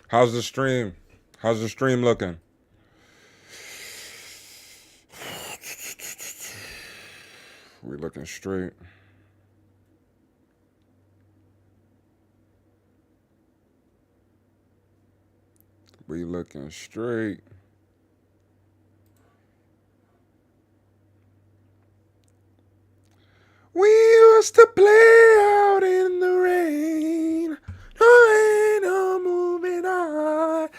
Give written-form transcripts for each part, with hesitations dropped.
How's the stream? How's the stream looking? We looking straight. We looking straight. We used to play out in the rain. No ain't no moving on.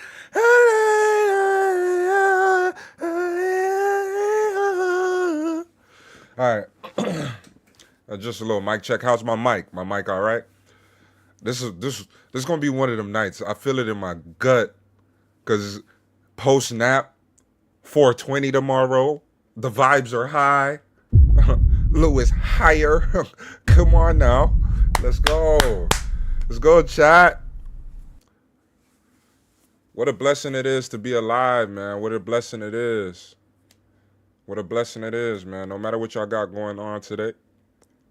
All right. Just a little mic check. How's my mic? My mic all right? This is gonna be one of them nights. I feel it in my gut. Cause post nap, 420 tomorrow. The vibes are high. Lou is higher. Come on now. Let's go. Let's go, chat. What a blessing it is to be alive, man. What a blessing it is. What a blessing it is, man. No matter what y'all got going on today,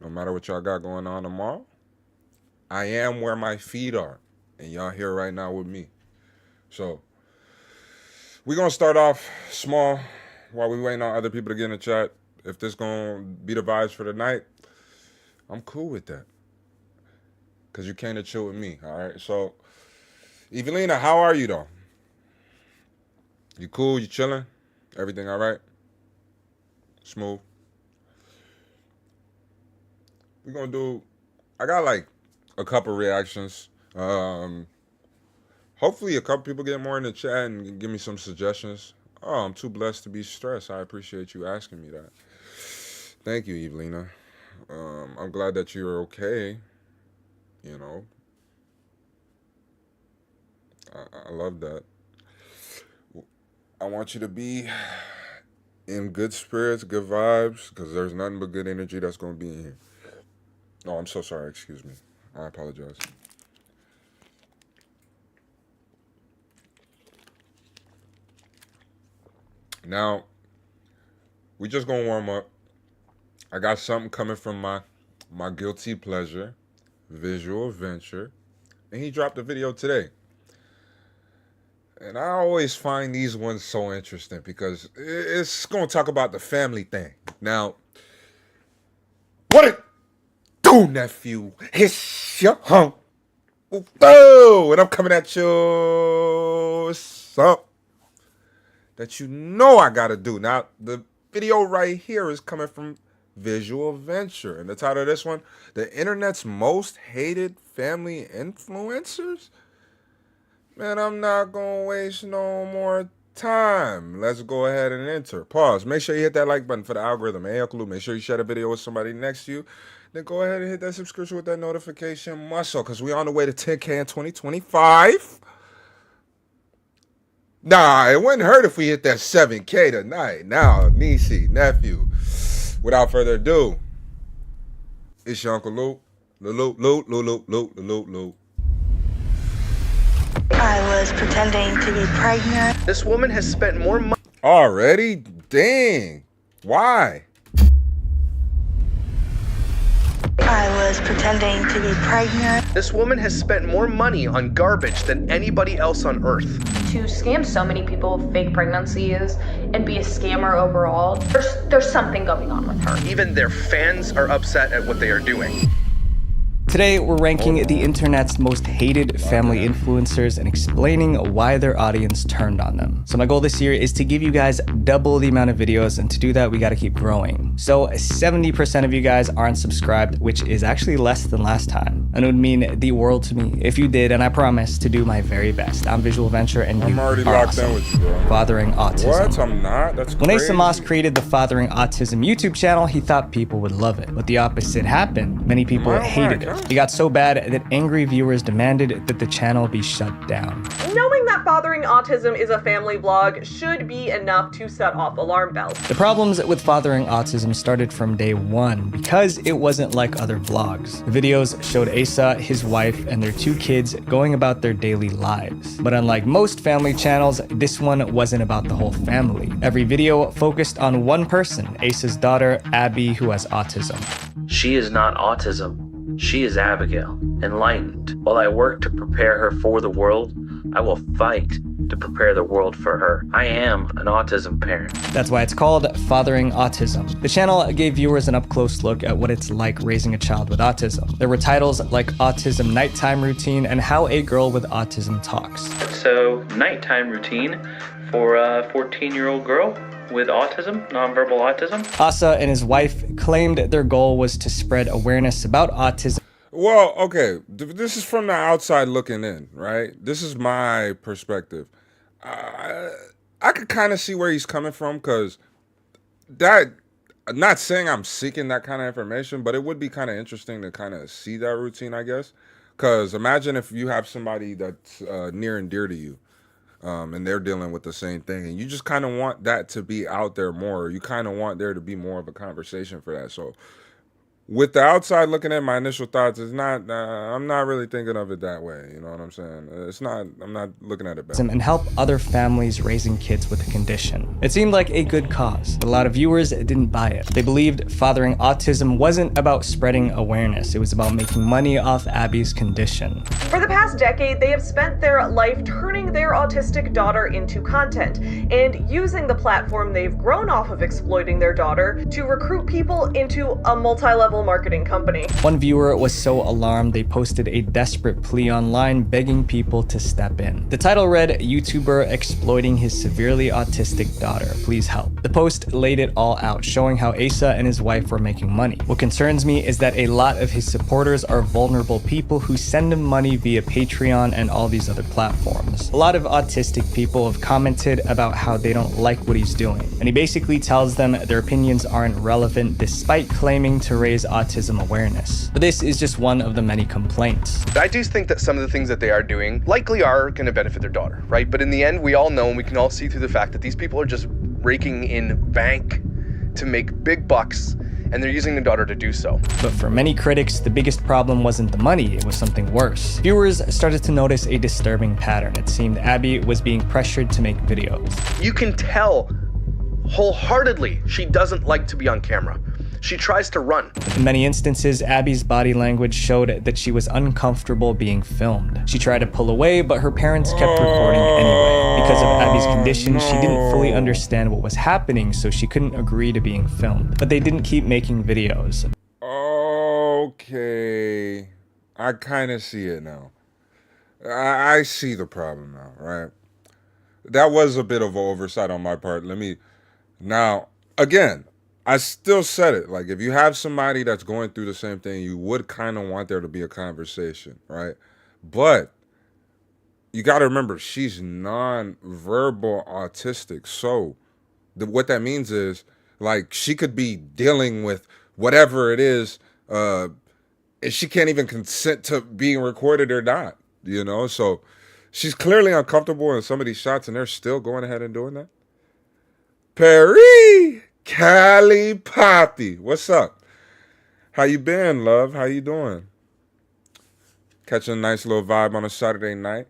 no matter what y'all got going on tomorrow, I am where my feet are. And y'all here right now with me. So, we're going to start off small while we waiting on other people to get in the chat. If this going to be the vibes for the night, I'm cool with that. Because you came to chill with me, all right? So, Evelina, how are you, though? You cool? You chilling? Everything all right? Smooth? We're going to do... I got, like, a couple reactions. Hopefully a couple people get more in the chat and give me some suggestions. Oh, I'm too blessed to be stressed. I appreciate you asking me that. Thank you, Evelina. I'm glad that you're okay. You know. I love that. I want you to be in good spirits, good vibes, because there's nothing but good energy that's going to be in here. Oh, I'm so sorry. Excuse me. I apologize. Now, we just gonna warm up. I got something coming from my guilty pleasure, Visual Venture, and he dropped a video today. And I always find these ones so interesting because it's gonna talk about the family thing. Now, what it do, nephew? It's your home. Oh, and I'm coming at you. So. That you know I gotta do. Now, the video right here is coming from Visual Venture. And the title of this one, the internet's most hated family influencers? Man, I'm not gonna waste no more time. Let's go ahead and enter. Pause. Make sure you hit that like button for the algorithm. Hey, Uncle Lou, make sure you share the video with somebody next to you. Then go ahead and hit that subscription with that notification muscle, because we're on the way to 10K in 2025. Nah, it wouldn't hurt if we hit that 7K tonight. Now, niece, nephew. Without further ado, it's your Uncle Lou. Lou. I was pretending to be pregnant. This woman has spent more money. Already? Dang. Why? I was pretending to be pregnant. This woman has spent more money on garbage than anybody else on earth. To scam so many people with fake pregnancies and be a scammer overall, there's something going on with her. Even their fans are upset at what they are doing. Today, we're ranking the internet's most hated family influencers and explaining why their audience turned on them. So my goal this year is to give you guys double the amount of videos, and to do that, we gotta keep growing. So 70% of you guys aren't subscribed, which is actually less than last time. And it would mean the world to me if you did, and I promise to do my very best. I'm Visual Venture, and I'm already locked in with you, bro. Fathering Autism. What? I'm not? That's crazy. When Asa Moss created the Fathering Autism YouTube channel, he thought people would love it. But the opposite happened. Many people hated it. It got so bad that angry viewers demanded that the channel be shut down. Knowing that Fathering Autism is a family vlog should be enough to set off alarm bells. The problems with Fathering Autism started from day one because it wasn't like other vlogs. The videos showed Asa, his wife, and their 2 kids going about their daily lives. But unlike most family channels, this one wasn't about the whole family. Every video focused on one person, Asa's daughter, Abby, who has autism. She is not autism. She is Abigail, enlightened. While I work to prepare her for the world, I will fight to prepare the world for her. I am an autism parent. That's why it's called Fathering Autism. The channel gave viewers an up-close look at what it's like raising a child with autism. There were titles like Autism Nighttime Routine and How a Girl with Autism Talks. So, nighttime routine for a 14-year-old girl with autism, nonverbal autism. Asa and his wife claimed their goal was to spread awareness about autism. Well, okay, this is from the outside looking in, right? This is my perspective. I could kind of see where he's coming from, because that, I'm not saying I'm seeking that kind of information, but it would be kind of interesting to kind of see that routine, I guess. Because imagine if you have somebody that's near and dear to you, and they're dealing with the same thing, and you just kind of want that to be out there more. You kind of want there to be more of a conversation for that. So with the outside looking at, my initial thoughts is not, I'm not really thinking of it that way. You know what I'm saying? It's not, I'm not looking at it bad. And help other families raising kids with the condition. It seemed like a good cause, but a lot of viewers didn't buy it. They believed Fathering Autism wasn't about spreading awareness. It was about making money off Abby's condition. For the past decade, they have spent their life turning their autistic daughter into content and using the platform they've grown off of exploiting their daughter to recruit people into a multi-level marketing company. One viewer was so alarmed they posted a desperate plea online begging people to step in. The title read, "YouTuber exploiting his severely autistic daughter, please help." The post laid it all out, showing how Asa and his wife were making money. What concerns me is that a lot of his supporters are vulnerable people who send him money via Patreon and all these other platforms. A lot of autistic people have commented about how they don't like what he's doing, and he basically tells them their opinions aren't relevant despite claiming to raise autism awareness. But this is just one of the many complaints. I do think that some of the things that they are doing likely are going to benefit their daughter, right? But in the end, we all know and we can all see through the fact that these people are just raking in bank to make big bucks, and they're using their daughter to do so. But for many critics, the biggest problem wasn't the money, it was something worse. Viewers started to notice a disturbing pattern. It seemed Abby was being pressured to make videos. You can tell wholeheartedly she doesn't like to be on camera. She tries to run. In many instances, Abby's body language showed that she was uncomfortable being filmed. She tried to pull away, but her parents kept recording anyway. Because of Abby's condition, she didn't fully understand what was happening, so she couldn't agree to being filmed. But they didn't keep making videos. Okay, I kind of see it now. I see the problem now, right? That was a bit of an oversight on my part. Now, again, I still said it. Like, if you have somebody that's going through the same thing, you would kind of want there to be a conversation, right? But you got to remember, she's non-verbal autistic. So what that means is, like, she could be dealing with whatever it is, and she can't even consent to being recorded or not, you know? So she's clearly uncomfortable in some of these shots, and they're still going ahead and doing that. Perry! Cali Poppy, what's up? How you been, love? How you doing? Catching a nice little vibe on a Saturday night.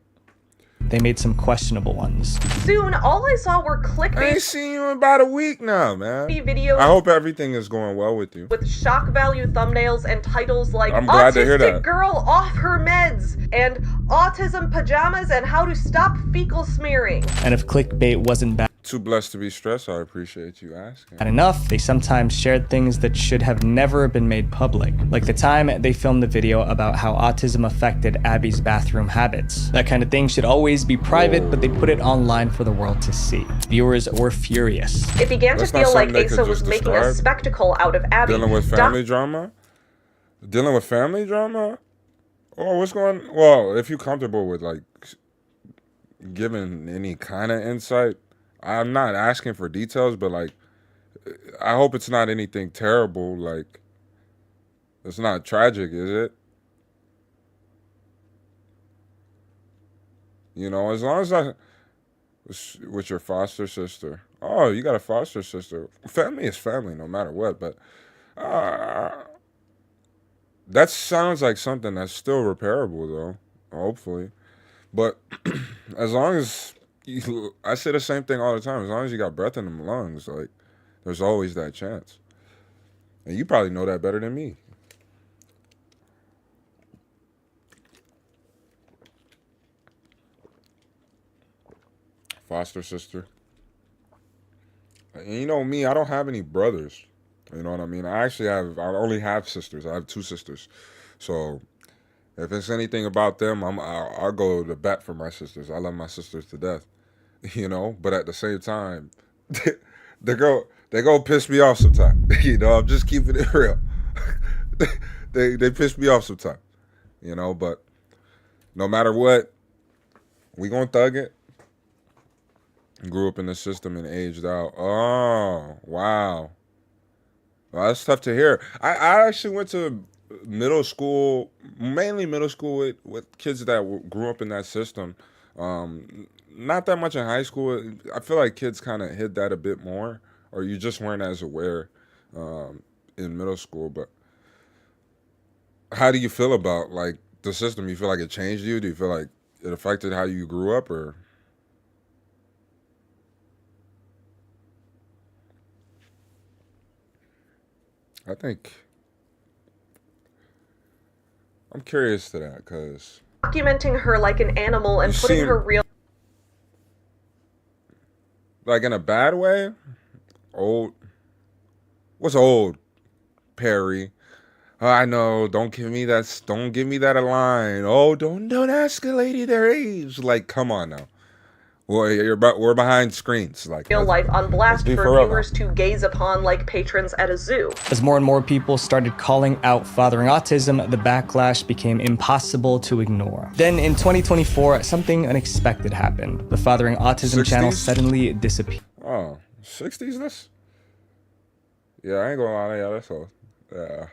They made some questionable ones. Soon, all I saw were I clickbait ain't seen you in about a week now, man. videos I hope everything is going well with you. with shock value thumbnails and titles like I'm glad to hear "Autistic that. Girl Off Her Meds" and "Autism Pajamas and How to Stop Fecal Smearing." And if clickbait wasn't bad Too blessed to be stressed. I appreciate you asking. enough, they sometimes shared things that should have never been made public. Like the time they filmed the video about how autism affected Abby's bathroom habits. That kind of thing should always be private, but they put it online for the world to see. Viewers were furious. It began That's to not feel like something they could Asa was just making a describe. spectacle out of Abby. Dealing with family drama? Dealing with family drama? Oh, what's going on? Well, if you're comfortable with, like, giving any kind of insight, I'm not asking for details, but, like, I hope it's not anything terrible. Like, it's not tragic, is it? You know, as long as with your foster sister. Oh, you got a foster sister. Family is family no matter what, but that sounds like something that's still repairable, though, hopefully. But as long as I say the same thing all the time. As long as you got breath in them lungs, like, there's always that chance. And you probably know that better than me. foster sister. And you know me, I don't have any brothers. You know what I mean? I only have sisters. I have 2 sisters. So if it's anything about them, I'll go to bat for my sisters. I love my sisters to death. You know, but at the same time, they go piss me off sometimes. You know, I'm just keeping it real. they piss me off sometimes. You know, but no matter what, we gonna thug it. Grew up in the system and aged out. Oh, wow. Well, that's tough to hear. I actually went to middle school, mainly middle school with kids that grew up in that system. Not that much in high school. I feel like kids kind of hid that a bit more, or you just weren't as aware in middle school. But how do you feel about like the system? You feel like it changed you? Do you feel like it affected how you grew up, or? I think I'm curious to that because documenting her like an animal and putting her real like in a bad way. Old. What's old? Perry. Oh, I know. Don't give me that a line. Oh, don't ask a lady their age. Like, come on now. Well, we're behind screens. Like real life on blast for viewers to gaze upon like patrons at a zoo. As more and more people started calling out fathering autism, the backlash became impossible to ignore. Then in 2024, something unexpected happened. The fathering autism 60s? channel suddenly disappeared. Oh, 60s this? Yeah, I ain't gonna lie. Yeah, that's all. Yeah.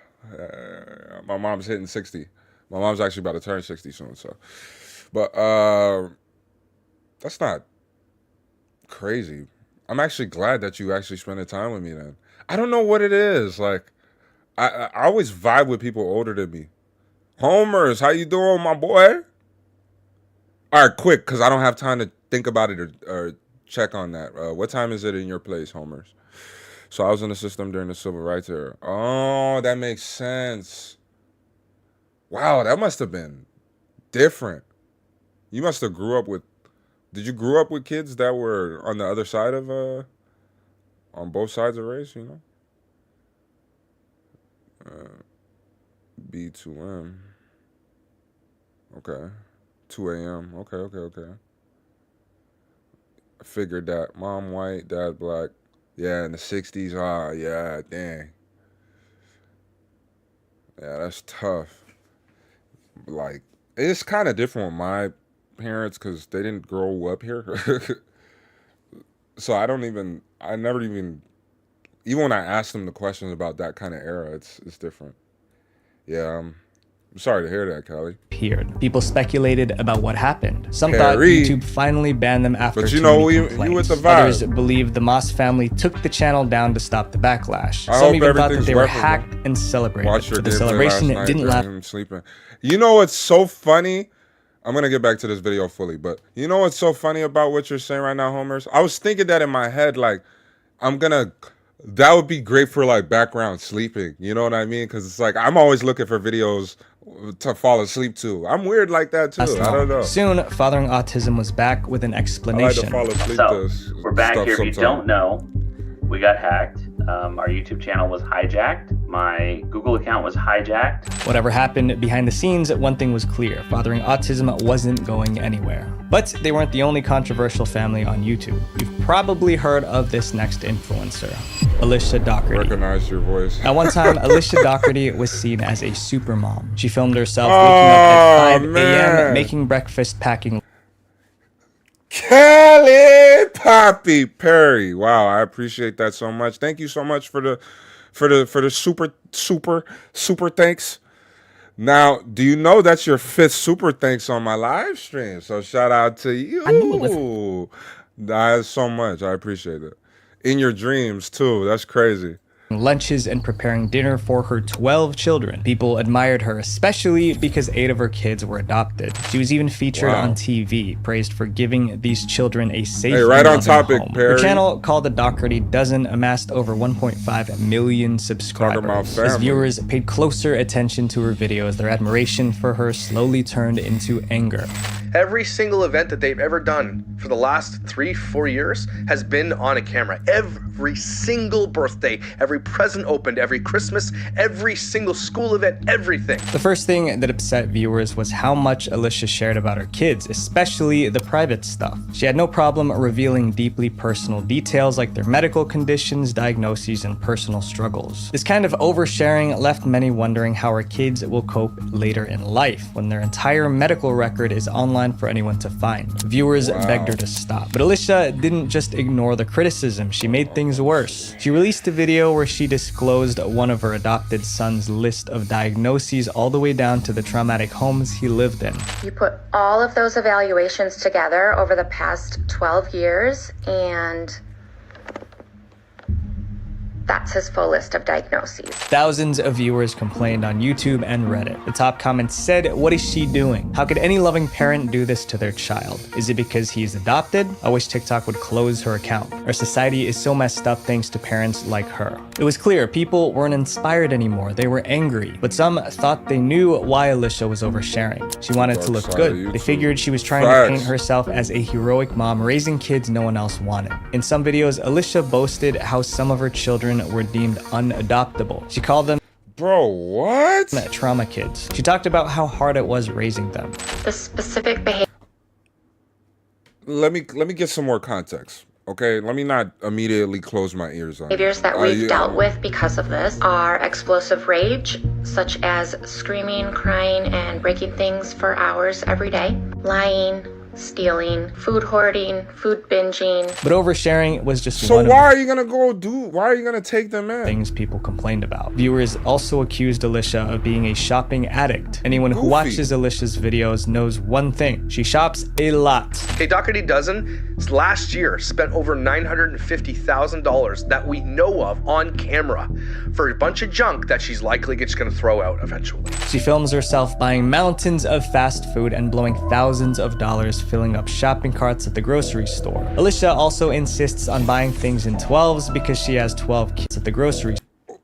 My mom's hitting 60. My mom's actually about to turn 60 soon, so. But, that's not crazy. I'm actually glad that you actually spend the time with me then. I don't know what it is. Like, I always vibe with people older than me. Homers, how you doing, my boy? All right, quick, because I don't have time to think about it or check on that. What time is it in your place, Homers? So I was in the system during the civil rights era. Oh, that makes sense. Wow, that must have been different. You must have grew up with... Did you grow up with kids that were on the other side of, on both sides of race, you know? B2M. Okay. 2 a.m. Okay. I figured that. Mom white, dad black. Yeah, in the 60s. Ah, yeah, dang. Yeah, that's tough. Like, it's kind of different with my parents because they didn't grow up here. So I never even when I asked them the questions about that kind of era, it's different. Yeah, I'm sorry to hear that, Callie. People speculated about what happened. Some thought Perry. YouTube finally banned them after But you too know, many you complaints. with the vibe. Others believed the Moss family took the channel down to stop the backlash. I Some hope even thought that everything's they were workable. hacked and celebrated. Watch your But the gameplay celebration last night, didn't last. I'm sleeping. You know what's so funny? I'm going to get back to this video fully, but you know what's so funny about what you're saying right now, Homers? I was thinking that in my head, like, that would be great for, like, background sleeping. You know what I mean? Because it's like, I'm always looking for videos to fall asleep to. I'm weird like that, too. I don't know. Soon, Fathering Autism was back with an I like explanation. to fall asleep So, to we're back stuff here. If you sometimes. don't know, we got hacked. Our YouTube channel was hijacked. My Google account was hijacked. Whatever happened behind the scenes, one thing was clear. Fathering Autism wasn't going anywhere. But they weren't the only controversial family on YouTube. You've probably heard of this next influencer, Alicia Doherty. Recognize your voice. At one time, Alicia Doherty was seen as a super mom. She filmed herself waking up at 5 man. a.m., making breakfast, packing Kelly Poppy Perry. Wow, I appreciate that so much. Thank you so much for the super thanks. Now, do you know that's your 5th super thanks on my live stream? So shout out to you. That's so much. I appreciate it. In your dreams too. That's crazy. lunches and preparing dinner for her 12 children. People admired her, especially because 8 of her kids were adopted. She was even featured on TV, praised for giving these children a safe and right on loving topic, home. Perry. Her channel, called The Doherty Dozen, amassed over 1.5 million subscribers. As viewers paid closer attention to her videos, their admiration for her slowly turned into anger. Every single event that they've ever done for the last 3-4 years has been on a camera. Every single birthday, every present opened, every Christmas, every single school event, everything. The first thing that upset viewers was how much Alicia shared about her kids, especially the private stuff. She had no problem revealing deeply personal details like their medical conditions, diagnoses, and personal struggles. This kind of oversharing left many wondering how her kids will cope later in life when their entire medical record is online for anyone to find. Viewers begged her to stop. But Alicia didn't just ignore the criticism, she made things worse. She released a video where she disclosed one of her adopted son's list of diagnoses all the way down to the traumatic homes he lived in. You put all of those evaluations together over the past 12 years, and that's his full list of diagnoses. Thousands of viewers complained on YouTube and Reddit. The top comments said, "What is she doing? How could any loving parent do this to their child? Is it because he's adopted? I wish TikTok would close her account. Our society is so messed up thanks to parents like her." It was clear people weren't inspired anymore. They were angry. But some thought they knew why Alicia was oversharing. She wanted to look good. They figured she was trying to paint herself as a heroic mom raising kids no one else wanted. In some videos, Alicia boasted how some of her children were deemed unadoptable. She called them what? Trauma kids. She talked about how hard it was raising them. The specific behavior. Let me get some more context. Okay, let me not immediately close my ears on Behaviors that we've dealt with because of this are explosive rage, such as screaming, crying, and breaking things for hours every day, lying, stealing, food hoarding, food binging. But oversharing was just so one why are you gonna take them in? Things people complained about. Viewers also accused Alicia of being a shopping addict. Anyone who watches Alicia's videos knows one thing: she shops a lot. Okay, Doherty Dozen last year spent over $950,000 that we know of on camera for a bunch of junk that she's likely just gonna throw out eventually. She films herself buying mountains of fast food and blowing thousands of dollars filling up shopping carts at the grocery store. Alicia also insists on buying things in 12s because she has 12 kids at the grocery store.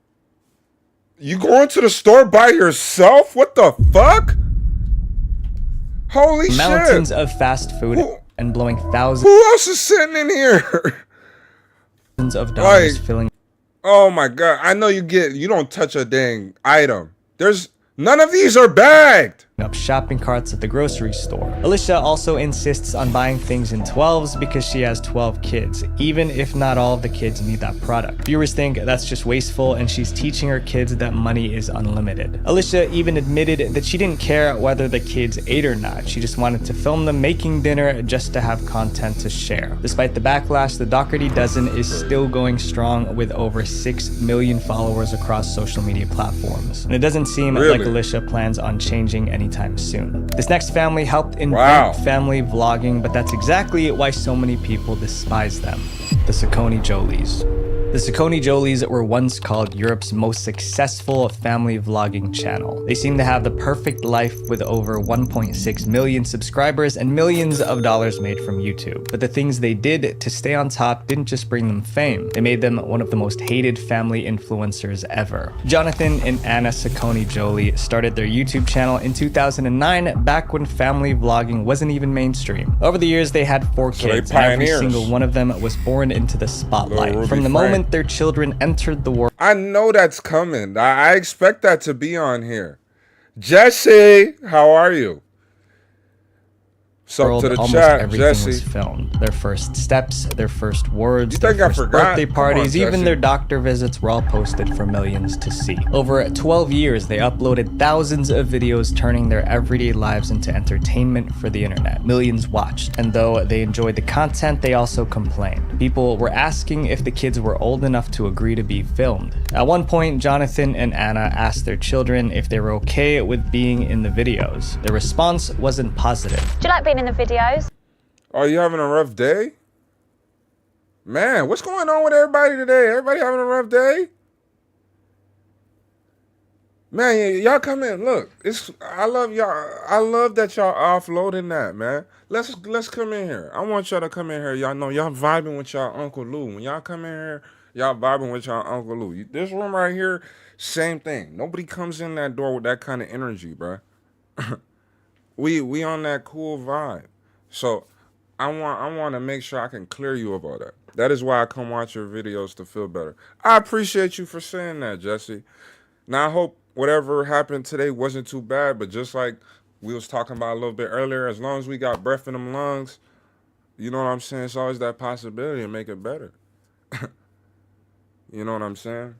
You going to the store by yourself? What the fuck? Holy shit. Mountains of fast food and blowing thousands. Who else is sitting in here? Of dollars filling. Oh my god. I know you don't touch a dang item. None of these are bagged. Up shopping carts at the grocery store. Alicia also insists on buying things in 12s because she has 12 kids, even if not all of the kids need that product. Viewers think that's just wasteful and she's teaching her kids that money is unlimited. Alicia even admitted that she didn't care whether the kids ate or not. She just wanted to film them making dinner just to have content to share. Despite the backlash, the Doherty Dozen is still going strong with over 6 million followers across social media platforms. And it doesn't seem like Alicia plans on changing anytime soon. This next family helped invent family vlogging, but that's exactly why so many people despise them. The Saccone Jolies. The Saccone Jolies were once called Europe's most successful family vlogging channel. They seem to have the perfect life with over 1.6 million subscribers and millions of dollars made from YouTube. But the things they did to stay on top didn't just bring them fame. They made them one of the most hated family influencers ever. Jonathan and Anna Saccone Jolie started their YouTube channel in 2009, back when family vlogging wasn't even mainstream. Over the years, they had 4 kids, and every single one of them was born into the spotlight. From the moment their children entered the world. I know that's coming. I expect that to be on here. Jesse, how are you? So to the almost chat, everything Jesse. was filmed. Their first steps, their first words, You their think I first forgot? birthday parties, Come on, even Jesse. their doctor visits were all posted for millions to see. Over 12 years, they uploaded thousands of videos turning their everyday lives into entertainment for the internet. Millions watched, and though they enjoyed the content, they also complained. People were asking if the kids were old enough to agree to be filmed. At one point, Jonathan and Anna asked their children if they were okay with being in the videos. Their response wasn't positive. Do you like being in the videos? Are you having a rough day? Man, what's going on with everybody today? Everybody having a rough day? Man, y'all come in. Look, I love y'all. I love that y'all offloading that, man. Let's come in here. I want y'all to come in here. Y'all know y'all vibing with y'all Uncle Lou. When y'all come in here, y'all vibing with y'all Uncle Lou. This room right here, same thing. Nobody comes in that door with that kind of energy, bro. We on that cool vibe. So I want to make sure I can clear you of all that. That is why I come watch your videos to feel better. I appreciate you for saying that, Jesse. Now I hope whatever happened today wasn't too bad, but just like we was talking about a little bit earlier, as long as we got breath in them lungs, you know what I'm saying? It's always that possibility to make it better. You know what I'm saying?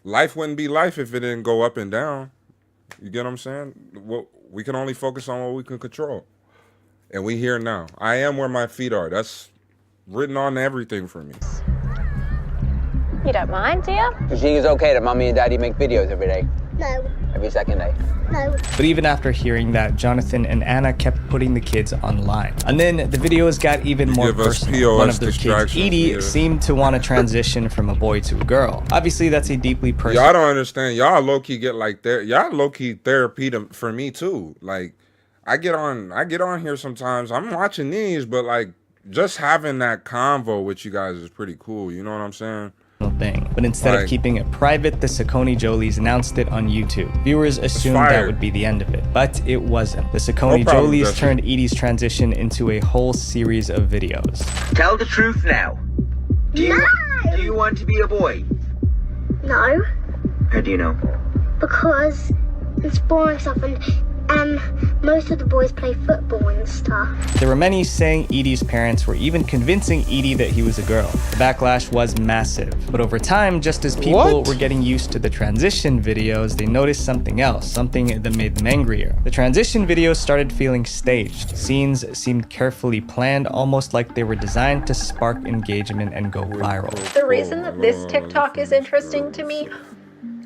Life wouldn't be life if it didn't go up and down. You get what I'm saying? Well, we can only focus on what we can control. And we here now. I am where my feet are. That's written on everything for me. You don't mind, do you? You think it's okay that mommy and daddy make videos every day? No. Every second day? No. But even after hearing that, Jonathan and Anna kept putting the kids online. And then the videos got even more personal. One of their kids, Edie, seemed to want to transition from a boy to a girl. Obviously, that's a deeply personal... Y'all don't understand. Y'all low-key get like y'all low-key therapy for me too. Like, I get on here sometimes. I'm watching these, but like just having that convo with you guys is pretty cool. You know what I'm saying? Thing. But instead of keeping it private, the Saucony Jolies announced it on YouTube. Viewers assumed that would be the end of it, but it wasn't. The Saucony Jolies turned Edie's transition into a whole series of videos. Tell the truth now. Do you want to be a boy? No. How do you know? Because it's boring stuff and most of the boys play football and stuff. There were many saying Edie's parents were even convincing Edie that he was a girl. The backlash was massive. But over time, just as people were getting used to the transition videos, they noticed something else, something that made them angrier. The transition videos started feeling staged. Scenes seemed carefully planned, almost like they were designed to spark engagement and go viral. The reason that this TikTok is interesting to me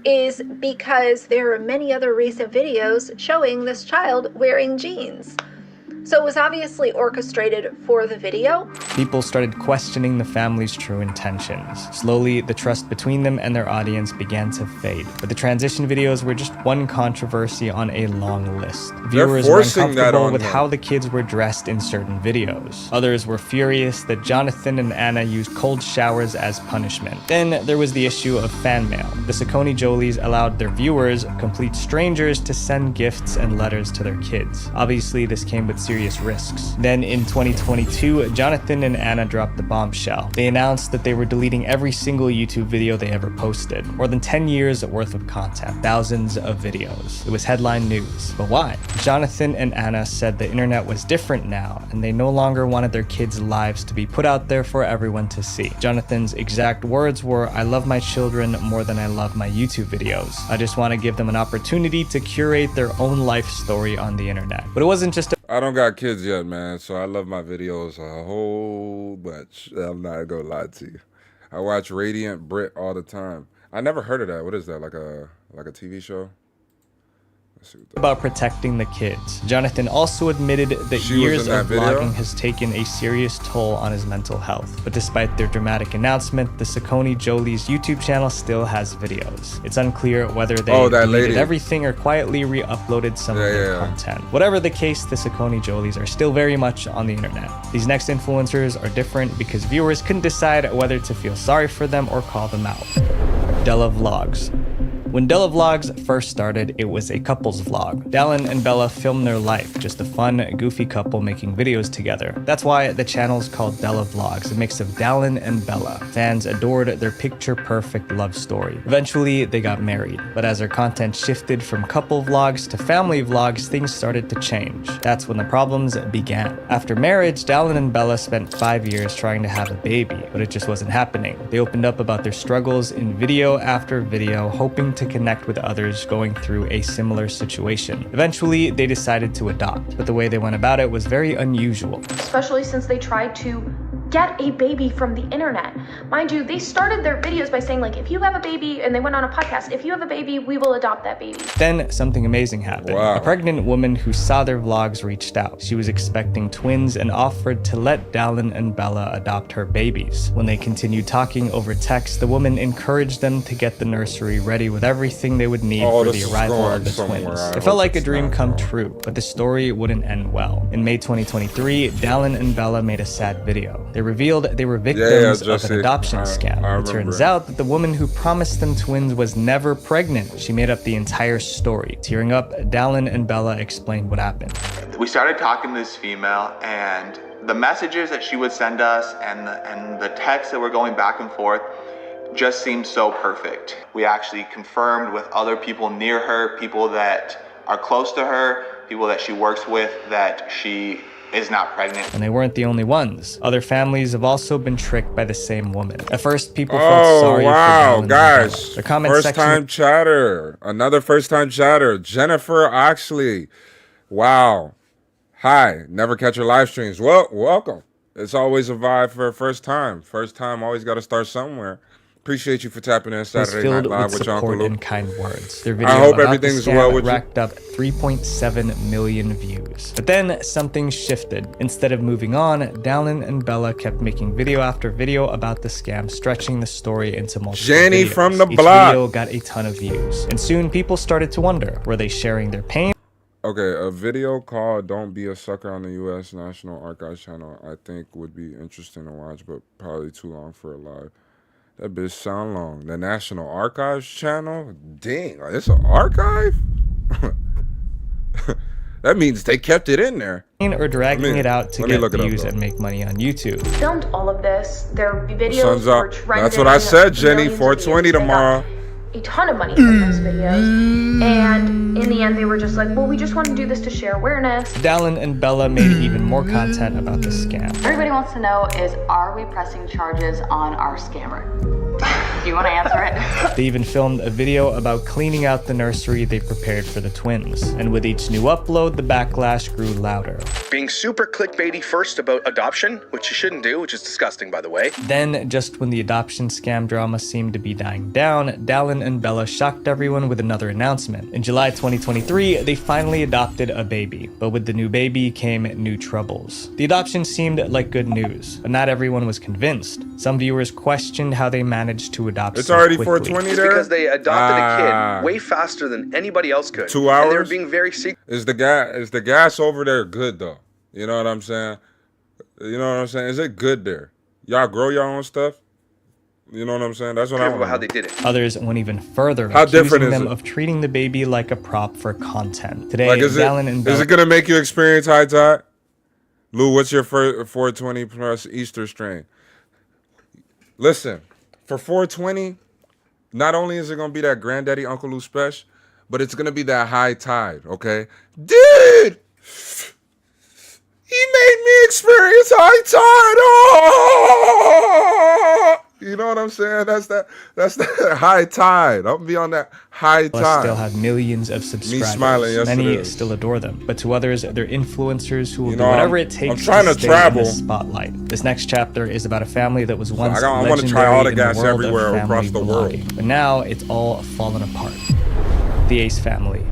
is because there are many other recent videos showing this child wearing jeans. So it was obviously orchestrated for the video. People started questioning the family's true intentions. Slowly, the trust between them and their audience began to fade. But the transition videos were just one controversy on a long list. Viewers were uncomfortable with how the kids were dressed in certain videos. Others were furious that Jonathan and Anna used cold showers as punishment. Then there was the issue of fan mail. The Saucony Jolies allowed their viewers, complete strangers, to send gifts and letters to their kids. Obviously, this came with serious risks. Then in 2022, Jonathan and Anna dropped the bombshell. They announced that they were deleting every single YouTube video they ever posted. More than 10 years worth of content, thousands of videos. It was headline news. But why? Jonathan and Anna said the internet was different now, and they no longer wanted their kids' lives to be put out there for everyone to see. Jonathan's exact words were, "I love my children more than I love my YouTube videos. I just want to give them an opportunity to curate their own life story on the internet." But it wasn't just I don't got kids yet, man, so I love my videos a whole bunch. I'm not gonna lie to you. I watch Radiant Brit all the time. I never heard of that. What is that? Like a TV show? About protecting the kids. Jonathan also admitted that years of vlogging has taken a serious toll on his mental health. But despite their dramatic announcement, the Saucony Jolies YouTube channel still has videos. It's unclear whether they deleted everything or quietly re-uploaded some of their content. Whatever the case, the Saucony Jolies are still very much on the internet. These next influencers are different because viewers couldn't decide whether to feel sorry for them or call them out. Della Vlogs. When Della Vlogs first started, it was a couples vlog. Dallin and Bella filmed their life, just a fun, goofy couple making videos together. That's why the channel's called Della Vlogs, a mix of Dallin and Bella. Fans adored their picture-perfect love story. Eventually, they got married, but as their content shifted from couple vlogs to family vlogs, things started to change. That's when the problems began. After marriage, Dallin and Bella spent 5 years trying to have a baby, but it just wasn't happening. They opened up about their struggles in video after video, hoping to connect with others going through a similar situation. Eventually, they decided to adopt, but the way they went about it was very unusual. Especially since they tried to get a baby from the internet. Mind you, they started their videos by saying, like, if you have a baby, and they went on a podcast, if you have a baby, we will adopt that baby. Then something amazing happened. A pregnant woman who saw their vlogs reached out. She was expecting twins and offered to let Dallin and Bella adopt her babies. When they continued talking over text, the woman encouraged them to get the nursery ready with everything they would need for the arrival of the twins. It felt like a dream come true, but the story wouldn't end well. In May 2023, Dallin and Bella made a sad video. They revealed they were victims of an adoption scam. It turns out that the woman who promised them twins was never pregnant. She made up the entire story. Tearing up, Dallin and Bella explained what happened. We started talking to this female, and the messages that she would send us and the texts that were going back and forth just seemed so perfect. We actually confirmed with other people near her, people that are close to her, people that she works with, that she is not pregnant. And they weren't the only ones. Other families have also been tricked by the same woman. At first, people felt sorry for Dallin and guys. Their comment first section... time chatter. Another first time chatter. Jennifer Oxley. Wow. Hi. Never catch your live streams. Well, welcome. It's always a vibe for a first time. First time, always got to start somewhere. Appreciate you for tapping in Saturday Night Live with Uncle Lou. And kind words. Their video I hope about everything's the scam well with you. racked up 3.7 million views. But then something shifted. Instead of moving on, Dallin and Bella kept making video after video about the scam, stretching the story into multiple Jenny videos. from the Each block. video got a ton of views. And soon people started to wonder, were they sharing their pain? Okay, a video called Don't Be a Sucker on the U.S. National Archives channel I think would be interesting to watch, but probably too long for a live. That bitch sound long. The National Archives channel? Dang, it's an archive? That means they kept it in there. Or dragging it out to get views and make money on YouTube. Filmed all of this. Their videos Sun's were up. trending. That's what I said, Jenny. Millions of 420 views. They got tomorrow. A ton of money from those videos, and in the end they were just like, well, we just want to do this to share awareness. Dallin and Bella made even more content about the scam. Everybody wants to know is, are we pressing charges on our scammer? Do you want to answer it? They even filmed a video about cleaning out the nursery they prepared for the twins. And with each new upload, the backlash grew louder. Being super clickbaity first about adoption, which you shouldn't do, which is disgusting, by the way. Then, just when the adoption scam drama seemed to be dying down, Dallin and Bella shocked everyone with another announcement. In July 2023, they finally adopted a baby. But with the new baby came new troubles. The adoption seemed like good news, but not everyone was convinced. Some viewers questioned how they managed to adopt It's already quickly. 420 It's there? because they adopted a kid way faster than anybody else could. 2 hours? And they were being very secret. Is the gas over there good though? You know what I'm saying? You know what I'm saying? Is it good there? Y'all grow your own stuff? You know what I'm saying? That's what I want. About how they did it. Others went even further, How different accusing is them it? of treating the baby like a prop for content. Today, Like, is Dallin and Bella it gonna make you experience high tide? Lou, what's your 420 plus Easter strain? Listen, for 420, not only is it gonna be that Granddaddy Uncle Lou special, but it's gonna be that high tide, okay? Dude! He made me experience high tide. Oh! You know what I'm saying? That's that high tide. I'm gonna be on that high tide. still have millions of subscribers. Me smiling yesterday. Many still adore them, but to others, they're influencers who will do know, whatever it takes I'm trying to stay travel. in the spotlight. This next chapter is about a family that was once I wanna legendary try all the in gas the world everywhere of family across the world. vlogging. But now it's all fallen apart. The Ace family.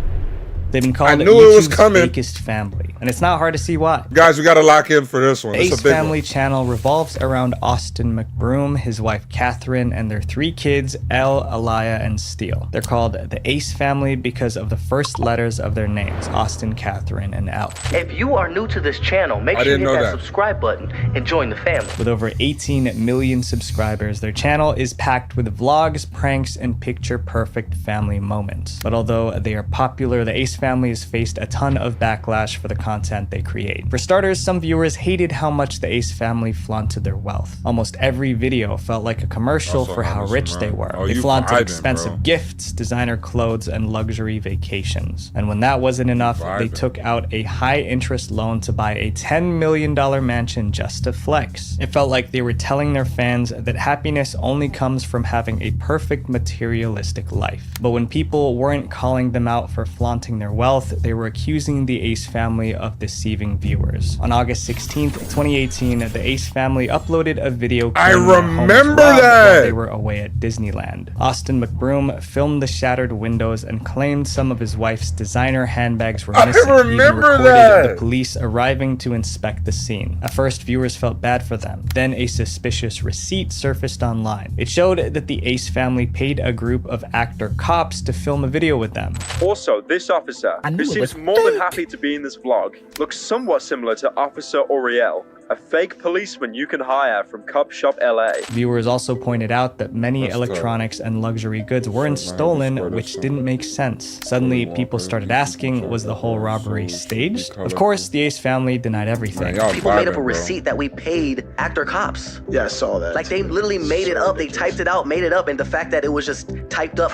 They've been called I knew it was YouTube's coming. fakest family, and it's not hard to see why. Guys, we gotta lock in for this one. The It's Ace a big Family one. channel revolves around Austin McBroom, his wife Catherine, and their 3 kids, Elle, Aliyah, and Steele. They're called the Ace Family because of the first letters of their names, Austin, Catherine, and Elle. If you are new to this channel, make sure you hit that subscribe button and join the family. With over 18 million subscribers, their channel is packed with vlogs, pranks, and picture-perfect family moments. But although they are popular, the Ace Family has faced a ton of backlash for the content they create. For starters, some viewers hated how much the Ace Family flaunted their wealth. Almost every video felt like a commercial for how rich they were. They flaunted expensive gifts, designer clothes, and luxury vacations. And when that wasn't enough, they took out a high-interest loan to buy a $10 million mansion just to flex. It felt like they were telling their fans that happiness only comes from having a perfect materialistic life. But when people weren't calling them out for flaunting their wealth, they were accusing the Ace Family of deceiving viewers. On August 16th, 2018, the Ace Family uploaded a video claiming their homes remember robbed that! while they were away at Disneyland. Austin McBroom filmed the shattered windows and claimed some of his wife's designer handbags were missing. He even remember recorded that! the police arriving to inspect the scene. At first, viewers felt bad for them. Then a suspicious receipt surfaced online. It showed that the Ace Family paid a group of actor cops to film a video with them. Also, this officer, who seems more than happy to be in this vlog, looks somewhat similar to Officer Auriel a fake policeman you can hire from Cop Shop LA. Viewers also pointed out that many electronics and luxury goods weren't stolen, which didn't make sense. Suddenly, people started asking, was the whole robbery staged? Of course, the Ace family denied everything. People made up a receipt that we paid actor cops. Yeah, I saw that. Like, they literally made it up. They typed it out, made it up, and the fact that it was just typed up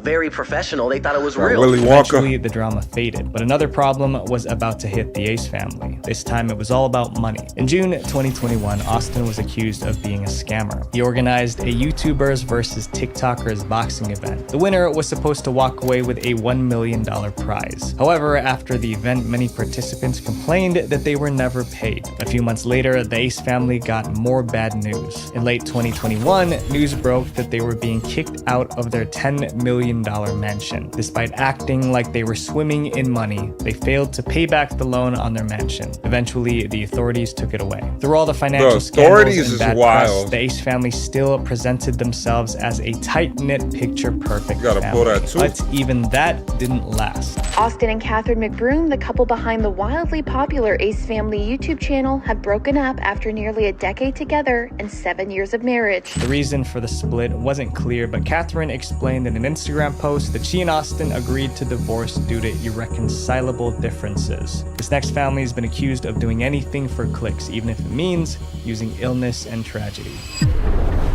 very professional, they thought it was real. Eventually, the drama faded, but another problem was about to hit the Ace family. This time, it was all about money. In June 2021, Austin was accused of being a scammer. He organized a YouTubers versus TikTokers boxing event. The winner was supposed to walk away with a $1 million prize. However, after the event, many participants complained that they were never paid. A few months later, the Ace family got more bad news. In late 2021, news broke that they were being kicked out of their $10 million mansion. Despite acting like they were swimming in money, they failed to pay back the loan on their mansion. Eventually, the authorities took it away. Through all the financial scandals and bad press, the Ace family still presented themselves as a tight-knit, picture-perfect family. But even that didn't last. Austin and Catherine McBroom, the couple behind the wildly popular Ace Family YouTube channel, have broken up after nearly a decade together and 7 years of marriage. The reason for the split wasn't clear, but Catherine explained in an Instagram post that she and Austin agreed to divorce due to irreconcilable differences. This next family has been accused of doing anything for clicks, even if it means using illness and tragedy.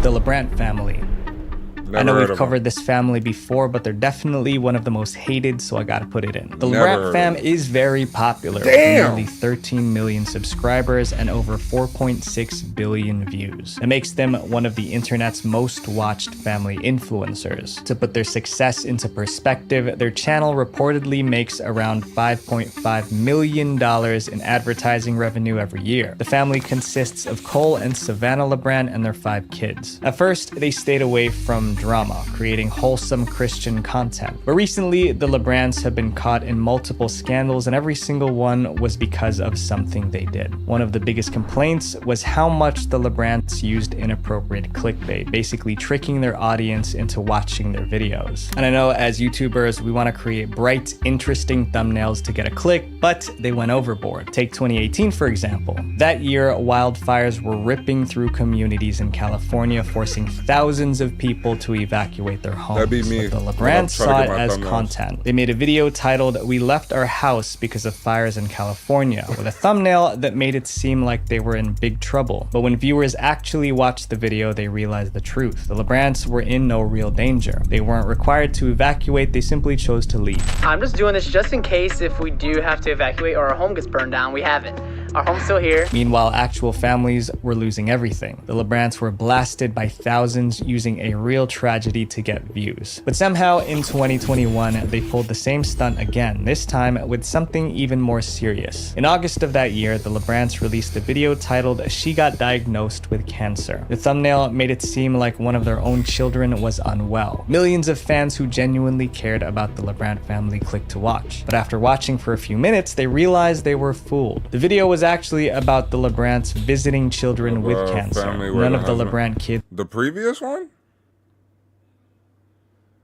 The LeBrant family. I know we've covered this family before, but they're definitely one of the most hated, so I gotta put it in. The LeBrant fam is very popular, with nearly 13 million subscribers and over 4.6 billion views. It makes them one of the internet's most watched family influencers. To put their success into perspective, their channel reportedly makes around $5.5 million in advertising revenue every year. The family consists of Cole and Savannah LeBrant and their 5 kids. At first, they stayed away from drama, creating wholesome Christian content. But recently, the LeBrants have been caught in multiple scandals, and every single one was because of something they did. One of the biggest complaints was how much the LeBrants used inappropriate clickbait, basically tricking their audience into watching their videos. And I know as YouTubers, we want to create bright, interesting thumbnails to get a click, but they went overboard. Take 2018, for example. That year, wildfires were ripping through communities in California, forcing thousands of people to evacuate their homes. That'd be me. But the LeBrants saw it as content. They made a video titled, "We Left Our House Because of Fires in California," with a thumbnail that made it seem like they were in big trouble. But when viewers actually watched the video, they realized the truth. The LeBrants were in no real danger. They weren't required to evacuate, they simply chose to leave. I'm just doing this just in case if we do have to evacuate or our home gets burned down, we haven't. Our home's still here. Meanwhile, actual families were losing everything. The LeBrants were blasted by thousands using a real tragedy to get views. But somehow in 2021, they pulled the same stunt again, this time with something even more serious. In August of that year, the LeBrants released a video titled, "She Got Diagnosed with Cancer." The thumbnail made it seem like one of their own children was unwell. Millions of fans who genuinely cared about the LeBrant family clicked to watch. But after watching for a few minutes, they realized they were fooled. The video was actually about the LeBrants visiting children with cancer. None of the LeBrant kids. The previous one?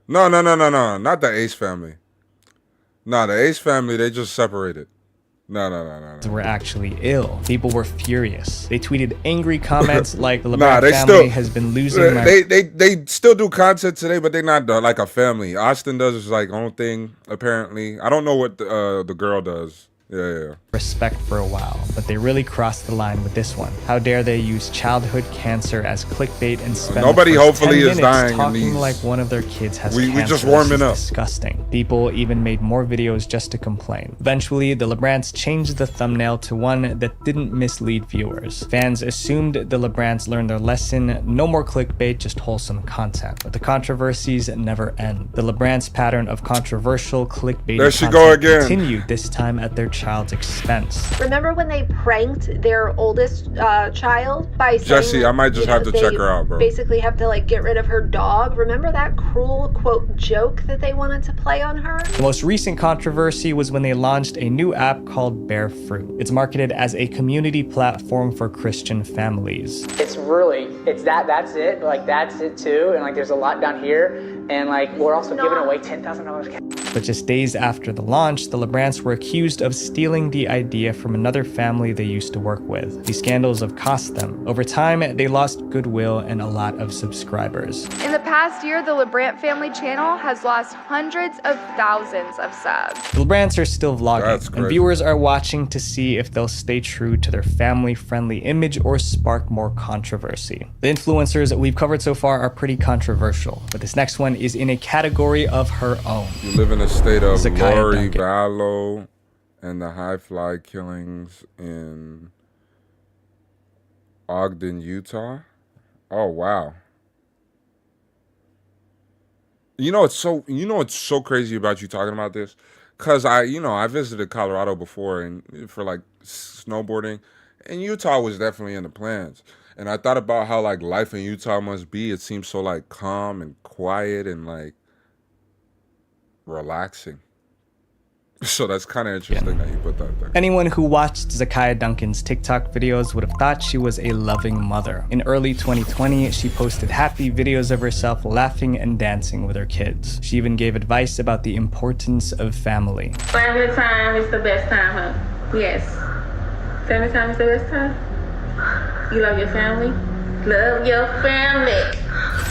No, not the Ace family. No, the Ace family, they just separated. No. Were actually ill. People were furious. They tweeted angry comments like the LeBrant family has been losing they still do content today, but they're not like a family. Austin does like own thing, apparently. I don't know what the girl does. Yeah. Respect for a while, but they really crossed the line with this one. How dare they use childhood cancer as clickbait and spend nobody the first hopefully 10 is minutes dying talking in these. like one of their kids has cancer. We just warming up. Disgusting. People even made more videos just to complain. Eventually, the LeBrants changed the thumbnail to one that didn't mislead viewers. Fans assumed the LeBrants learned their lesson. No more clickbait, just wholesome content. But the controversies never end. The LeBrants' pattern of controversial clickbait continued, this time at their child's expense. Remember when they pranked their oldest child by saying, Jesse, I might just have to check her out, bro. Basically have to like get rid of her dog. Remember that cruel quote joke that they wanted to play on her? The most recent controversy was when they launched a new app called Bear Fruit. It's marketed as a community platform for Christian families. That's it. Like, that's it too. And like, there's a lot down here. And like, we're also giving away $10,000 cash. But just days after the launch, the LeBrants were accused of stealing the idea from another family they used to work with. These scandals have cost them. Over time, they lost goodwill and a lot of subscribers. In the past year, the LeBrant family channel has lost hundreds of thousands of subs. The LeBrants are still vlogging, crazy. and viewers are watching to see if they'll stay true to their family-friendly image or spark more controversy. The influencers we've covered so far are pretty controversial, but this next one is in a category of her own. You live in a state of Zakiya Lori Duncan. Vallow and the high fly killings in Ogden, Utah. Oh wow. You know it's so crazy about you talking about this, cause I visited Colorado before and for like snowboarding, and Utah was definitely in the plans. And I thought about how like life in Utah must be. It seems so like calm and quiet and like relaxing. So that's kind of interesting that you put that there. Anyone who watched Zakiya Duncan's TikTok videos would have thought she was a loving mother. In early 2020, she posted happy videos of herself laughing and dancing with her kids. She even gave advice about the importance of family. Family time is the best time, huh? Yes. Family time is the best time? You love your family? Love your family.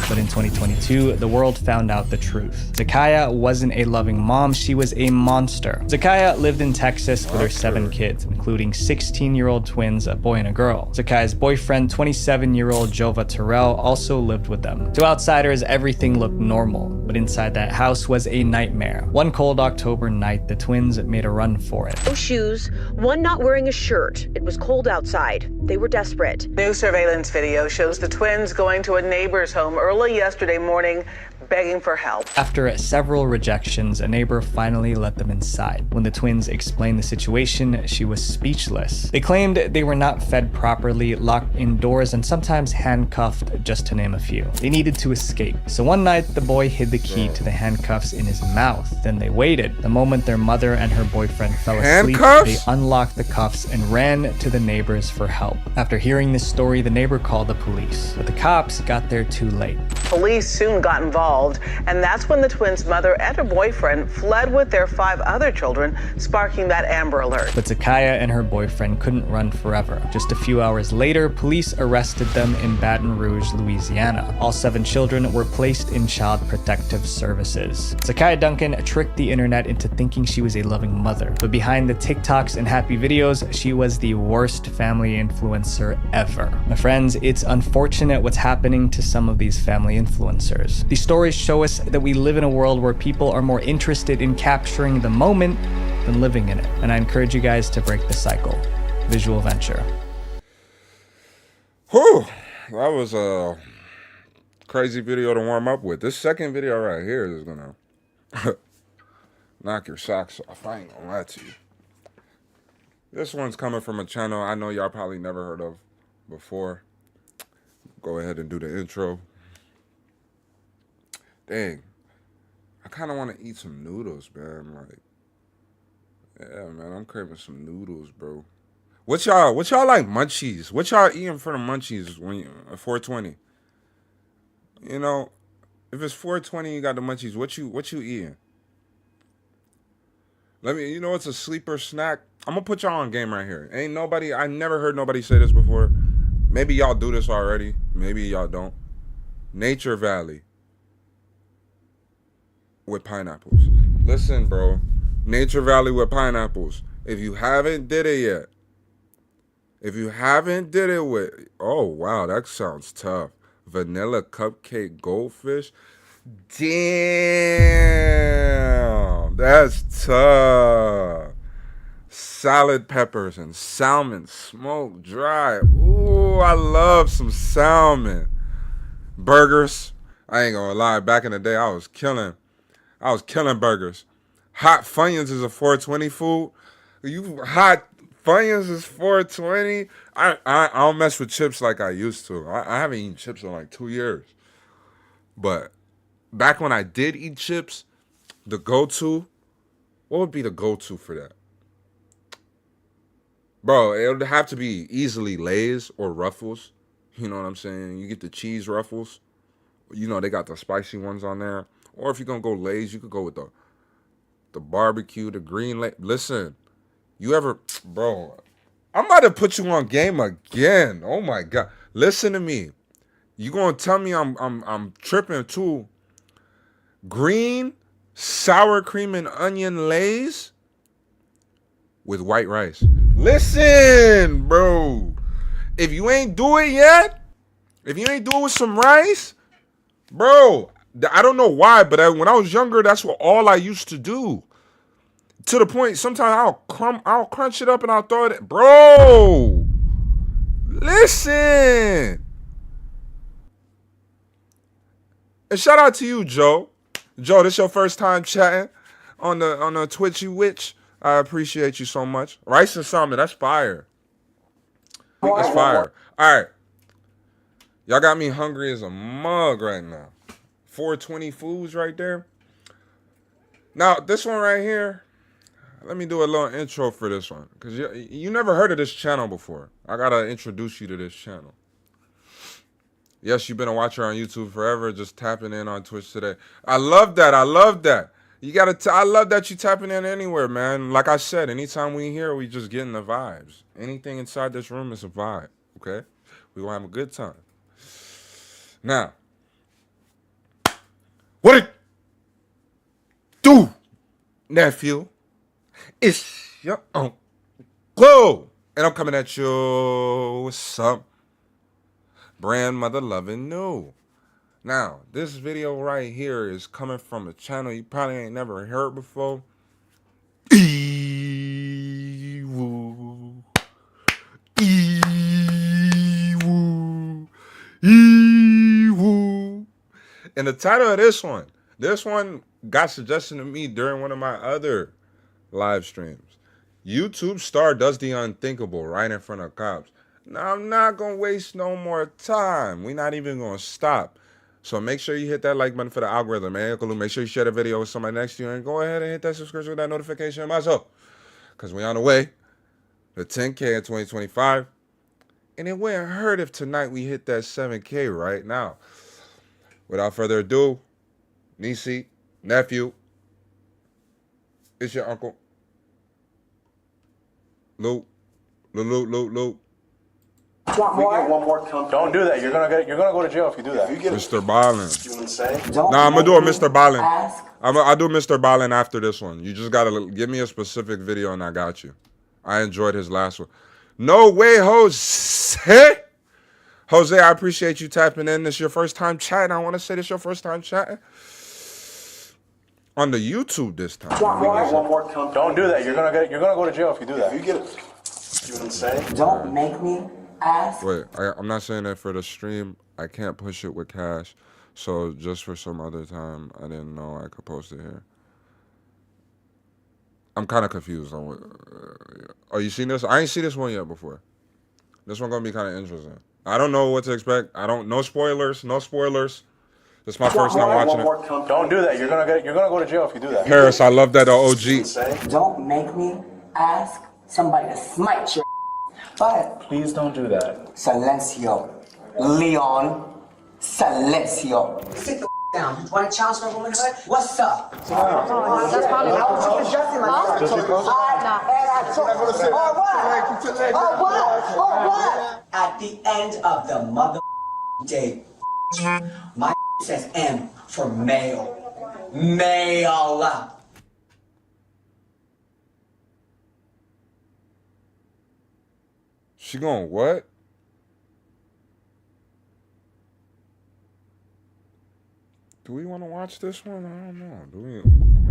But in 2022, the world found out the truth. Zakiya wasn't a loving mom, she was a monster. Zakiya lived in Texas with her 7 kids, including 16-year-old twins, a boy and a girl. Zakiya's boyfriend, 27-year-old Jova Terrell, also lived with them. To outsiders, everything looked normal, but inside that house was a nightmare. One cold October night, the twins made a run for it. No shoes, one not wearing a shirt. It was cold outside. They were desperate. New surveillance video shows the twins going to a neighbor's home early yesterday morning, begging for help. After several rejections, a neighbor finally let them inside. When the twins explained the situation, she was speechless. They claimed they were not fed properly, locked indoors, and sometimes handcuffed, just to name a few. They needed to escape. So one night, the boy hid the key to the handcuffs in his mouth. Then they waited. The moment their mother and her boyfriend fell asleep, they unlocked the cuffs and ran to the neighbors for help. After hearing this story, the neighbor called the police, but the cops got there too late. Police soon got involved, and that's when the twins' mother and her boyfriend fled with their 5 other children, sparking that Amber Alert. But Zakiya and her boyfriend couldn't run forever. Just a few hours later, police arrested them in Baton Rouge, Louisiana. All 7 children were placed in Child Protective Services. Zakiya Duncan tricked the internet into thinking she was a loving mother, but behind the TikToks and happy videos, she was the worst family influencer ever. My friends, it's unfortunate what's happening to some of these family influencers. These stories show us that we live in a world where people are more interested in capturing the moment than living in it. And I encourage you guys to break the cycle. Visual Venture. Whew, that was a crazy video to warm up with. This second video right here is gonna knock your socks off. I ain't gonna lie to you. This one's coming from a channel I know y'all probably never heard of before. Go ahead and do the intro. Dang, I kind of want to eat some noodles, man. Like, yeah, man, I'm craving some noodles, bro. What y'all like munchies? What y'all eating for the munchies when you 420? You know, if it's 420, you got the munchies. What you eating? You know, it's a sleeper snack. I'm gonna put y'all on game right here. I never heard nobody say this before. Maybe y'all do this already. Maybe y'all don't. Nature Valley with pineapples. Listen, bro. Nature Valley with pineapples. If you haven't did it yet. Oh, wow, that sounds tough. Vanilla cupcake goldfish. Damn, that's tough. Salad peppers and salmon smoked dry. Ooh, I love some salmon. Burgers. I ain't gonna lie. Back in the day, I was killing burgers. Hot Funyuns is a 420 food. Hot Funyuns is 420. I don't mess with chips like I used to. I haven't eaten chips in like 2 years. But back when I did eat chips, the go-to, what would be the go-to for that? Bro, it would have to be easily Lay's or Ruffles. You know what I'm saying? You get the cheese Ruffles. You know, they got the spicy ones on there. Or if you're going to go Lay's, you could go with the the barbecue, the green lake. Listen, you ever, bro? I'm about to put you on game again. Oh my God! Listen to me. You gonna tell me I'm tripping too? Green sour cream and onion lays with white rice. Listen, bro. If you ain't do it yet, if you ain't do it with some rice, bro, I don't know why, but when I was younger, that's what all I used to do. To the point, sometimes I'll crunch it up and I'll throw it. Bro, listen. And shout out to you, Joe. Joe, this your first time chatting on the Twitchy Witch. I appreciate you so much. Rice and salmon, that's fire. That's fire. All right. Y'all got me hungry as a mug right now. 420 foods right there. Now, this one right here, let me do a little intro for this one. Because you never heard of this channel before. I got to introduce you to this channel. Yes, you've been a watcher on YouTube forever, just tapping in on Twitch today. I love that. I love that. I love that you tapping in anywhere, man. Like I said, anytime we here, we just getting the vibes. Anything inside this room is a vibe, okay? We gonna have a good time. Now, what it do, nephew? It's your uncle, and I'm coming at you with some brand mother loving new. Now, this video right here is coming from a channel you probably ain't never heard before. Eewoo. Eewoo. Eewoo. And the title of this one got suggested to me during one of my other live streams. YouTube star does the unthinkable right in front of cops. Now, I'm not going to waste no more time. We're not even going to stop. So make sure you hit that like button for the algorithm, man. Make sure you share the video with somebody next to you. And go ahead and hit that subscription with that notification myself. Because we on the way to 10K in 2025. And it wouldn't hurt if tonight we hit that 7K right now. Without further ado, niece, nephew, it's your uncle. Lu. Want more? We get one more company. Don't do that. You're gonna go to jail if you do that. Mr. Ballin. You want to say? Nah, I'm gonna do a Mr. Ballin. I'll do Mr. Ballin after this one. You just gotta give me a specific video and I got you. I enjoyed his last one. No way, Jose. Jose, I appreciate you tapping in. This is your first time chatting. I want to say this is your first time chatting on the YouTube this time. One more company. Don't do that. You're gonna go to jail if you do that. If you get it. You want to say? Don't make me ask. Wait, I'm not saying that for the stream. I can't push it with cash. So just for some other time, I didn't know I could post it here. I'm kind of confused on what. Oh, you seen this? I ain't seen this one yet before. This one gonna be kind of interesting. I don't know what to expect. No spoilers. No spoilers. This is my first time watching it. Don't do that. You're gonna go to jail if you do that. Paris, I love that OG. Don't make me ask somebody to smite your. But please don't do that. Silencio, Leon, Silencio. Sit the down. You want to challenge my womanhood? What's up? That's probably I was just adjusting myself. What? At the end of the mother day, my says M for male. Male. She going what? Do we want to watch this one? I don't know. Do we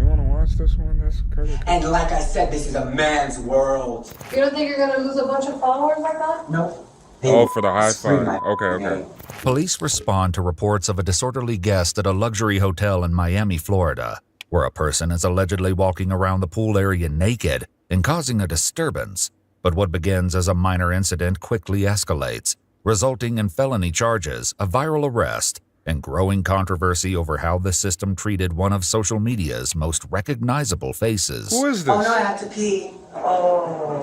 want to watch this one? That's crazy. And like I said, this is a man's world. You don't think you're gonna lose a bunch of followers like that? No. Oh, for the high five. Okay. Police respond to reports of a disorderly guest at a luxury hotel in Miami, Florida, where a person is allegedly walking around the pool area naked and causing a disturbance. But what begins as a minor incident quickly escalates, resulting in felony charges, a viral arrest, and growing controversy over how the system treated one of social media's most recognizable faces. Who is this? Oh, no, I have to pee. Oh.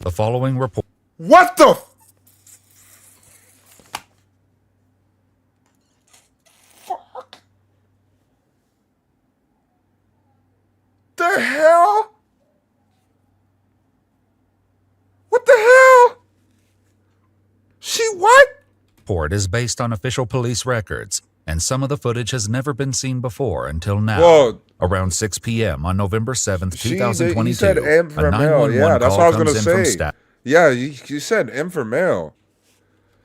The following report. What the? the hell? What the hell? She what? Report is based on official police records, and some of the footage has never been seen before until now. Well, around 6 p.m. on November 7th, you 2022, said M for a male. 911 Yeah, that's call what I was comes gonna in from say. staff Yeah, you said M for male.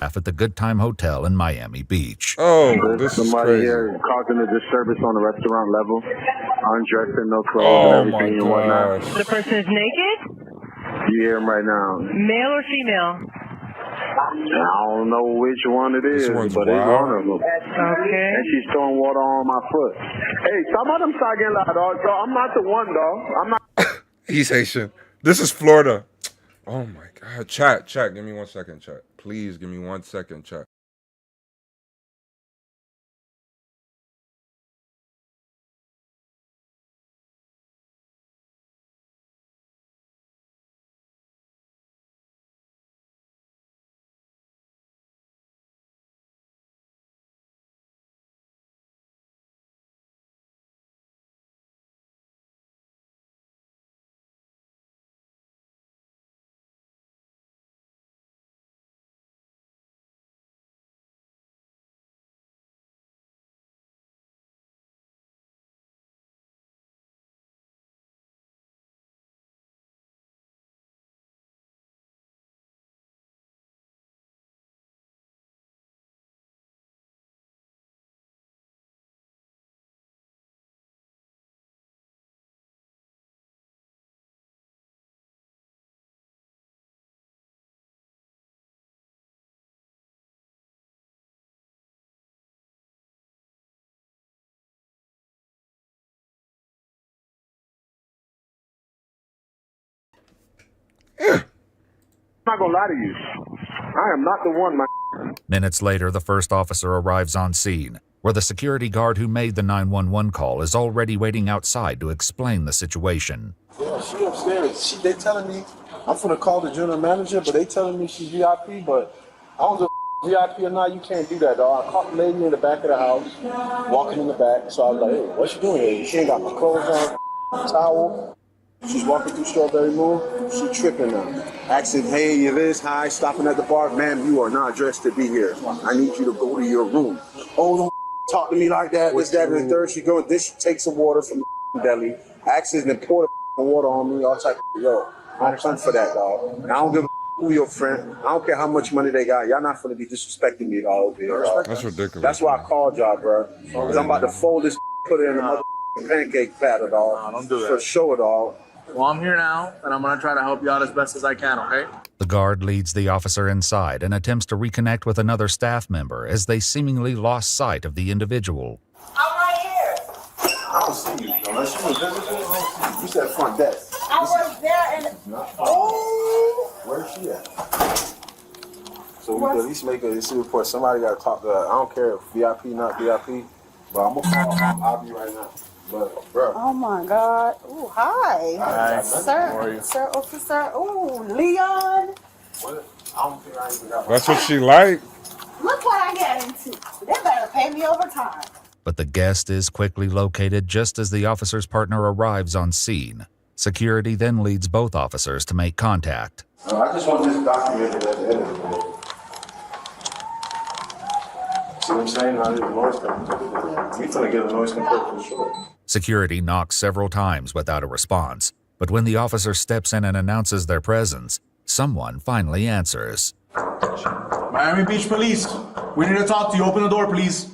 at the Good Time Hotel in Miami Beach. Oh, this is somebody crazy. here causing a disturbance on the restaurant level, undressed in no clothes Oh and my everything and whatnot. gosh. The person is naked? You hear him right now. Male or female? I don't know which one it is, but it's one of them. Okay. And she's throwing water on my foot. Hey, some of them start getting loud, dog. So I'm not the one, dog. I'm not. He's Haitian. This is Florida. Oh my God. Chat. Give me 1 second, chat. Please give me 1 second, chat. I'm not gonna lie to you. I am not the one, man. Minutes later, the first officer arrives on scene, where the security guard who made the 911 call is already waiting outside to explain the situation. Yeah, she upstairs. They telling me I'm finna call the general manager, but they telling me she's VIP, but I don't know if VIP or not. You can't do that, dog. I caught the lady in the back of the house, walking in the back, so I was like, hey, what she doing here? She ain't got my clothes on, towel. She's walking through Strawberry Moon. She tripping now. Asking, hey, you this, hi, stopping at the bar. Ma'am, you are not dressed to be here. I need you to go to your room. Oh, don't talk to me like that. This, that, and the third. She goes, this, she takes some water from the belly, asks and pour the water on me, all type of yo. I'm fun for that, dog. And I don't give a who your friend. I don't care how much money they got. Y'all not gonna be disrespecting me at all over here, dog. That's ridiculous. That's why I called y'all, bro. Because I'm about to fold this, put it in a mother pancake platter, dog. No, don't do that. For sure, dog. Well, I'm here now, and I'm gonna try to help you out as best as I can, okay? The guard leads the officer inside and attempts to reconnect with another staff member as they seemingly lost sight of the individual. I'm right here. I don't see you. Unless you was visiting, I don't see you. You said front desk. I was there and oh, where's she at? So we could at least make a report. Somebody got to talk to her. I don't care if VIP, not VIP, but I'm gonna call Bobby right now. But, bro. Oh my God. Ooh, hi. Hi. Sir, How are you? Sir Officer. Ooh, Leon. What? I don't think I even got my That's what she like. Look what I got into. They better pay me overtime. But the guest is quickly located just as the officer's partner arrives on scene. Security then leads both officers to make contact. I just want this documented at the end of the day. See what I'm saying? Now there's a noise complaint. We're gonna get a noise complaint for sure. Security knocks several times without a response, but when the officer steps in and announces their presence, someone finally answers. Miami Beach Police, we need to talk to you. Open the door, please.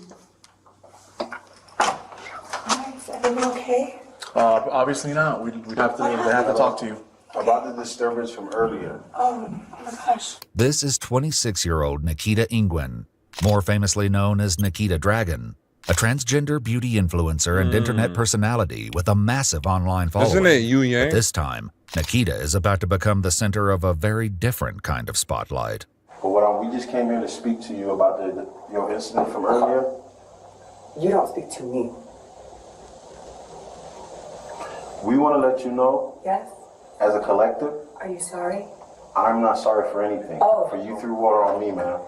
Is everything okay? Obviously not. We'd have to talk to you. About the disturbance from earlier. Oh my gosh. This is 26-year-old Nikita Ingwen, more famously known as Nikita Dragon, a transgender beauty influencer and internet personality with a massive online following. Isn't it Yu Yang? But this time, Nikita is about to become the center of a very different kind of spotlight. But we just came here to speak to you about your incident from earlier. You don't speak to me. We want to let you know, Yes? as a collective, Are you sorry? I'm not sorry for anything. Oh. For you threw water on me, man.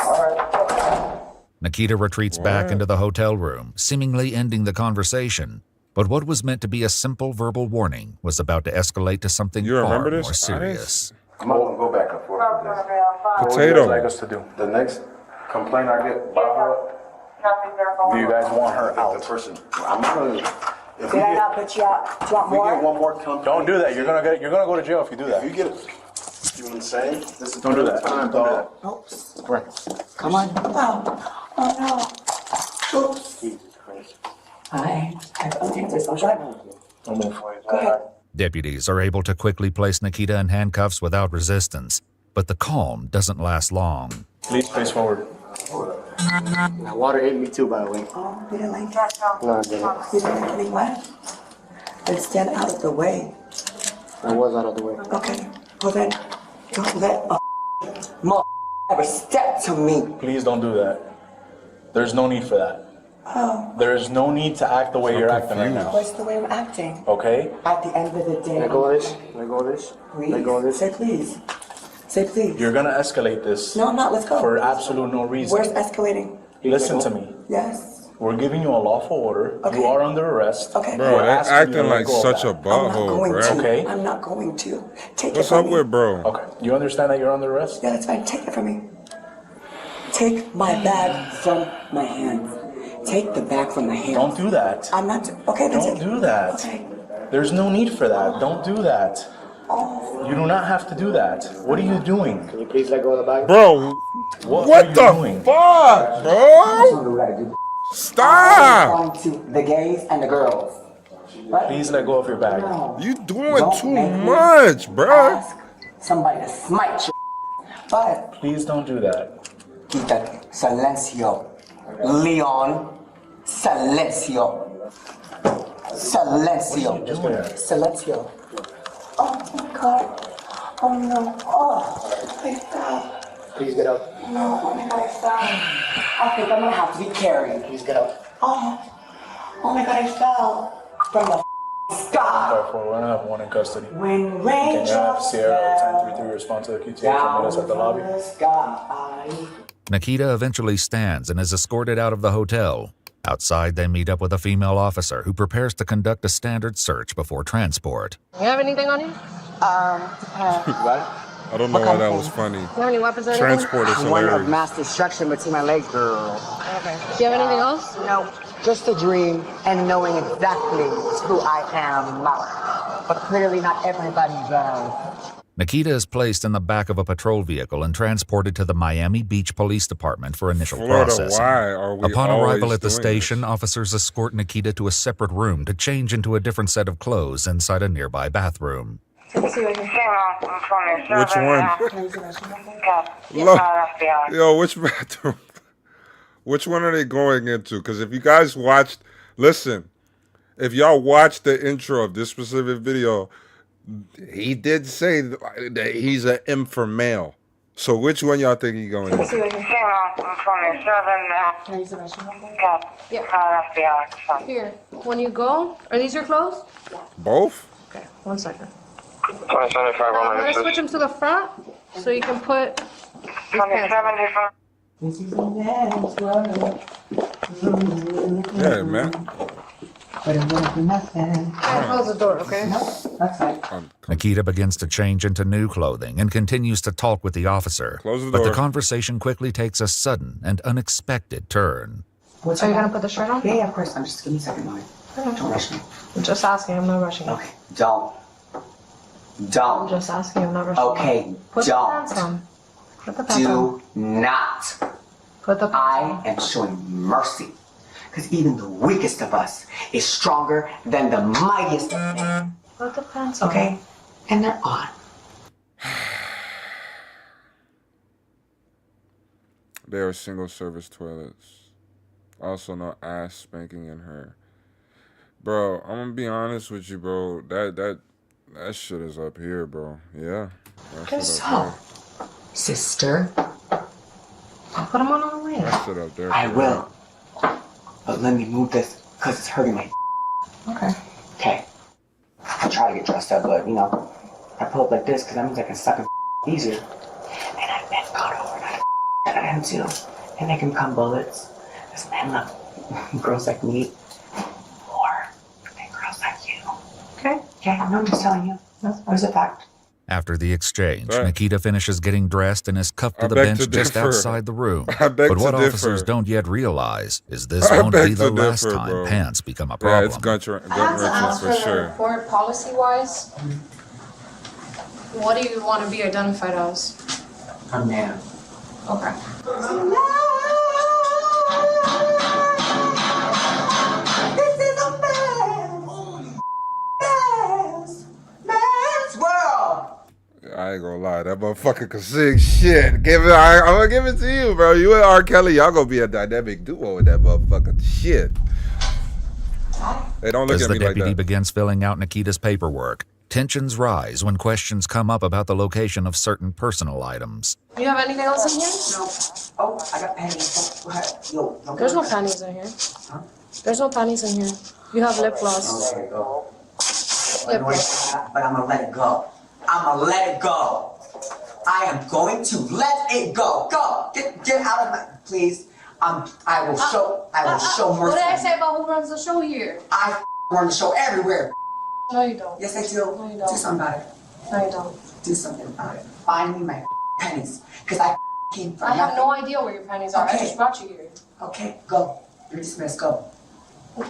All right. Nikita retreats back into the hotel room, seemingly ending the conversation. But what was meant to be a simple verbal warning was about to escalate to something far more serious. I'm not gonna go back and forth with this. What would you guys like us to do? The next complaint I get about her, Do you guys want her out? the person, I'm gonna. If we Did I get, not put you out? Do you want if we more? get one more complaint, Don't do that. You're gonna go to jail if you do that. if you get, you know what I'm saying? This is Don't do the that. time, Don't do dog. that. Oops. Right. Come on. Oh no. Oops. I don't think there's no shot. Don't move. Go ahead. Deputies are able to quickly place Nikita in handcuffs without resistance, but the calm doesn't last long. Please face forward. Now, water ate me too, by the way. Oh, you didn't like that? No, I didn't. You didn't like getting wet? Then stand out of the way. I was out of the way. Okay. Well then, don't let a mother ever step to me. Please don't do that. There's no need for that. Oh. There is no need to act the way you're acting right now. What's the way I'm acting? Okay? At the end of the day. Let go of this. Let go of this. Please. Let go of this. Say please. Say please. You're gonna escalate this. No, I'm not. Let's go. For absolute no reason. Where's escalating? Listen to me. Yes. We're giving you a lawful order. Okay. You are under arrest. Okay. Bro, We're they're asking you to acting let like go of such a that. I'm not butthole, going bro. to. Okay. I'm not going to. Take What's it from up me. with bro? Okay. You understand that you're under arrest? Yeah, that's fine. Take it from me. Take my bag from my hands. Take the bag from my hands. Don't do that. I'm not. Okay, then Don't take it. do that. Okay. There's no need for that. Don't do that. Oh. You do not have to do that. What are you doing? Can you please let go of the bag? Bro, What what are you the doing? fuck, bro? Stop! To the gays and the girls. Right? Please let go of your bag. No. You doing Don't too make me much, bro. Ask somebody to smite you. But Please don't do that. keep that silencio. Leon, silencio. Silencio. Silencio. Oh my god. Oh no. Oh, I fell. Please get up. No, oh my god, I fell. I think I'm gonna have to be carried. Please get up. Oh my god, I fell. From the sky. We're gonna have one in custody. When Can raindrops you have Sierra fell 1033 respond to the QTA for down minutes at the lobby? from the sky. Nikita eventually stands and is escorted out of the hotel. Outside, they meet up with a female officer who prepares to conduct a standard search before transport. You have anything on you? I don't know why that was funny. You have any weapons or anything? Transport is One of hilarious. mass destruction between my legs, girl. Okay. Do you have anything else? No, just a dream and knowing exactly who I am. But clearly not everybody does. Nikita is placed in the back of a patrol vehicle and transported to the Miami Beach Police Department for initial Florida, processing. why are we Upon always arrival at the doing station, officers escort Nikita to a separate room to change into a different set of clothes inside a nearby bathroom. Which one? Look, yo, which bathroom? Which one are they going into? Because if you guys watched, listen, if y'all watched the intro of this specific video, he did say that he's an infirmale. So which one y'all think he's going into? Yeah. Here. When you go, are these your clothes? Both? Okay, 1 second. I'm gonna switch them to the front so you can put these pants. Yeah, man. Close the door, okay? That's fine. Nikita begins to change into new clothing and continues to talk with the officer. Close the But the door. conversation quickly takes a sudden and unexpected turn. Are you gonna put the shirt on? Yeah, of course. I'm just give me a second, Molly. Don't rush me. I'm just asking, I'm not rushing you. Okay, don't. I'm Don't. just asking, I'm not rushing you. Okay, Put the pants don't. on. Put the pants on. Do not. Put the pants I am showing mercy. Because even the weakest of us is stronger than the mightiest. Put the pants on. Okay? And they're on. They are single service toilets. Also no ass spanking in her. Bro, I'm gonna be honest with you, bro. That shit is up here, bro. Yeah. That shit So, up sister, I'll put them on the way. there. That shit up there. I for will. real. But let me move this because it's hurting my. Okay. Okay. I try to get dressed up, but you know, I pull up like this because that means I can suck him easier. And I've been gone over that at him too. And make him come bullets. This man look gross like meat. Or they Okay, I'm just telling you. Where's the fact? After the exchange, Nikita finishes getting dressed and is cuffed to the beg bench to just differ. outside the room. I beg But what to officers differ. don't yet realize is this I won't beg be the to last differ, time bro. pants become a Yeah, problem. it's gun I have to ask for for sure. foreign policy-wise, what do you want to be identified as? A man. Okay. This is a man's world. I ain't gonna lie, that motherfucker can sing shit. I'm gonna give it to you, bro. You and R. Kelly, y'all gonna be a dynamic duo with that motherfucker. Shit. Hey, don't look As at the me like deputy that. begins filling out Nikita's paperwork, tensions rise when questions come up about the location of certain personal items. You have anything else in here? No. Oh, I got panties. Go ahead. Yo, There's no panties in here. There's no panties in here. You have lip gloss. Okay, go. Lip gloss. But I'm gonna let it go. I'm gonna let it go. I am going to let it go. Go. Get out of my. Please. I will show mercy. What did I say about who runs the show here? I run the show everywhere. No, you don't. Yes, I do. No, you don't. Do something about it. No, you don't. Do something about it. Find me my pennies. Because I came from I have nothing. no idea where your panties are. I Okay. just brought you here. Okay, go. You're dismissed. Go.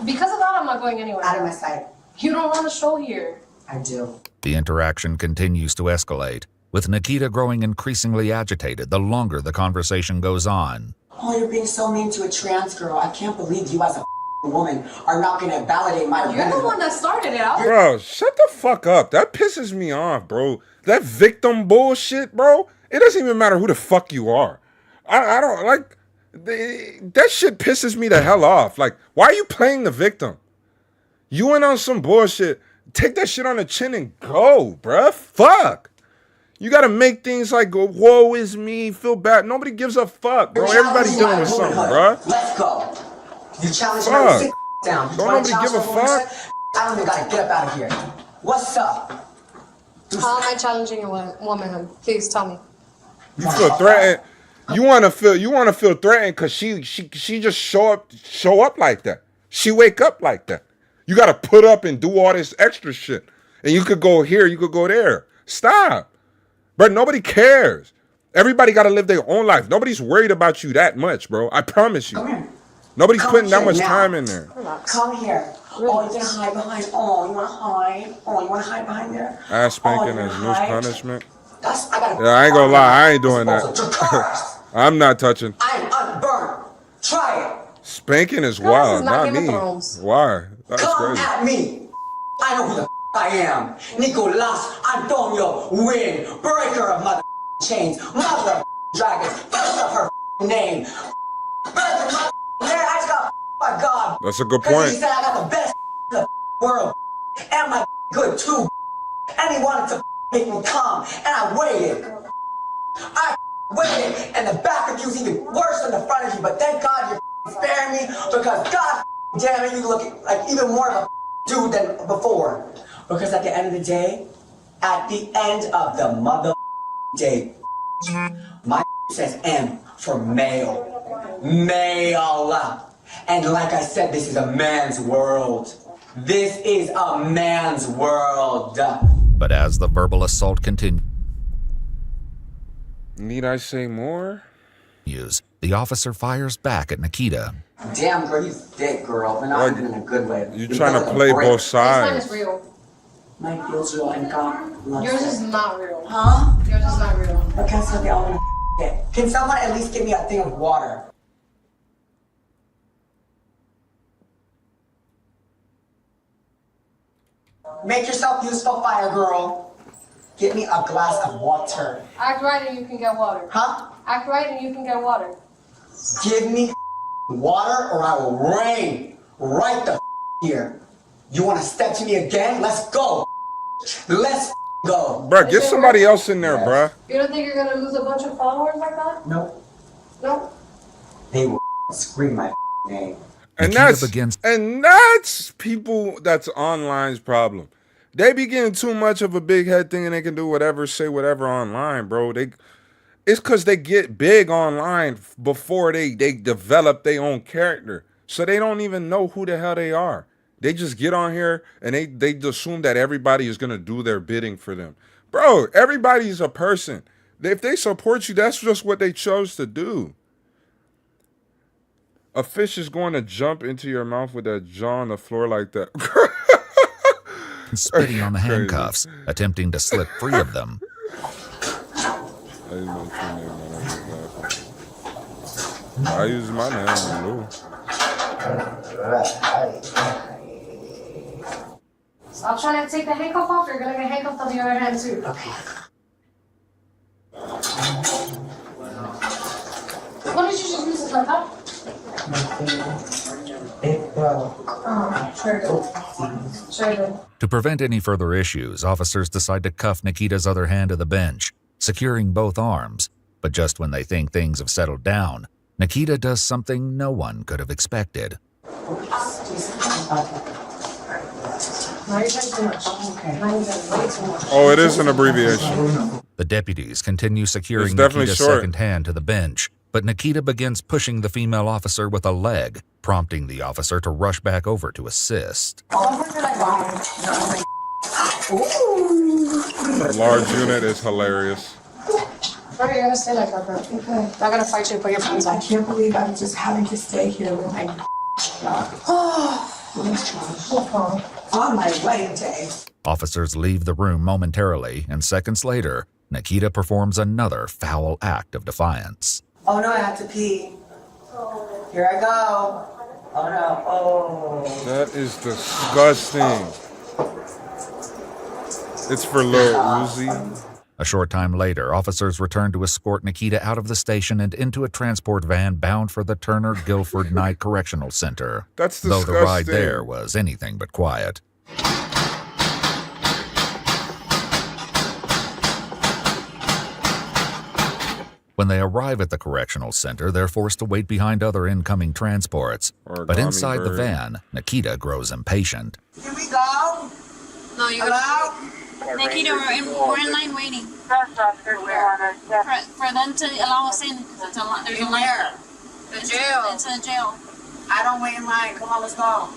Because of that, I'm not going anywhere. Out of my sight. You don't run the show here. I do. The interaction continues to escalate, with Nikita growing increasingly agitated the longer the conversation goes on. Oh, you're being so mean to a trans girl. I can't believe you as a woman are not going to validate my You're the one that started it. Bro, shut the fuck up. That pisses me off, bro. That victim bullshit, bro. It doesn't even matter who the fuck you are. I don't like that shit pisses me the hell off. Like, why are you playing the victim? You went on some bullshit. Take that shit on the chin and go, bruh. Fuck. You gotta make things like, woe is me, feel bad. Nobody gives a fuck, bro. Everybody dealing with something, bruh. Let's go. You challenge Fuck. my sit down. You Don't wanna nobody challenge give a my womanhood? fuck. I don't even gotta get up out of here. What's up? How am I challenging your womanhood? Please tell me. You feel threatened. You wanna feel threatened because she just show up like that. She wake up like that. You gotta put up and do all this extra shit. And you could go here, you could go there. Stop. But nobody cares. Everybody gotta live their own life. Nobody's worried about you that much, bro. I promise you. Come here. Nobody's Come putting that here much now. time in there. Come here. Oh, you're gonna hide behind. Oh, you wanna hide? Oh, you wanna hide behind there? Ass spanking Oh, as you loose hide? punishment. I gotta. Yeah, I ain't gonna lie. I ain't doing that. I'm not touching. I'm unburned. Try it. Spanking is Girls wild, is not not Game of me. Thrones. Why? That's Come crazy. at me. I know who the I am. Nicolas Antonio Win, breaker of mother chains, mother of dragons, first of her name. Birth of my I just got by God. That's a good Because point. he said I got the best in the world. And my good too. And he wanted to make me come. And I waited. I waited. And the back of you is even worse than the front of you. But thank God you're sparing me. Because God damn it, you look like even more of a dude than before. Because at the end of the day, at the end of the mother day, my says M for male. Male. And like I said, this is a man's world. This is a man's world. But as the verbal assault continues, Need I say more? the officer fires back at Nikita. Damn, girl, you thick, girl. But not Like, even in a good way. You trying to play both This line sides. is real. My feels real and God loves Yours it. is not real. Huh? Yours is not real. But guess what? They all want to Can someone at least give me a thing of water? Make yourself useful, fire girl. Get me a glass of water. Act right and you can get water. Huh? Act right and you can get water. Give me water or I will rain right the here. You want to step to me again? Let's go. Let's go. Bruh, get somebody else in there, bruh. You don't think you're gonna lose a bunch of followers like that? Nope. No. They will scream my name. And Nikita that's people that's online's problem. They be getting too much of a big head thing and they can do whatever, say whatever online, bro. It's because they get big online before they develop their own character. So they don't even know who the hell they are. They just get on here and they assume that everybody is going to do their bidding for them. Bro, everybody's a person. If they support you, that's just what they chose to do. A fish is going to jump into your mouth with that jaw on the floor like that. Spitting on the handcuffs, attempting to slip free of them. I use my name, Lou. Stop trying to take the handcuff off. You're gonna get handcuffed on the other hand too. Okay. What did you just use as my top? To prevent any further issues, officers decide to cuff Nikita's other hand to the bench, securing both arms. But just when they think things have settled down, Nikita does something no one could have expected. Oh, it is an abbreviation. The deputies continue securing It's definitely Nikita's short. second hand to the bench, but Nikita begins pushing the female officer with a leg, prompting the officer to rush back over to assist. The large unit is hilarious. You're gonna stay like that, bro. Okay. Not gonna fight you, put your pants on. I can't believe I'm just having to stay here with my on my wedding day. Officers leave the room momentarily, and seconds later, Nikita performs another foul act of defiance. Oh no, I have to pee. Here I go. Oh no. Oh. That is disgusting. It's for Lil Uzi. A short time later, officers return to escort Nikita out of the station and into a transport van bound for the Turner Guilford Knight Correctional Center. That's though disgusting. the ride there was anything but quiet. When they arrive at the correctional center, they're forced to wait behind other incoming transports. But inside the van, Nikita grows impatient. Here we go. No, you Hello? Nikita, we're in line waiting. For them to allow us in. There's a line. The jail. It's a jail. I don't wait in line. Come on, let's go.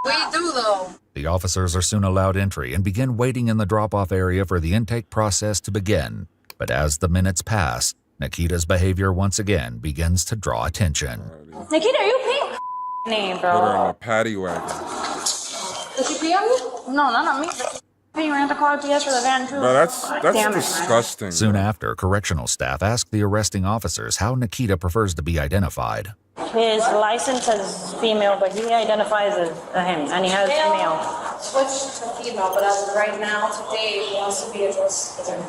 We do though. The officers are soon allowed entry and begin waiting in the drop-off area for the intake process to begin. But as the minutes pass, Nikita's behavior once again begins to draw attention. Nikita, are you pink? Name, Put her in bro. a paddy wagon. Did she pee on you? No, not on me. We have to call GPS for the van too. Bro, that's Damn it, disgusting. Soon after, correctional staff ask the arresting officers how Nikita prefers to be identified. His license says female, but he identifies as him, and he has female. Switch to female, but as of right now, today, he wants to be addressed as him.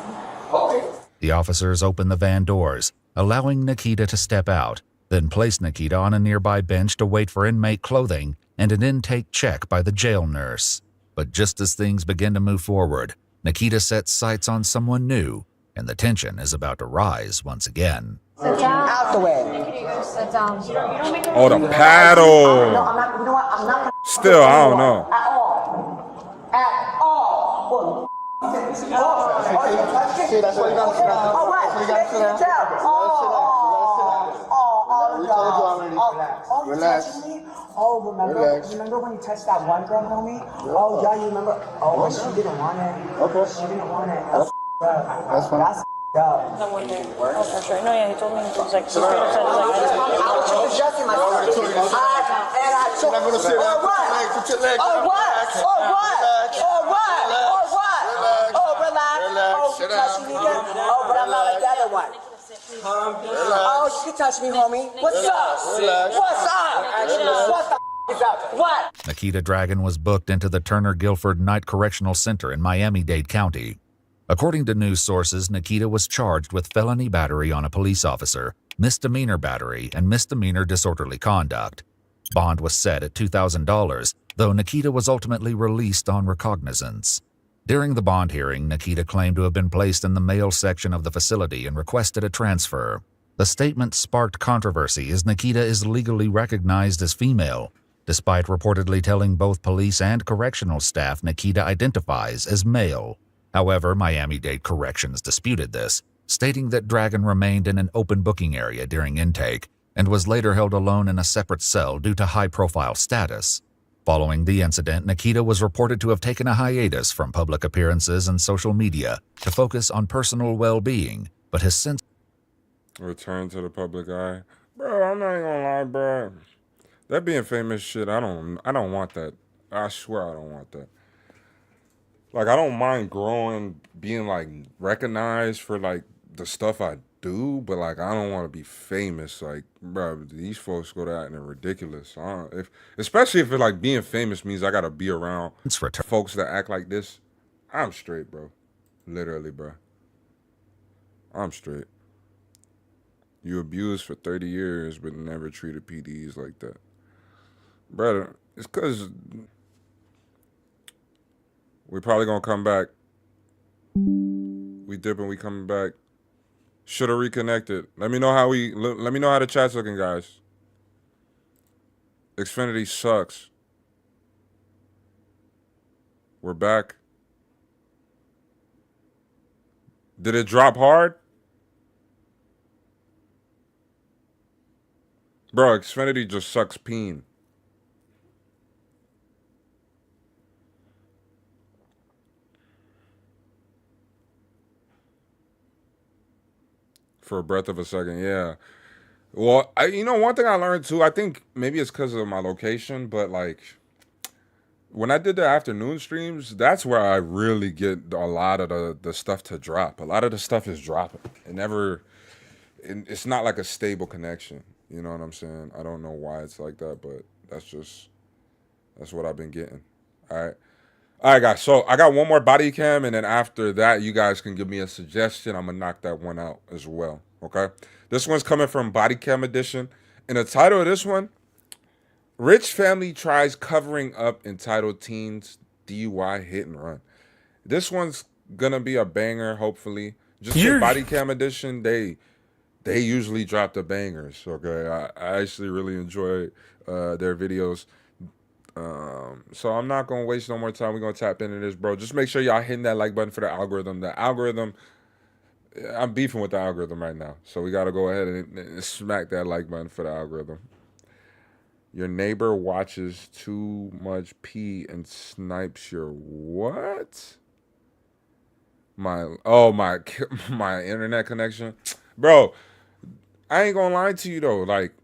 Okay. The officers open the van doors, allowing Nikita to step out, then place Nikita on a nearby bench to wait for inmate clothing and an intake check by the jail nurse. But just as things begin to move forward, Nikita sets sights on someone new, and the tension is about to rise once again. Sit down. Out the way. Sit down. Oh, the paddle. No, I'm not. You know what? I'm not gonna. Still, I don't know. At all. At all. See, that's what you got to do. All right. That's what you got to do. Relax. Oh, remember? Relax. Remember when you touched that one girl, homie? Oh, yeah, you remember? Oh, she didn't want it. Okay. She didn't want it. That's fine. That's up. Oh, for sure. No, yeah, he told me. He was like, straight up said, I was just adjusting myself. I took. I'm not gonna sit down. Put your legs Oh, up. what? Oh, what? Oh, what? Oh, what? Oh, relax. Oh, you touching me again? Oh, but I'm not like the other one. Oh, you can touch me, homie. What's up? What's up? What the is up? What? Nikita Dragon was booked into the Turner Guilford Knight Correctional Center in Miami-Dade County. According to news sources, Nikita was charged with felony battery on a police officer, misdemeanor battery, and misdemeanor disorderly conduct. Bond was set at $2,000, though Nikita was ultimately released on recognizance. During the bond hearing, Nikita claimed to have been placed in the male section of the facility and requested a transfer. The statement sparked controversy as Nikita is legally recognized as female, despite reportedly telling both police and correctional staff Nikita identifies as male. However, Miami-Dade Corrections disputed this, stating that Dragon remained in an open booking area during intake and was later held alone in a separate cell due to high-profile status. Following the incident, Nikita was reported to have taken a hiatus from public appearances and social media to focus on personal well-being, but has since returned to the public eye. Bro, I'm not even gonna lie, bro. That being famous shit, I don't want that. I swear I don't want that. Like, I don't mind growing, being like recognized for like the stuff I do, but like I don't want to be famous. Like, bro, these folks go to acting ridiculous. Especially if it like being famous means I gotta be around folks that act like this. I'm straight, bro. Literally, bro. I'm straight. You abused for 30 years, but never treated PDs like that. Brother, it's because we probably gonna come back. We dipping, we coming back. Shoulda reconnected. Let me know how the chat's looking, guys. Xfinity sucks. We're back. Did it drop hard? Bro, Xfinity just sucks peen. For a breath of a second, yeah. Well, one thing I learned too, I think maybe it's because of my location, but like when I did the afternoon streams, that's where I really get a lot of the stuff to drop. A lot of the stuff is dropping. It's not like a stable connection. You know what I'm saying? I don't know why it's like that, but that's what I've been getting. All right, guys. So I got one more body cam, and then after that, you guys can give me a suggestion. I'm gonna knock that one out as well. Okay. This one's coming from Body Cam Edition, and the title of this one: Rich Family Tries Covering Up Entitled Teens DUI Hit and Run. This one's gonna be a banger, hopefully. Just the Body Cam Edition, they usually drop the bangers. Okay, I actually really enjoy their videos. So I'm not gonna waste no more time. We're gonna tap into this, bro. Just make sure y'all hitting that like button for the algorithm. The algorithm, I'm beefing with the algorithm right now, so we gotta go ahead and smack that like button for the algorithm. Your neighbor watches too much pee and snipes your what? My internet connection, bro. I ain't gonna lie to you though, like.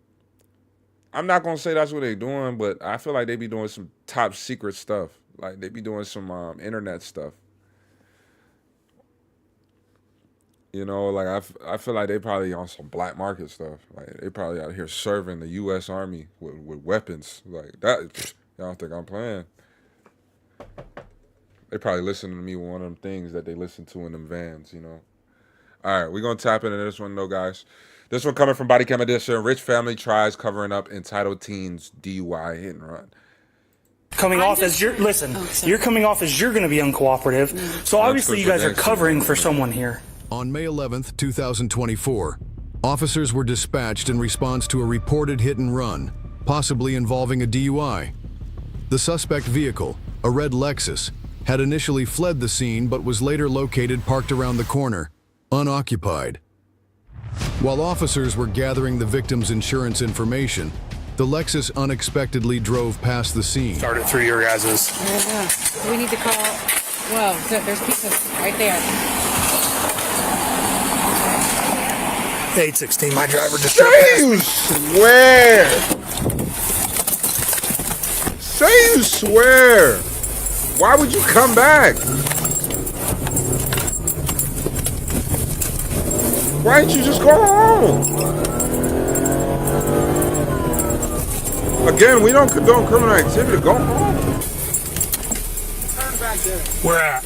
I'm not gonna say that's what they doing, but I feel like they be doing some top secret stuff. Like they be doing some internet stuff. You know, like I feel like they probably on some black market stuff. Like they probably out here serving the U.S. Army with weapons like that. Y'all don't think I'm playing? They probably listen to me with one of them things that they listen to in them vans. You know. All right, we're gonna tap into this one though, guys. This one coming from Body Cam Edition. Rich family tries covering up entitled teens DUI hit and run. Coming off as you're coming off as you're going to be uncooperative. So obviously you guys are covering for someone here. On May 11th, 2024, officers were dispatched in response to a reported hit and run, possibly involving a DUI. The suspect vehicle, a red Lexus, had initially fled the scene but was later located parked around the corner, unoccupied. While officers were gathering the victim's insurance information, the Lexus unexpectedly drove past the scene. Started through your guys's. Do we need to call? Well, there's pieces right there. 816, my driver just Say you swear! Say you swear! Why would you come back? Why didn't you just go home? Again, we don't condone criminal activity. Go home. Turn back there. Where at?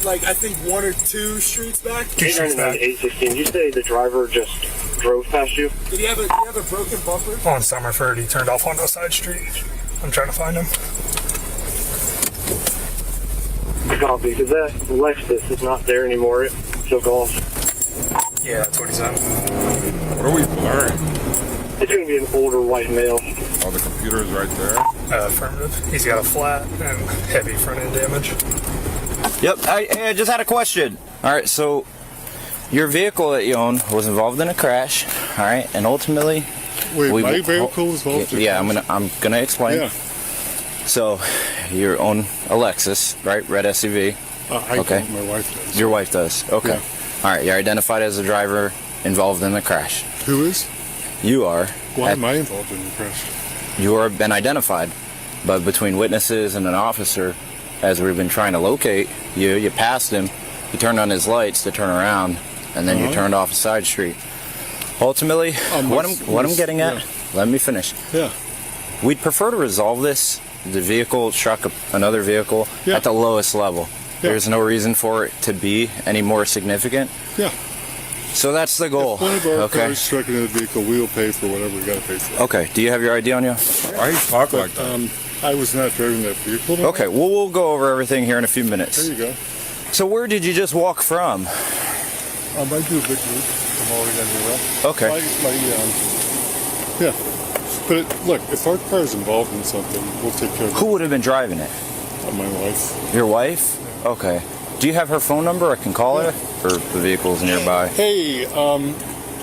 Like I think 1 or 2 streets back. 816. You say the driver just drove past you? Did he have a broken bumper? On Summerford, he turned off onto a side street. I'm trying to find him. Copy, because that Lexus is not there anymore. It took off. Yeah, that's what he said. What are we blurring? It's going to be an older white male. Oh, the computer's right there? Affirmative. He's got a flat and heavy front end damage. Yep, I just had a question. All right, so your vehicle that you own was involved in a crash, all right, and ultimately... Wait, my vehicle was involved in a crash? Yeah, I'm gonna explain. Yeah. So, you own a Lexus, right? Red SUV. I don't. My wife does. Your wife does. Okay. Yeah. All right. You're identified as the driver involved in the crash. Who is? You are. Why am I involved in the crash? You are been identified, but between witnesses and an officer, as we've been trying to locate you, you passed him. You turned on his lights to turn around, and then you turned off a side street. Ultimately, what I'm getting at, let me finish. Yeah. We'd prefer to resolve this. The vehicle struck another vehicle at the lowest level. Yeah. There's no reason for it to be any more significant. Yeah. So that's the goal. If one of our cars struck another vehicle, we'll pay for whatever we got to pay for. Okay. Do you have your ID on you? Why you talk like that? I was not driving that vehicle. Okay. Well, we'll go over everything here in a few minutes. There you go. So where did you just walk from? I do a big loop from already under Okay. Yeah. But look, if our car's involved in something, we'll take care of it. Who would have been driving it? My wife. Your wife? Okay. Do you have her phone number? I can call her, or the vehicle's nearby. Hey,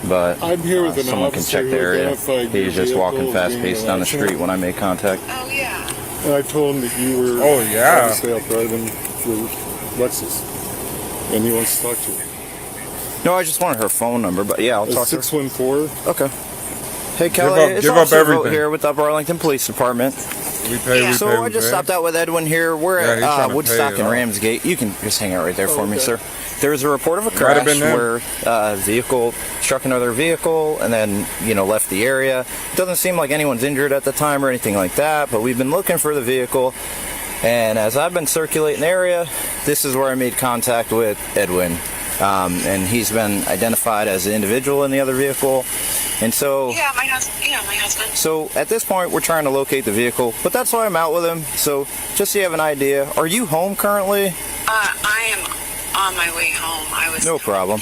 but I'm here with an someone can officer check the area. He's just walking vehicle fast-paced down the street when I made contact. Oh yeah. And I told him that you were. Oh yeah. Obviously, out driving your Lexus, and he wants to talk to you. No, I just wanted her phone number, but yeah, I'll talk to her. 614. Okay. Hey Kelly, give up everything here with the Upper Arlington Police Department. We pay. So I just stopped out with Edwin here. We're at Woodstock and all. Ramsgate. You can just hang out right there for me, sir. There was a report of a crash where a vehicle struck another vehicle and then, left the area. It doesn't seem like anyone's injured at the time or anything like that, but we've been looking for the vehicle. And as I've been circulating the area, this is where I made contact with Edwin. And he's been identified as the individual in the other vehicle. And so, my husband. So at this point, we're trying to locate the vehicle, but that's why I'm out with him. So just so you have an idea, are you home currently? I am on my way home. I was. No problem.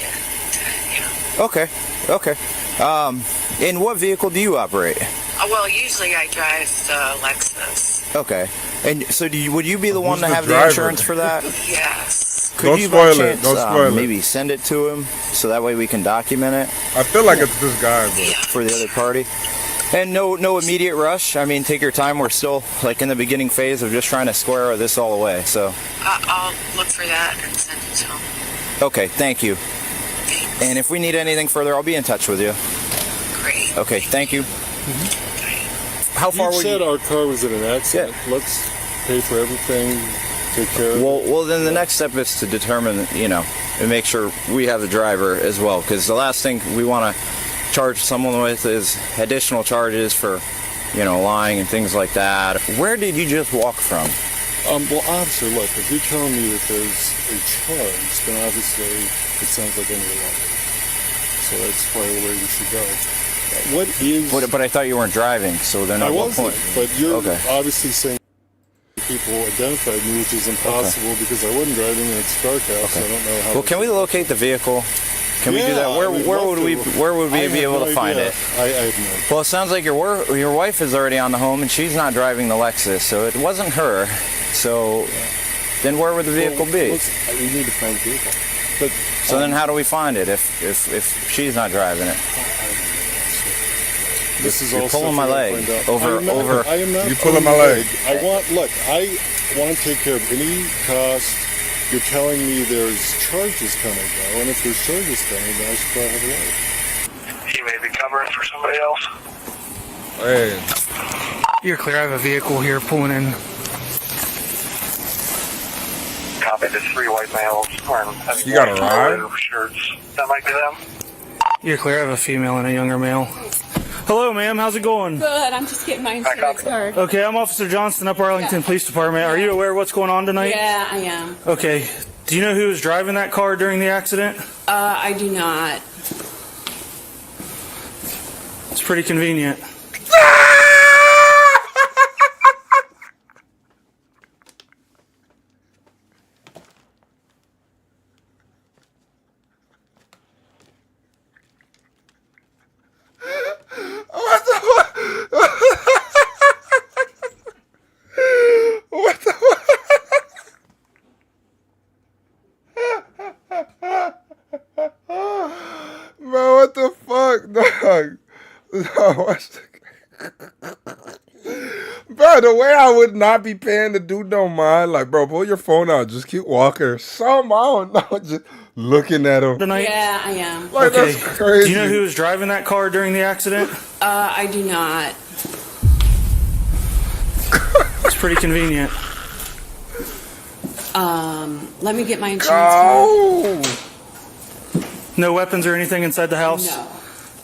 Okay. And what vehicle do you operate? Well, usually I drive the Lexus. Okay. And so would you be the one to have the insurance for that? Yes. Could you by chance, maybe send it to him so that way we can document it? I feel like it's this guy, but for the other party. And no immediate rush. I mean, take your time. We're still in the beginning phase of just trying to square this all away. So I'll look for that and send it to him. Okay, thank you. Thanks. And if we need anything further, I'll be in touch with you. Great. Okay, thank you. How far you said our car was in an accident. Yeah. Let's pay for everything. Take care of it. Well, then the next step is to determine, and make sure we have the driver as well. Because the last thing we want to charge someone with is additional charges for, lying and things like that. Where did you just walk from? Well, obviously, look, if you're telling me that there's a charge, then obviously it sounds like any robbery. So that's probably the way we should go. What is... But I thought you weren't driving, so then at what point? But you're obviously saying people identified me, which is impossible because I wasn't driving and it's dark out, so I don't know how... Well, can we locate the vehicle? Can we do that? Where would we be able to find it? I have no idea. Well, it sounds like your wife is already on the home and she's not driving the Lexus, so it wasn't her. So then where would the vehicle be? We need to find the vehicle. But, so then how do we find it if she's not driving it? This is You're pulling my leg over. I am not. You pulling my leg? I want to take care of any cost. You're telling me there's charges coming though, and if there's charges coming, then I should probably have a lawyer. He may be covering for somebody else. Hey. You're clear. I have a vehicle here pulling in. Copy. There's 3 white males wearing heavy You got a ride? shirts. That might be them. You're clear. I have a female and a younger male. Hello, ma'am. How's it going? Good. I'm just getting my insurance card. Okay, I'm Officer Johnston, Upper Arlington Police Department. Are you aware of what's going on tonight? Yeah, I am. Okay. Do you know who was driving that car during the accident? I do not. It's pretty convenient. Man, what the fuck, dog? No, Bro, the way I would not be paying the dude no mind. Like, bro, pull your phone out. Just keep walking or something. I don't know. Just looking at him. Tonight? Yeah, I am. Like, Okay. that's crazy. Do you know who was driving that car during the accident? I do not. It's pretty convenient. Let me get my insurance card. No weapons or anything inside the house? No.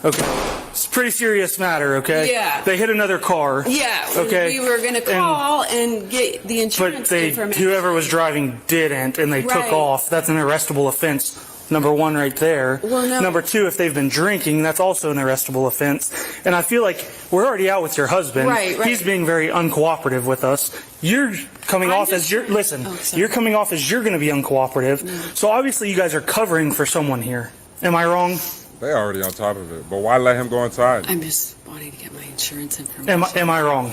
Okay. It's a pretty serious matter, okay? Yeah. They hit another car. Yeah. Okay. We were going to call and get the insurance But information. whoever was driving didn't, and they Right. took off. That's an arrestable offense. Number one, right there. Well, no. Number two, if they've been drinking, that's also an arrestable offense. And I feel like we're already out with your husband. Right. He's being very uncooperative with us. You're coming off as you're you're coming off as you're going to be uncooperative. So obviously, you guys are covering for someone here. Am I wrong? They already on top of it. But why let him go inside? I'm just wanting to get my insurance information. Am I wrong?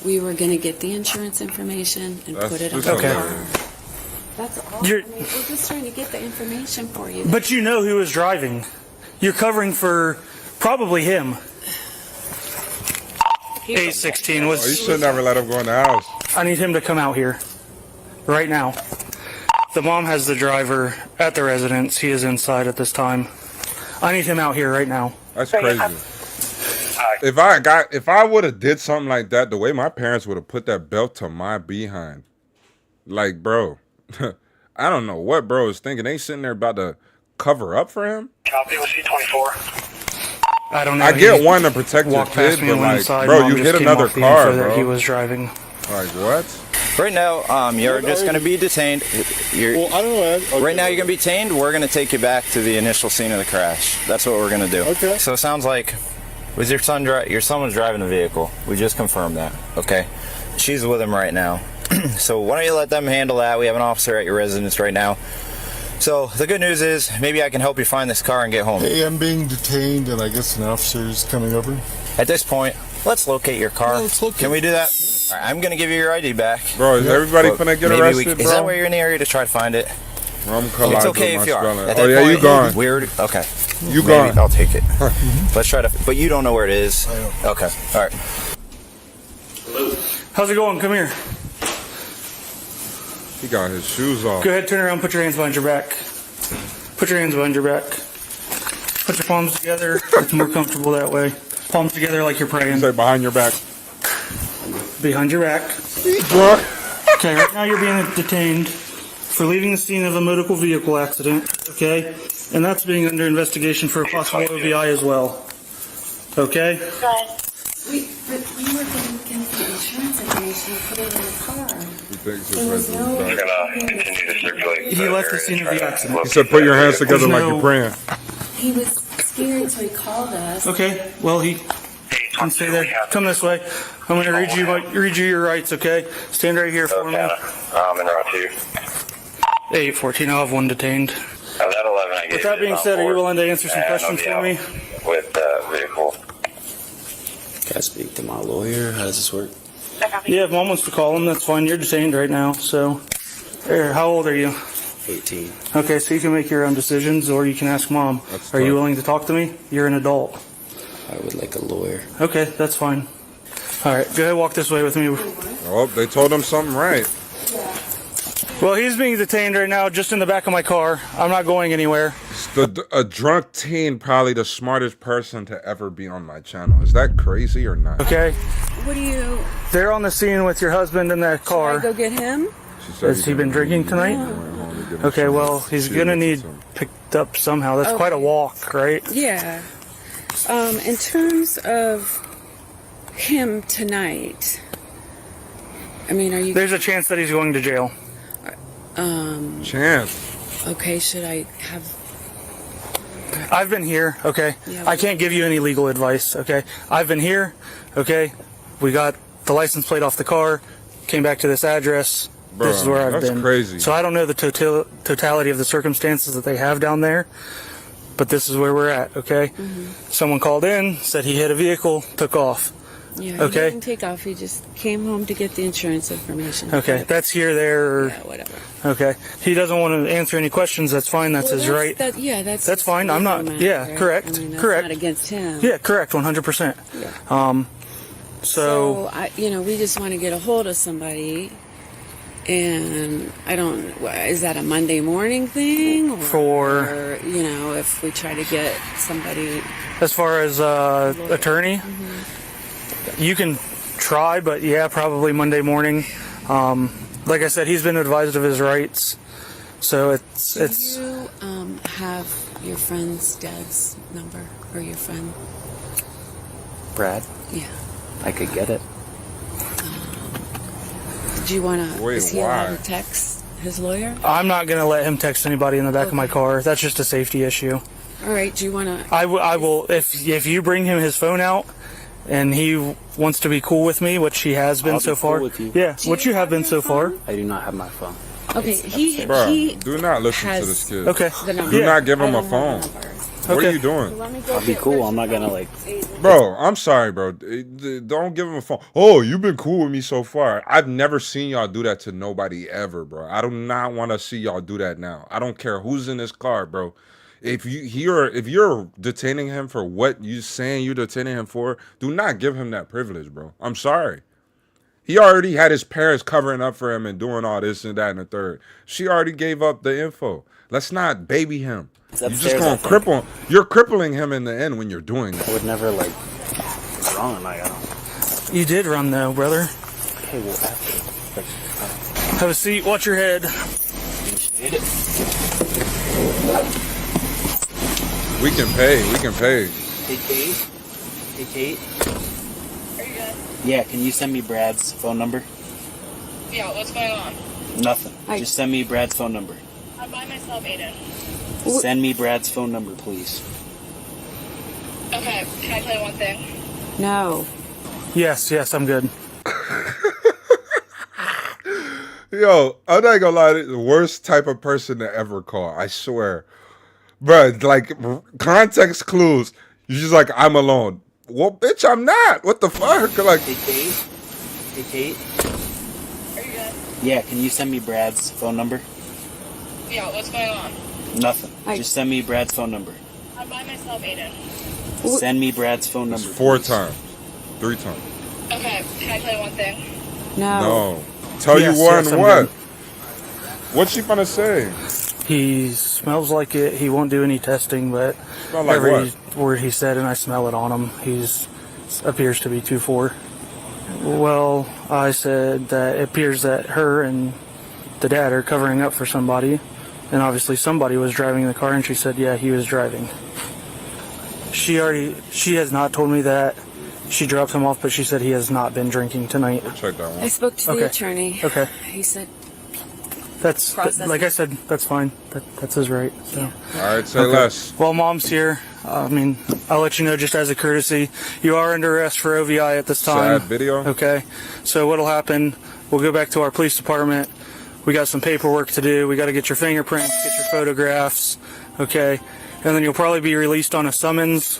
We were going to get the insurance information and That's put it on just the hilarious. car. That's all. I mean, we're just trying to get the information for you. But you know who is driving. You're covering for probably him. 816 was. Oh, you should never let him go in the house. I need him to come out here right now. The mom has the driver at the residence. He is inside at this time. I need him out here right now. That's crazy. If I would have did something like that, the way my parents would have put that belt to my behind, like, bro, I don't know what bro is thinking. They sitting there about to cover up for him. Copy with C-24. I don't know. I get one to protect your kid, but like, bro, you hit another car, bro. He was driving. Like what? Right now, you're just going to be detained. Well, I don't know. Okay. Right now, you're going to be detained. We're going to take you back to the initial scene of the crash. That's what we're going to do. Okay. So it sounds like, was your son was driving the vehicle? We just confirmed that. Okay. She's with him right now. So why don't you let them handle that? We have an officer at your residence right now. So the good news is, maybe I can help you find this car and get home. Hey, I'm being detained, and I guess an officer's coming over. At this point, let's locate your car. Can we do that? All right, I'm going to give you your ID back. Bro, is everybody finna get arrested, bro? Is that where you're in the area to try to find it? It's okay if you are. Oh yeah, you gone. Weird. Okay. You Maybe gone. I'll take it. Let's try to. But you don't know where it is. I don't. Okay. All right. How's it going? Come here. He got his shoes off. Go ahead, turn around, put your hands behind your back. Put your hands behind your back. Put your palms together. It's more comfortable that way. Palms together like you're praying. Say behind your back. Behind your back. Okay, right now you're being detained for leaving the scene of a motor vehicle accident, okay? And that's being under investigation for a possible OVI as well. Okay? We were going to get the insurance information and put it in the car. We're gonna continue to circulate. He left the scene of the accident. He said, "Put your hands together like you're praying." He was scared, so he called us. Okay, well, he can stay there. Come this way. I'm going to read you your rights, okay? Stand right here for me. I'm in route 2. 814, I'll have one detained. That 11 I gave With that being said, are you willing to answer some questions for me? With vehicle. Can I speak to my lawyer? How does this work? Yeah, if mom wants to call him, that's fine. You're detained right now, so. Here, how old are you? 18. Okay, so you can make your own decisions, or you can ask mom. Are you willing to talk to me? You're an adult. I would like a lawyer. Okay, that's fine. All right, go ahead, walk this way with me. Oh, they told him something right. Well, he's being detained right now just in the back of my car. I'm not going anywhere. A drunk teen, probably the smartest person to ever be on my channel. Is that crazy or not? Okay. What do you... They're on the scene with your husband in that car. Should I go get him? Has he been drinking tonight? Okay, well, he's going to need picked up somehow. That's quite a walk, right? Yeah. In terms of him tonight, I mean, are you... There's a chance that he's going to jail. Chance. Okay, should I have... I've been here, okay? Yeah, I can't give you any legal advice, okay? I've been here, okay? We got the license plate off the car, came back to this address. Bro, this is where I've been. That's crazy. So I don't know the totality of the circumstances that they have down there, but this is where we're at, okay? Mm-hmm. Someone called in, said he hit a vehicle, took off. Yeah, okay. He didn't take off. He just came home to get the insurance information. Okay, that's here, there, or... Yeah, whatever. Okay. He doesn't want to answer any questions. That's fine. That's his right. That's fine. I'm not... matter, Yeah, right? correct. I mean, that's correct. not against him. Yeah, correct. 100%. Yeah. So we just want to get a hold of somebody, and I don't. Is that a Monday morning thing, or if we try to get somebody? As far as attorney, you can try, but yeah, probably Monday morning. Like I said, he's been advised of his rights, so it's. Do you have your friend's dad's number, or your friend? Brad? Yeah. I could get it. Did you want to? Wait, is he why? allowed to text his lawyer? I'm not going to let him text anybody in the back of my car. That's just a safety issue. All right. Do you want to? I will. If you bring him his phone out, and he wants to be cool with me, which he has been so far. Cool with you. Yeah, what you have been so far. I do not have my phone. Okay, Bro, he do not listen to has this kid. Okay. the number. Do not give him a phone. What are you doing? I'll be cool. I'm not gonna Bro, I'm sorry, bro. Don't give him a phone. Oh, you've been cool with me so far. I've never seen y'all do that to nobody ever, bro. I do not want to see y'all do that now. I don't care who's in this car, bro. If you're detaining him for what you saying you're detaining him for, do not give him that privilege, bro. I'm sorry. He already had his parents covering up for him and doing all this and that and the third. She already gave up the info. Let's not baby him. You're just gonna cripple. You're crippling him in the end when you're doing that. I would never run and I don't. You did run though, brother. Okay, well after. Have a seat. Watch your head. Appreciate it. We can pay. We can pay. Hey Kate. Hey Kate. Are you good? Yeah. Can you send me Brad's phone number? Yeah, what's going on? Nothing. Just send me Brad's phone number. I'm by myself, Aiden. Send me Brad's phone number, please. Okay, can I play one thing? No. Yes, I'm good. Yo, I'm not gonna lie, the worst type of person to ever call. I swear. Bruh, like, context clues. You're just like, I'm alone. Well, bitch, I'm not. What the fuck? Like, Hey Kate. Hey Kate. Are you good? Yeah. Can you send me Brad's phone number? Yeah, what's going on? Nothing. Just send me Brad's phone number. I'm by myself, Aiden. Send me Brad's phone number. 4 times. 3 times. Okay, can I play one thing? No. Tell Yes, you what yes, and I'm what? good. What's she gonna say? He smells like it. He won't do any testing, but Smell like every what? word he said, and I smell it on him. Appears to be 2-4. Well, I said that it appears that her and the dad are covering up for somebody, and obviously somebody was driving the car, and she said, yeah, he was driving. She has not told me that. She dropped him off, but she said he has not been drinking tonight. We'll check that one. I spoke to the attorney. Okay. He said That's process like it. I said. That's fine. That's his right. So. All right, say less. Well, mom's here. I mean, I'll let you know just as a courtesy. You are under arrest for OVI at this time. Sad video. Okay. So what'll happen? We'll go back to our police department. We got some paperwork to do. We got to get your fingerprints, get your photographs. Okay. And then you'll probably be released on a summons,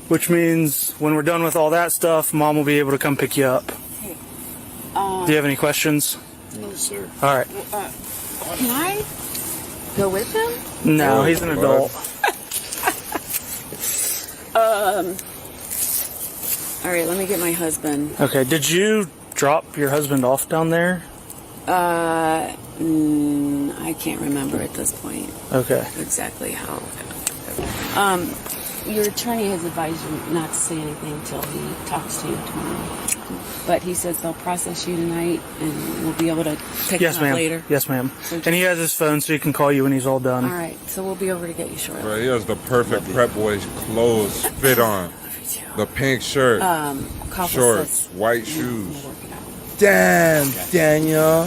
which means when we're done with all that stuff, mom will be able to come pick you up. Do you have any questions? No, sir. All right. Can I go with him? No, he's an adult. All right, let me get my husband. Okay, did you drop your husband off down there? I can't remember at this point. Okay. Exactly how. Your attorney has advised you not to say anything until he talks to you tomorrow. But he says they'll process you tonight, and we'll be able to pick him up later. Yes, ma'am. And he has his phone, so he can call you when he's all done. All right, so we'll be over to get you shortly. Bro, he has the perfect prep boy clothes fit on. The pink shirt, shorts, white shoes. Damn, Daniel.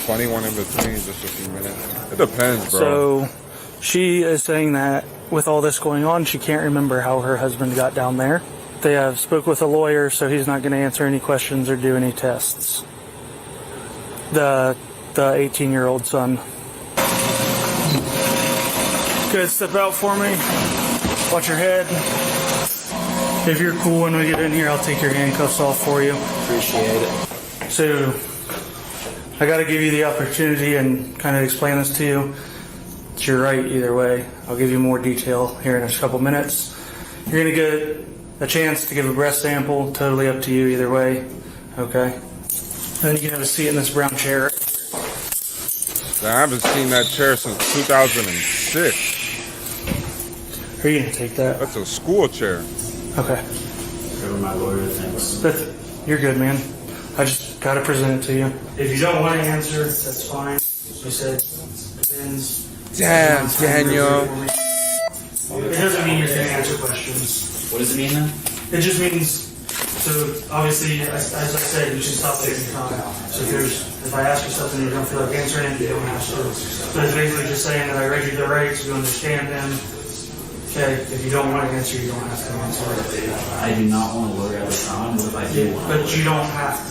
Funny one in between, just a few minutes. It depends, bro. So she is saying that with all this going on, she can't remember how her husband got down there. They have spoke with a lawyer, so he's not going to answer any questions or do any tests. The 18-year-old son. Good, step out for me. Watch your head. If you're cool when we get in here, I'll take your handcuffs off for you. Appreciate it. So, I got to give you the opportunity and kind of explain this to you. It's your right either way. I'll give you more detail here in a couple minutes. You're going to get a chance to give a breath sample. Totally up to you either way. Okay. Then you can have a seat in this brown chair. I haven't seen that chair since 2006. Are you gonna take that? That's a school chair. Okay. Whatever my lawyer thinks. You're good, man. I just gotta present it to you. If you don't want to answer, that's fine. You said depends. Damn, Daniel. It doesn't mean you're gonna answer questions. What does it mean then? It just means, so obviously, as I said, you should stop taking time. So if I ask you something and you don't feel like answering it, you don't have to. So it's basically just saying that I read you the rights, you understand them. Okay, if you don't want to answer, you don't have to answer. I do not want to lawyer at the time. What if I do want to? But you don't have to.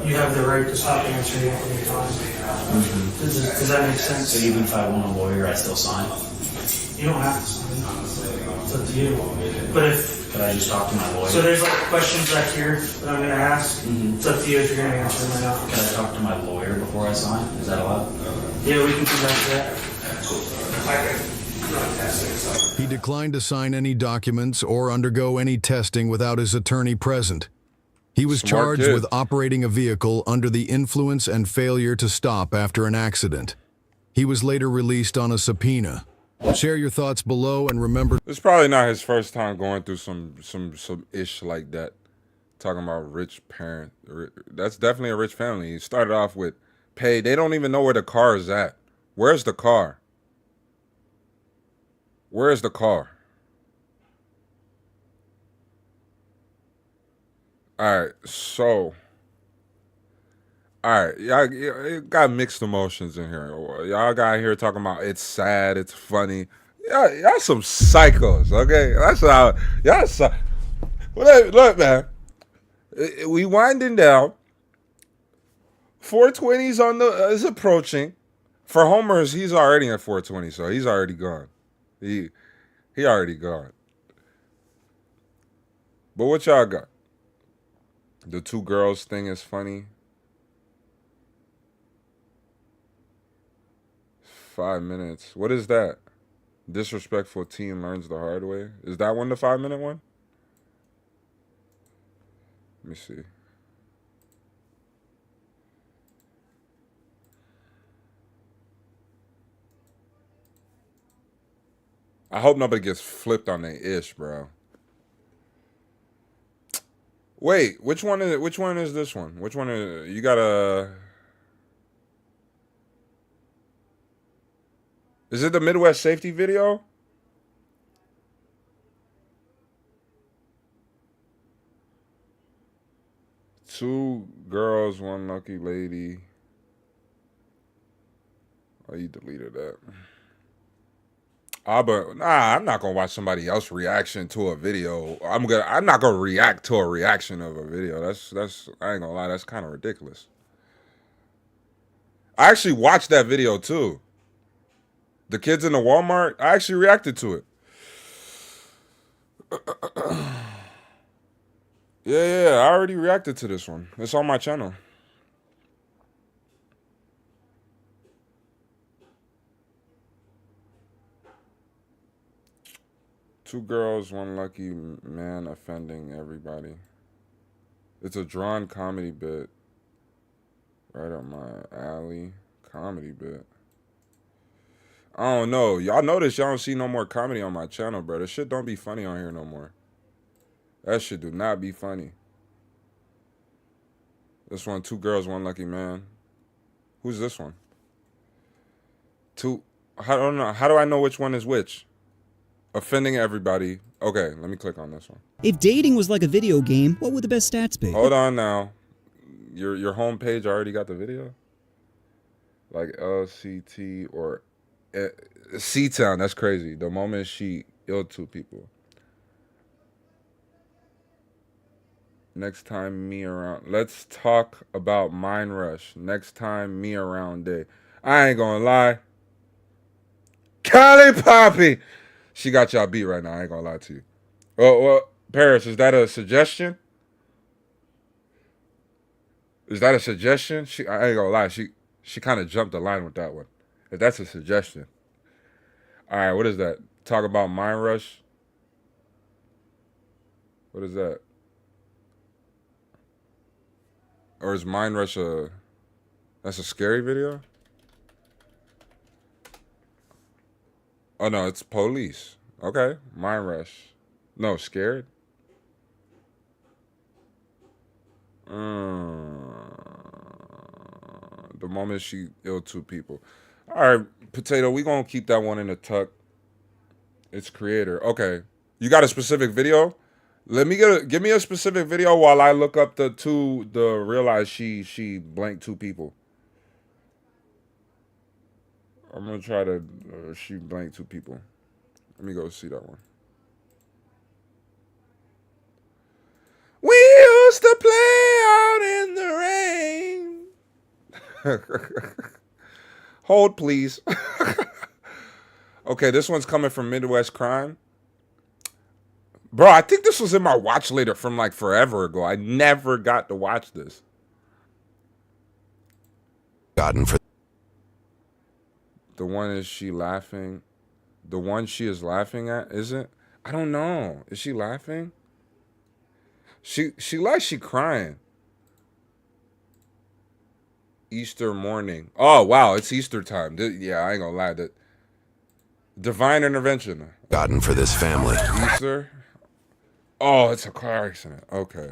You have the right to stop answering at any time. Does that make sense? So even if I want a lawyer, I still sign? You don't have to sign. It's up to you. But if Could I just talk to my lawyer? so, there's like questions back here that I'm going to ask. It's up to you if you're going to answer them or not. Can I talk to my lawyer before I sign? Is that allowed? Yeah, we can do that. He declined to sign any documents or undergo any testing without his attorney present. He was charged with operating a vehicle under the influence and failure to stop after an accident. He was later released on a subpoena. Share your thoughts below and remember... It's probably not his first time going through some ish like that. Talking about rich parent. That's definitely a rich family. He started off with pay. They don't even know where the car is at. Where's the car? Where's the car? Alright, so... Alright, y'all got mixed emotions in here. Y'all got here talking about it's sad, it's funny. Y'all some psychos, okay? That's how... Look, man. We winding down. 420's is approaching. For Homer's, he's already at 420, so he's already gone. He already gone. But what y'all got? The two girls thing is funny. 5 minutes. What is that? Disrespectful teen learns the hard way. Is that one the 5-minute one? Let me see. I hope nobody gets flipped on their ish, bro. Wait, which one is this one? Which one is you got a? Is it the Midwest safety video? Two girls, one lucky lady. Oh, you deleted that. But nah, I'm not gonna watch somebody else's reaction to a video. I'm not gonna react to a reaction of a video. That's I ain't gonna lie, that's kind of ridiculous. I actually watched that video too. The kids in the Walmart, I actually reacted to it. Yeah, I already reacted to this one. It's on my channel. Two girls, one lucky man offending everybody. It's a drawn comedy bit. Right up my alley. Comedy bit. I don't know. Y'all notice y'all don't see no more comedy on my channel, bro. This shit don't be funny on here no more. That shit do not be funny. This one, two girls, one lucky man. Who's this one? I don't know. How do I know which one is which? Offending everybody. Okay, let me click on this one. If dating was like a video game, what would the best stats be? Hold on now. Your home page already got the video? Like LCT or C-Town, that's crazy. The moment she ill two people. Next time me around. Let's talk about Mind Rush. Next time me around day. I ain't gonna lie. Cali Poppy. She got y'all beat right now. I ain't gonna lie to you. Well, Paris, is that a suggestion? Is that a suggestion? I ain't gonna lie. She kind of jumped the line with that one. If that's a suggestion. All right, what is that? Talk about Mind Rush. What is that? Or is Mind Rush that's a scary video? Oh no, it's police. Okay, Mind Rush. No, scared? The moment she killed 2 people. All right, Potato, we gonna keep that one in the tuck. It's creator. Okay. You got a specific video? Give me a specific video while I look up the realize she blanked 2 people. I'm gonna try to she blanked 2 people. Let me go see that one. We used to play out in the rain. Hold, please. Okay, this one's coming from Midwest Crime. Bro, I think this was in my watch later from like forever ago. I never got to watch this. Gotten for the one is she laughing? The one she is laughing at, is it? I don't know. Is she laughing? She like she crying. Easter morning. Oh wow, it's Easter time. Yeah, I ain't gonna lie. That divine intervention. Gotten for this family. Easter. Oh, it's a car accident. Okay.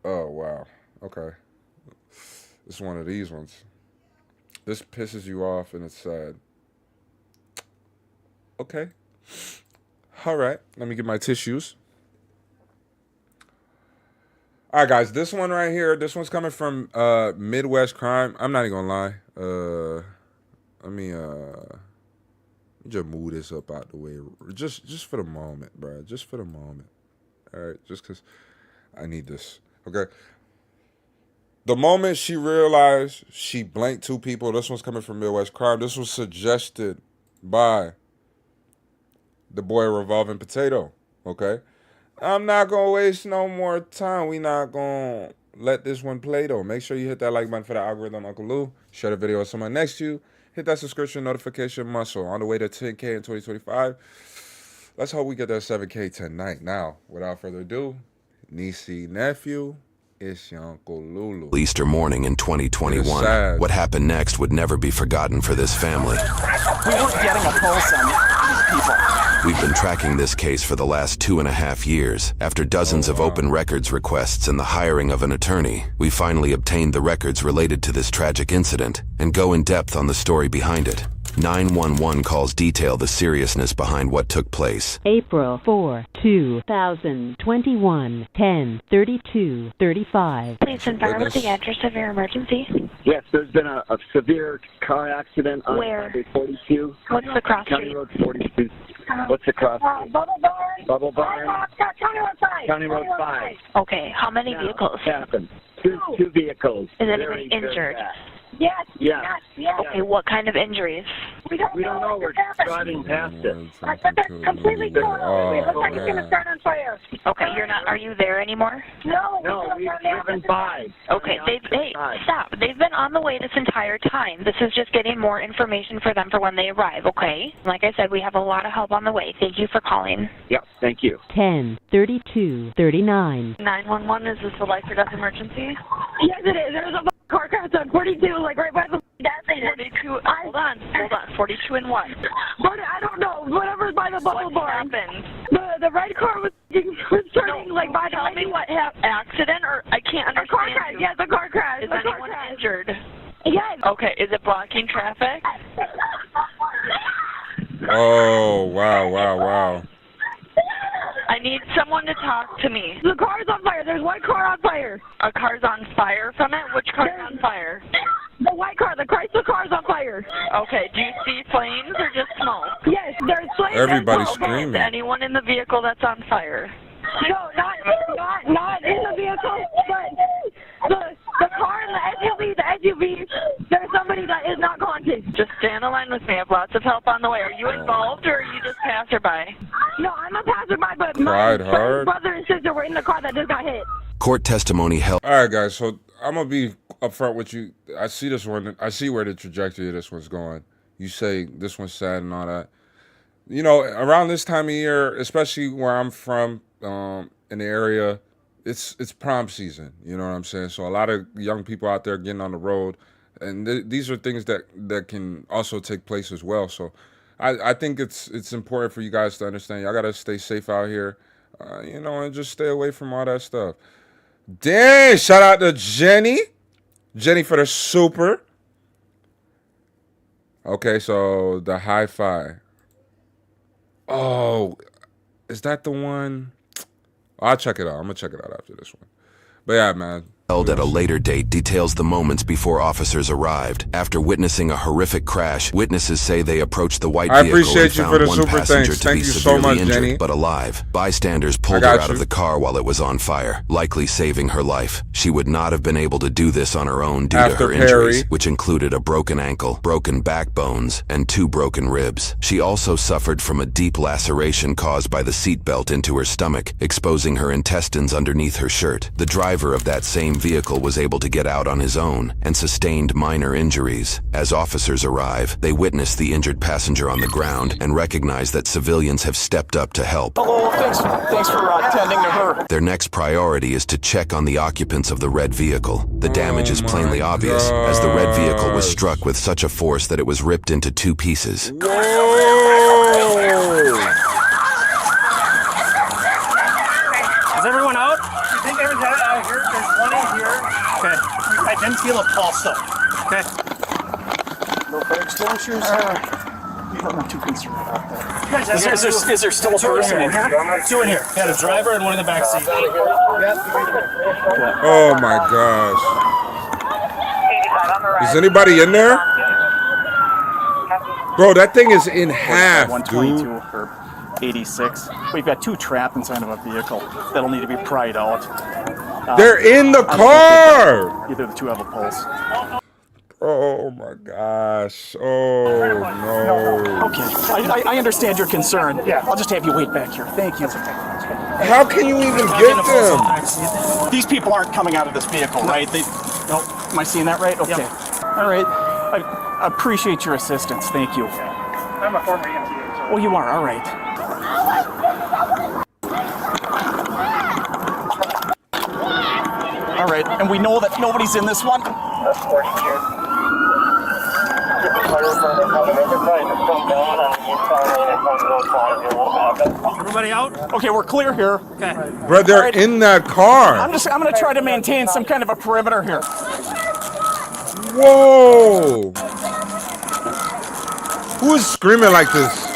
Oh wow. Okay. It's one of these ones. This pisses you off and it's sad. Okay. All right. Let me get my tissues. All right, guys. This one right here. This one's coming from Midwest Crime. I'm not even gonna lie. Let me just move this up out the way. Just for the moment, bro. Just for the moment. All right. Just because I need this. Okay. The moment she realized she blanked 2 people, this one's coming from Midwest Crime. This was suggested by the boy Revolving Potato, okay? I'm not going to waste no more time. We not going to let this one play, though. Make sure you hit that like button for the algorithm, Uncle Lou. Share the video with someone next to you. Hit that subscription notification muscle. On the way to 10K in 2025. Let's hope we get that 7K tonight. Now, without further ado, niecey, nephew, it's your Uncle Lulu. Easter morning in 2021. What happened next would never be forgotten for this family. We weren't getting a pulse on these people. We've been tracking this case for the last 2.5 years. After dozens of open records requests and the hiring of an attorney, we finally obtained the records related to this tragic incident and go in depth on the story behind it. 911 calls detail the seriousness behind what took place. April 4, 2021, 10:32:35. Please confirm the address of your emergency. Yes, there's been a severe car accident on Highway 42. What's the cross County street? Road 42. What's the cross street? Bubble Barn. Bubble Barn. County Road 5. County Road 5. Okay, how many vehicles? Happened. Two vehicles. Is Very, anybody very injured? bad. Yes. Yeah. Okay, what kind of injuries? We don't know. We're driving past it. Completely normal. It looks like it's gonna start on fire. Okay, you're not. Are you there anymore? No, we've driven by. Okay, stop. They've been on the way this entire time. This is just getting more information for them for when they arrive. Okay. Like I said, we have a lot of help on the way. Thank you for calling. Yep. Thank you. 10:32:39. 911. Is this a life or death emergency? Yes, it is. There's a car crash on 42, like right by the gas station. 42. Hold on. 42 and what? But I don't know. Whatever's by the bubble What barn. happened? The red car was turning like by the. Tell me what happened. Accident or I can't understand. A car crash. you. Yes, a car crash. Is anyone injured? Yes. Okay. Is it blocking traffic? Oh, wow. I need someone to talk to me. The car's on fire. There's one car on fire. A car's on fire from it? Which car's on fire? The white car. The Chrysler car's on fire. Okay. Do you see flames or just smoke? Yes, there's flames. Everybody's Is screaming. anyone in the vehicle that's on fire? No, not in the vehicle, but the car and the SUV, there's somebody that is not conscious. Just stay on the line with me. I have lots of help on the way. Are you involved or are you just passerby? No, I'm a passerby, but Cried hard. brother and sister were in the car that just got hit. Court testimony held. All right, guys. So I'm going to be upfront with you. I see this one. I see where the trajectory of this one's going. You say this one's sad and all that. you know, around this time of year, especially where I'm from, in the area, it's prom season. You know what I'm saying? So a lot of young people out there getting on the road, and these are things that can also take place as well. So I think it's important for you guys to understand. Y'all gotta stay safe out here, you know, and just stay away from all that stuff. Dang! Shout out to Jenny for the super. Okay, so the hi-fi. Oh, is that the one? I'll check it out. I'm gonna check it out after this one. But yeah, man. Held at a later date details the moments before officers arrived. After witnessing a horrific crash, witnesses say they approached the white vehicle and found one passenger to be severely injured but alive. Bystanders pulled her out of the car while it was on fire, likely saving her life. She would not have been able to do this on her own due to her injuries, which included a broken ankle, broken backbones, and 2 broken ribs. She also suffered from a deep laceration caused by the seatbelt into her stomach, exposing her intestines underneath her shirt. The driver of that same vehicle was able to get out on his own and sustained minor injuries. As officers arrive, they witness the injured passenger on the ground and recognize that civilians have stepped up to help. Hello, thanks for attending to her. Their next priority is to check on the occupants of the red vehicle. The damage is plainly obvious, as the red vehicle was struck with such a force that it was ripped into 2 pieces. Whoa! Is everyone out? I think everyone's out here. There's one in here. Okay. I didn't feel a pulse though. Okay. No fire extinguishers? I'm not too concerned about that. Is there still a person in here? 2 in here. Yeah, the driver and one in the back seat. Oh my gosh. Is anybody in there? Bro, that thing is in half, 122 dude. or 86. We've got 2 trapped inside of a vehicle that'll need to be pried out. They're in the car! Either the 2 have a pulse. Oh my gosh. Oh no. Okay, I understand your concern. Yeah, I'll just have you wait back here. Thank you. How can you even get them? These people aren't coming out of this vehicle, right? Nope. Am I seeing that right? Okay. Yep. All right. I appreciate your assistance. Thank you. I'm a former EMT. Oh, you are? All right. All right, and we know that nobody's in this one? Everybody out? Okay, we're clear here. Okay. Bro, they're in that car. I'm gonna try to maintain some kind of a perimeter here. Whoa! Who is screaming like this?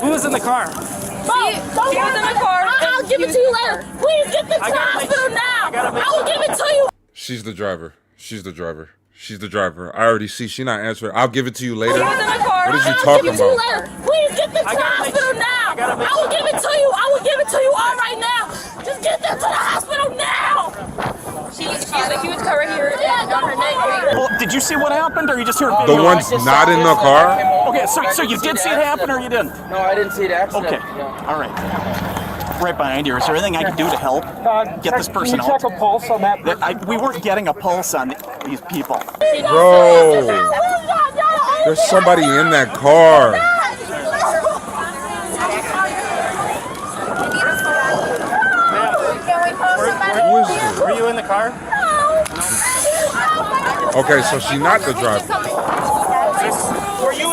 Who's in the car? Don't get in the car. I'll give it to you later. Please get the hospital now. I will give it to you. She's the driver. She's the driver. She's the driver. I already see. She's not answering. I'll give it to you later. What is you talking about? Please get them to the hospital now. I will give it to you. I will give it to you all right now. Just get them to the hospital now. She's a huge cut right here on her neck. Well, did you see what happened, or you just heard The one's not in the car? Okay, so you did see it happen, or you didn't? No, I didn't see the accident. Okay, all right. Right behind you. Is there anything I can do to help get this person out? Can you check a pulse on that? We weren't getting a pulse on these people. Bro, there's somebody in that car. Were you in the car? Okay, so she's not the driver. Were you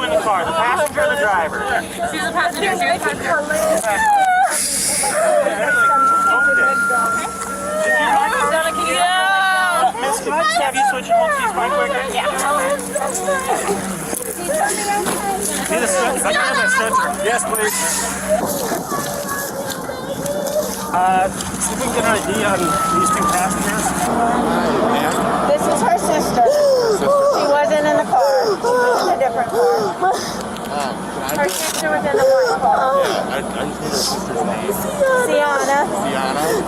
in the car? The passenger or the driver? She's a passenger. She's a passenger. Miss, can I just have you switch your multi spine quicker? Yeah. Need a stretcher? I can have that stretcher. Yes, please. See if we can get an ID on these 2 passengers. This is her sister. She wasn't in the car. She was in a different car. Her sister was in the white car. I just need her sister's name.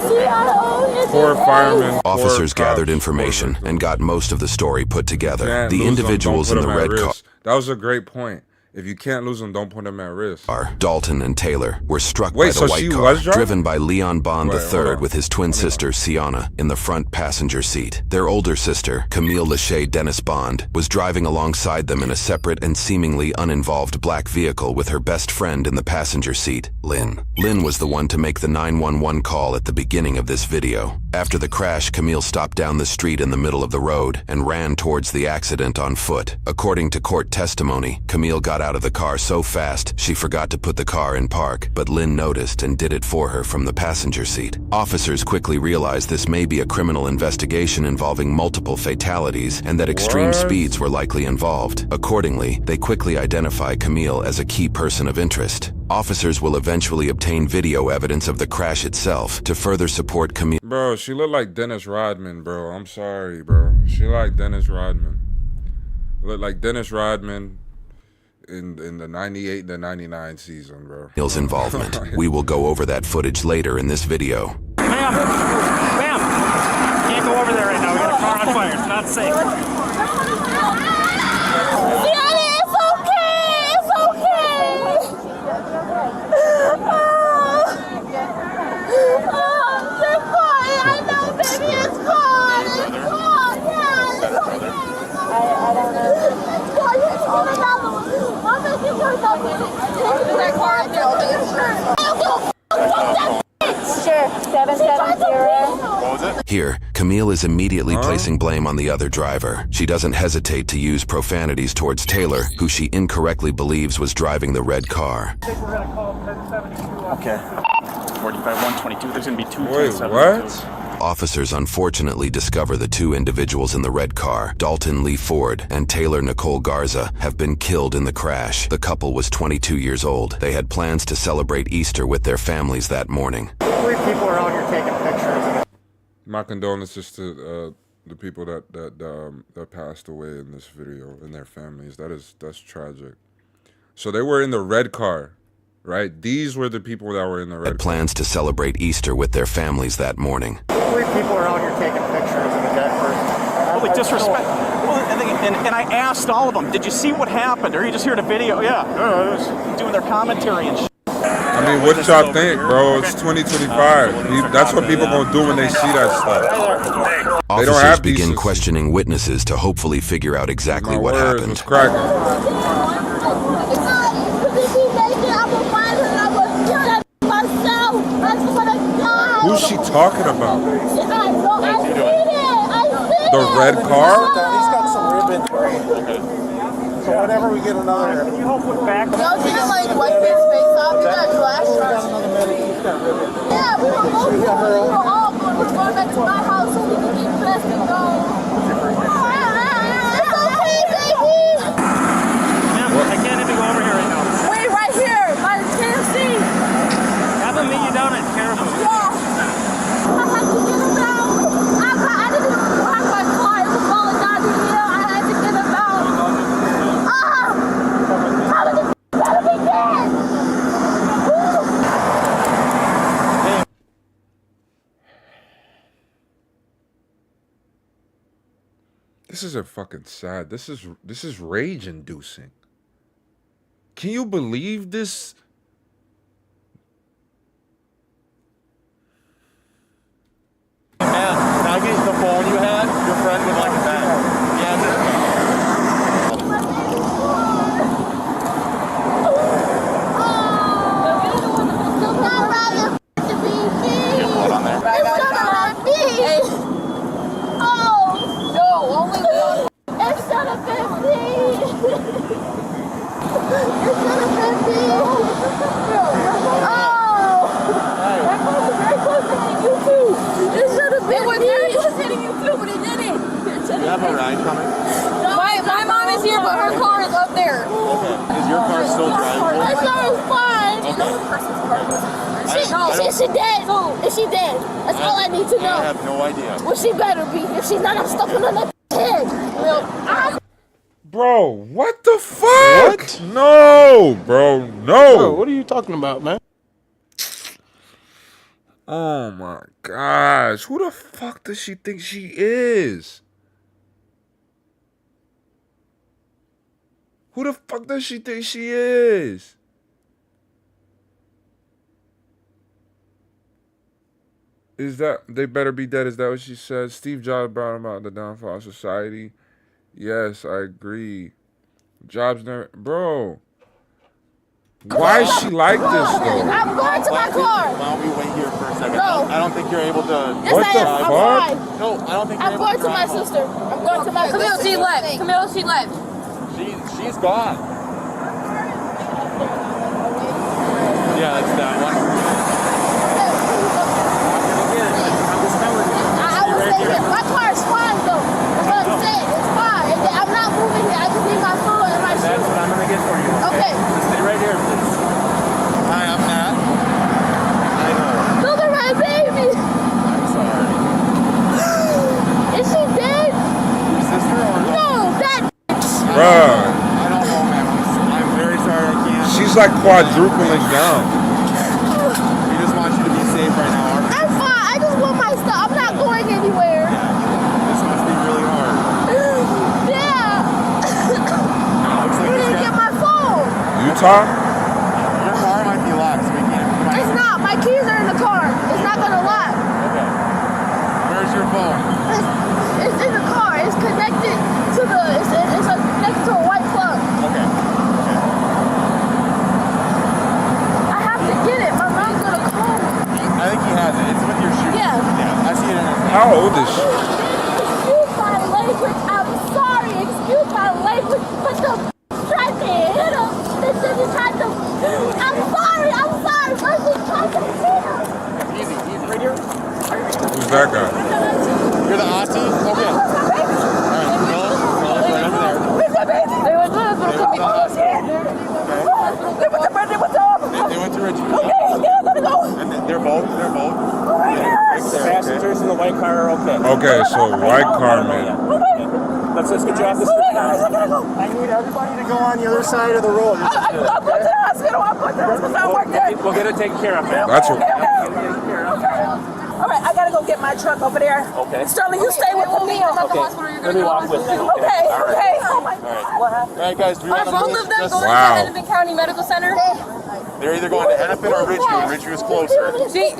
Sienna. Poor firemen. Officers gathered information and got most of the story put together. The individuals in the red car. That was a great point. If you can't lose them, don't put them at risk. Dalton and Taylor were struck by the white car, driven by Leon Bond III with his twin sister, Sienna, in the front passenger seat. Their older sister, Camille Lachey Dennis Bond, was driving alongside them in a separate and seemingly uninvolved black vehicle with her best friend in the passenger seat, Lynn. Lynn was the one to make the 911 call at the beginning of this video. After the crash, Camille stopped down the street in the middle of the road and ran towards the accident on foot. According to court testimony, Camille got out of the car so fast she forgot to put the car in park, but Lynn noticed and did it for her from the passenger seat. Officers quickly realized this may be a criminal investigation involving multiple fatalities and that extreme speeds were likely involved. Accordingly, they quickly identify Camille as a key person of interest. Officers will eventually obtain video evidence of the crash itself to further support Camille. Bro, she looked like Dennis Rodman, bro. I'm sorry, bro. She like Dennis Rodman. Looked like Dennis Rodman in the 98 and the 99 season, bro. Camille's involvement. We will go over that footage later in this video. Ma'am! Ma'am! Can't go over there right now. We got a car on fire. It's not safe. Daddy, it's okay. It's okay. It's fine. I know, baby. It's fine. It's fine. Yeah, it's okay. I don't know. I'm making sure it's okay. That car right there. I'll give a Sure, 770. What was it? Here, Camille is immediately placing blame on the other driver. She doesn't hesitate to use profanities towards Taylor, who she incorrectly believes was driving the red car. I think we're going to call 1072. Okay. 45-122. There's going to be two. Wait, what? Officers unfortunately discover the two individuals in the red car, Dalton Lee Ford and Taylor Nicole Garza, have been killed in the crash. The couple was 22 years old. They had plans to celebrate Easter with their families that morning. 3 people are out here taking pictures. My condolences to the people that passed away in this video and their families. That's tragic. So they were in the red car, right? These were the people that were in the red car. Had plans to celebrate Easter with their families that morning. 3 people are out here taking pictures of a dead person. Holy disrespect. Well, and I asked all of them, did you see what happened? Or are you just here to video? Yeah, doing their commentary and shit. I mean, what y'all think, bro? It's 2025. That's what people gonna do when they see that stuff. They don't have Officers begin questioning witnesses to hopefully figure out exactly what happened. It's cracking. Who's she talking about? The red car? He's got some ribbon. So whenever we get another... Can you help with back? Y'all didn't like wipe his face off. You got flash drive. Yeah, we were all going back to my house so we could get dressed and go. It's okay, baby. Ma'am, I can't even go over here right now. Wait, right here by the KFC. Have them meet you down at Caribou. Yeah. I had to get him out. I didn't park my car. It was falling down the hill. I had to get him out. How did this better be dead? This isn't fucking sad. This is rage-inducing. Can you believe this? Can I get the phone you had? Your friend would like it back. Get blood on there. Oh, no, only one. It should have been me. It should have been me. Oh, that was very close to hitting you too. It should have been me. Very close to hitting you too, but he didn't. You have a ride coming? My mom is here, but her car is up there. Okay. Is your car still drivable? My car is fine. Is she dead? Is she dead? That's all I need to know. I have no idea. Well, she better be. If she's not, I'm stuck on that head. Bro, what the fuck? What? No, bro, no. Bro, what are you talking about, man? Oh my gosh. Who the fuck does she think she is? Who the fuck does she think she is? Is that they better be dead? Is that what she said? Steve Jobs brought about the downfall of society. Yes, I agree. Jobs never, bro. Why is she like this though? I'm going to my car. Why don't we wait here for a second? No. I don't think you're able to. Yes, What I the am. fuck? I'm fine. No, I don't think I'm you're going able to my drive home. sister. I'm going to my Camille, she left. Camille, she left. She's gone. Yeah, that's that one. I will stay here. My car is fine though. That's what I'm saying. It's fine. I'm not moving here. I just need my phone and my shoes. That's what I'm gonna get for you. Okay. Just stay right here, please. Hi, I'm Nat. I know. Look at my baby. I'm sorry. Is she dead? Your sister or no? No, that. Bruh. I don't know, man. I'm very sorry. I can't. She's like quadrupling down. We just want you to be safe right now. I'm fine. I just want my stuff. I'm not going anywhere. This must be really hard. Yeah. Looks I like need it's to get my phone. Utah? Your car might be locked, so we can't. It's not. My keys are in the car. It's not gonna lock. Okay. Where's your phone? It's in the car. It's connected to the. It's connected to a white plug. Okay. I have to get it. My mom's gonna call me. I think he has it. It's with your shoes. Yeah. Yeah, I see it in his hand. How old is she? Excuse my language. I'm sorry. Excuse my language. But the tried to hit him. They said he tried to. I'm sorry. I'm sorry. But he tried to hit him. Easy. Right here. Who's that guy? You're the auntie? Okay. All right, right over there. Where's the baby? They went to the hospital. They went to birthday with them. They went to Richmond. Okay, yeah, gotta go. And they're both. The passengers in the white car are okay. Okay, so white car man. Let's just get you off the Oh my gosh, I gotta go. I need everybody to go on the other side of the road. I'm going to the hospital. I'm going to the hospital. I work there. We'll get it taken care of, man. That's what. All right, I gotta go get my truck over there. Okay. Sterling, you stay with Camille. Okay. Let me walk with you. Okay, okay. Oh my All right. All right, guys. Do you Are want both to of them just... going Wow. to Hennepin County Medical Center? They're either going to Hennepin or Ridgeview. Ridgeview is closer.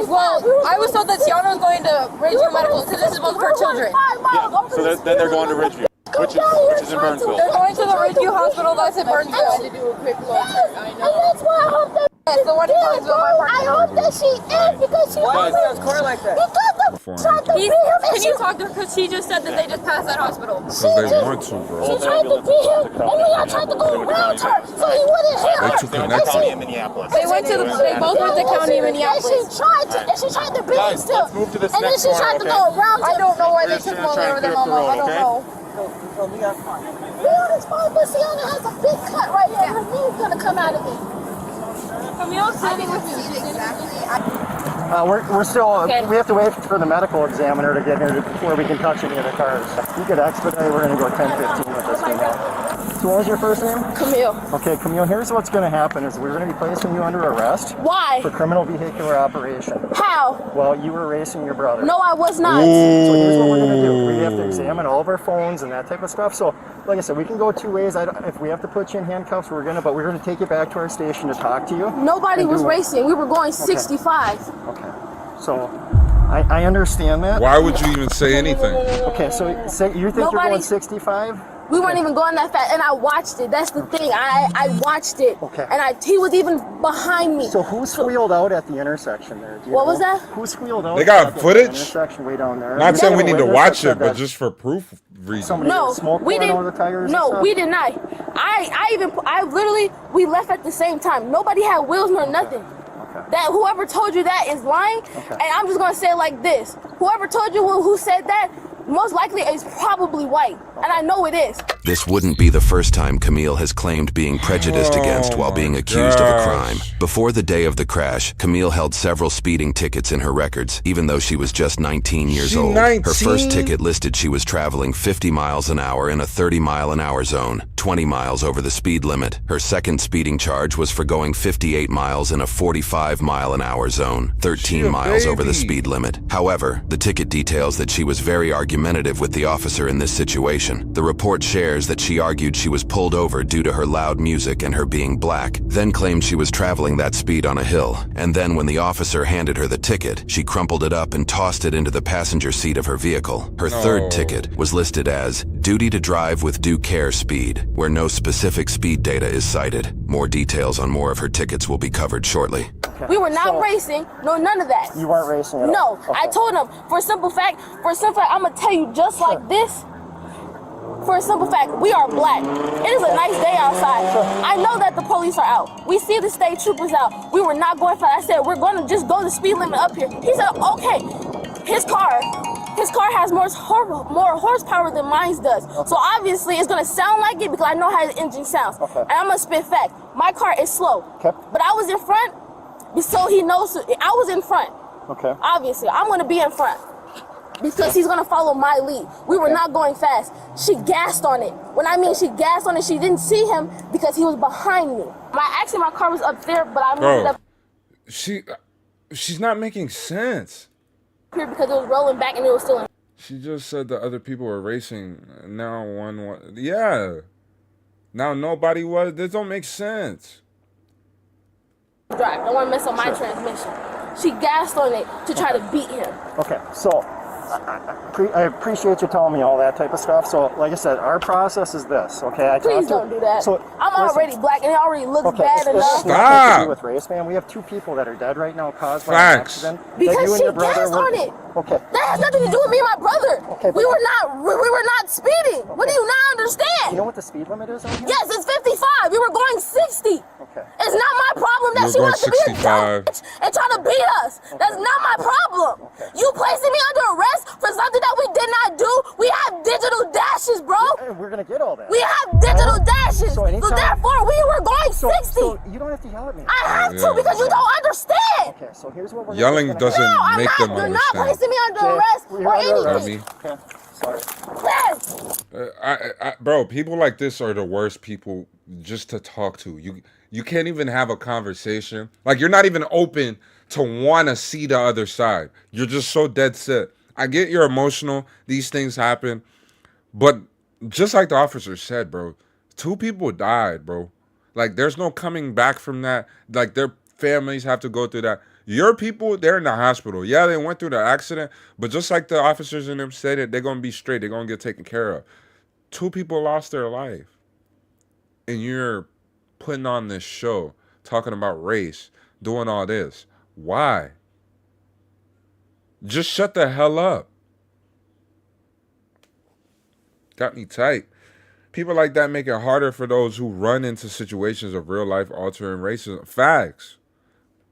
Well, I was told that Tiana was going to Ridgeview Medical because this is both of her children. Yeah. So then they're going to Ridgeview, which is in Burnsville. They're going to the Ridgeview Hospital that's in Burnsville. I do a quick blood check. I know. And that's why I hope that. Yes, the one in Burnsville. I hope that she is because she Why was car like that. Because the tried to beat him. Can you talk to her? Because she just said that they just passed that hospital. Because they want to, bro. She tried to beat him, and then y'all tried to go around her so he wouldn't hit her. They too connected. County in Minneapolis. They went to the. They both went to county in Minneapolis. And she tried to beat him Guys, still. let's move to this And then next she corner, tried to okay? go around him. I don't know why We're they just took gonna all try and over clear them. up the road, I don't okay? know. Leon's fine, but Sienna has a big cut right here. Her knee's gonna come out of it. Camille's sitting with me. We're still, we have to wait for the medical examiner to get here before we can touch any of the cars. You could expedite, we're going to go 10-15 with this thing. So what was your first name? Camille. Okay, Camille, here's what's going to happen is we're going to be placing you under arrest. Why? For criminal vehicular operation. How? Well, you were racing your brother. No, I was not. So here's what we're going to do. We have to examine all of our phones and that type of stuff. So, like I said, we can go two ways. If we have to put you in handcuffs, we're going to take you back to our station to talk to you. Nobody was racing. We were going 65. Okay. So, I understand that. Why would you even say anything? Okay, so you think you're going 65? We weren't even going that fast, and I watched it. That's the thing. I watched it. Okay. And he was even behind me. So who squealed out at the intersection there? What was that? Who squealed out? They got at the footage? intersection way down there. Not saying we need to watch it, but just just for proof reasons. somebody No, smoke we pouring didn't. over the tires. No, and stuff? we did not. I literally, we left at the same time. Nobody had wheels nor nothing. That whoever told you that is lying, and I'm just gonna say it like this: whoever told you who said that, most likely is probably white, and I know it is. This wouldn't be the first time Camille has claimed being prejudiced against while being accused of a crime. Before the day of the crash, Camille held several speeding tickets in her records, even though she was just 19 years old. Her first ticket listed she was traveling 50 miles an hour in a 30-mile-an-hour zone. 20 miles over the speed limit. Her second speeding charge was for going 58 miles in a 45-mile-an-hour zone, 13 miles over the speed limit. However, the ticket details that she was very argumentative with the officer in this situation. The report shares that she argued she was pulled over due to her loud music and her being black, then claimed she was traveling that speed on a hill, and then when the officer handed her the ticket, she crumpled it up and tossed it into the passenger seat of her vehicle. Her third ticket was listed as duty to drive with due care speed, where no specific speed data is cited. More details on more of her tickets will be covered shortly. We were not racing, no, none of that. You weren't racing at all? No, okay. I told him, for a simple fact, I'm gonna tell you just like this. For a simple fact, we are black. It is a nice day outside. I know that the police are out. We see the state troopers out. We were not going fast. I said, we're gonna just go the speed limit up here. He said, okay. His car has more horsepower than mine does. So obviously it's gonna sound like it because I know how the engine sounds. And I'm gonna spit fact. My car is slow. But I was in front, so he knows I was in front. Obviously, I'm gonna be in front because he's gonna follow my lead. We were not going fast. She gassed on it. When I mean she gassed on it, she didn't see him because he was behind me. Actually, my car was up there, but I moved up. She's not making sense. Here because it was rolling back and it was still in. She just said that other people were racing. Now yeah. Now nobody was. This don't make sense. Drive. Don't want to mess up my transmission. She gassed on it to try to beat him. Okay, so I appreciate you telling me all that type of stuff. So, like I said, our process is this. Okay, Please don't do that. So, I'm already black and it already looks bad enough. Stop. To do with race, man. We have 2 people that are dead right now caused by an accident. Because she gassed on it. Okay. That has nothing to do with me and my brother. Okay. We were not speeding. What do you not understand? You know what the speed limit is on here? Yes, it's 55. We were going 60. Okay. It's not my problem that she wants to be a dumb bitch and try to beat us. That's not my problem. You placing me under arrest for something that we did not do? We have digital dashes, bro. We're gonna get all that. We have digital dashes. So therefore, we were going 60. So you don't have to yell at me. I have to because you don't understand. Okay, so here's what we're Yelling doesn't make them understand. You're not placing me under arrest or anything. Okay, sorry. Yes. Bro, people like this are the worst people just to talk to. You can't even have a conversation. Like, you're not even open to want to see the other side. You're just so dead set. I get you're emotional. These things happen. But just like the officer said, bro, 2 people died, bro. Like, there's no coming back from that. Like, their families have to go through that. Your people, they're in the hospital. Yeah, they went through the accident, but just like the officers in them said it, they're going to be straight. They're going to get taken care of. 2 people lost their life. And you're putting on this show, talking about race, doing all this. Why? Just shut the hell up. Got me tight. People like that make it harder for those who run into situations of real life altering racism. Facts.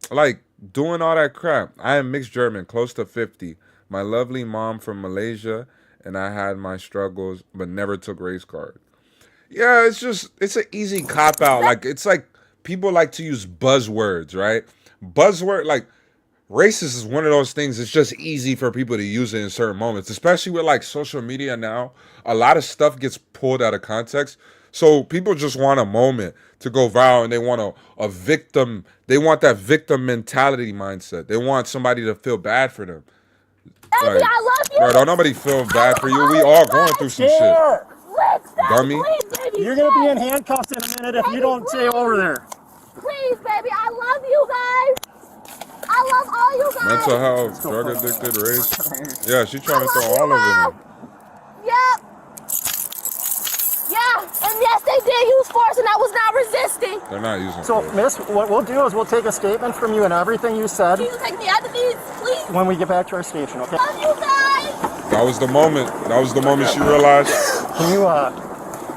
Like, doing all that crap. I am mixed German, close to 50. My lovely mom from Malaysia, and I had my struggles, but never took race card. Yeah, it's an easy cop out. Like, it's like people like to use buzzwords, right? Buzzword, like, racist is one of those things. It's just easy for people to use it in certain moments, especially with like social media now. A lot of stuff gets pulled out of context. So people just want a moment to go viral, and they want a victim. They want that victim mentality mindset. They want somebody to feel bad for them. Abby, I love you. Bro, don't nobody feel bad for you. We all going through some shit. Dummy. You're gonna be in handcuffs in a minute if you don't stay over there. Please, baby, I love you guys. I love all you guys. Mental health, drug addicted, race. Yeah, she's trying to throw all of it in. Yep. Yeah, and yes, they did use force, and I was not resisting. They're not using So, force. miss, what we'll do is we'll take a statement from you and everything you said. Can you take me out of these, please? When we get back to our station, okay? Love you guys. That was the moment. That was the moment she realized. Can you,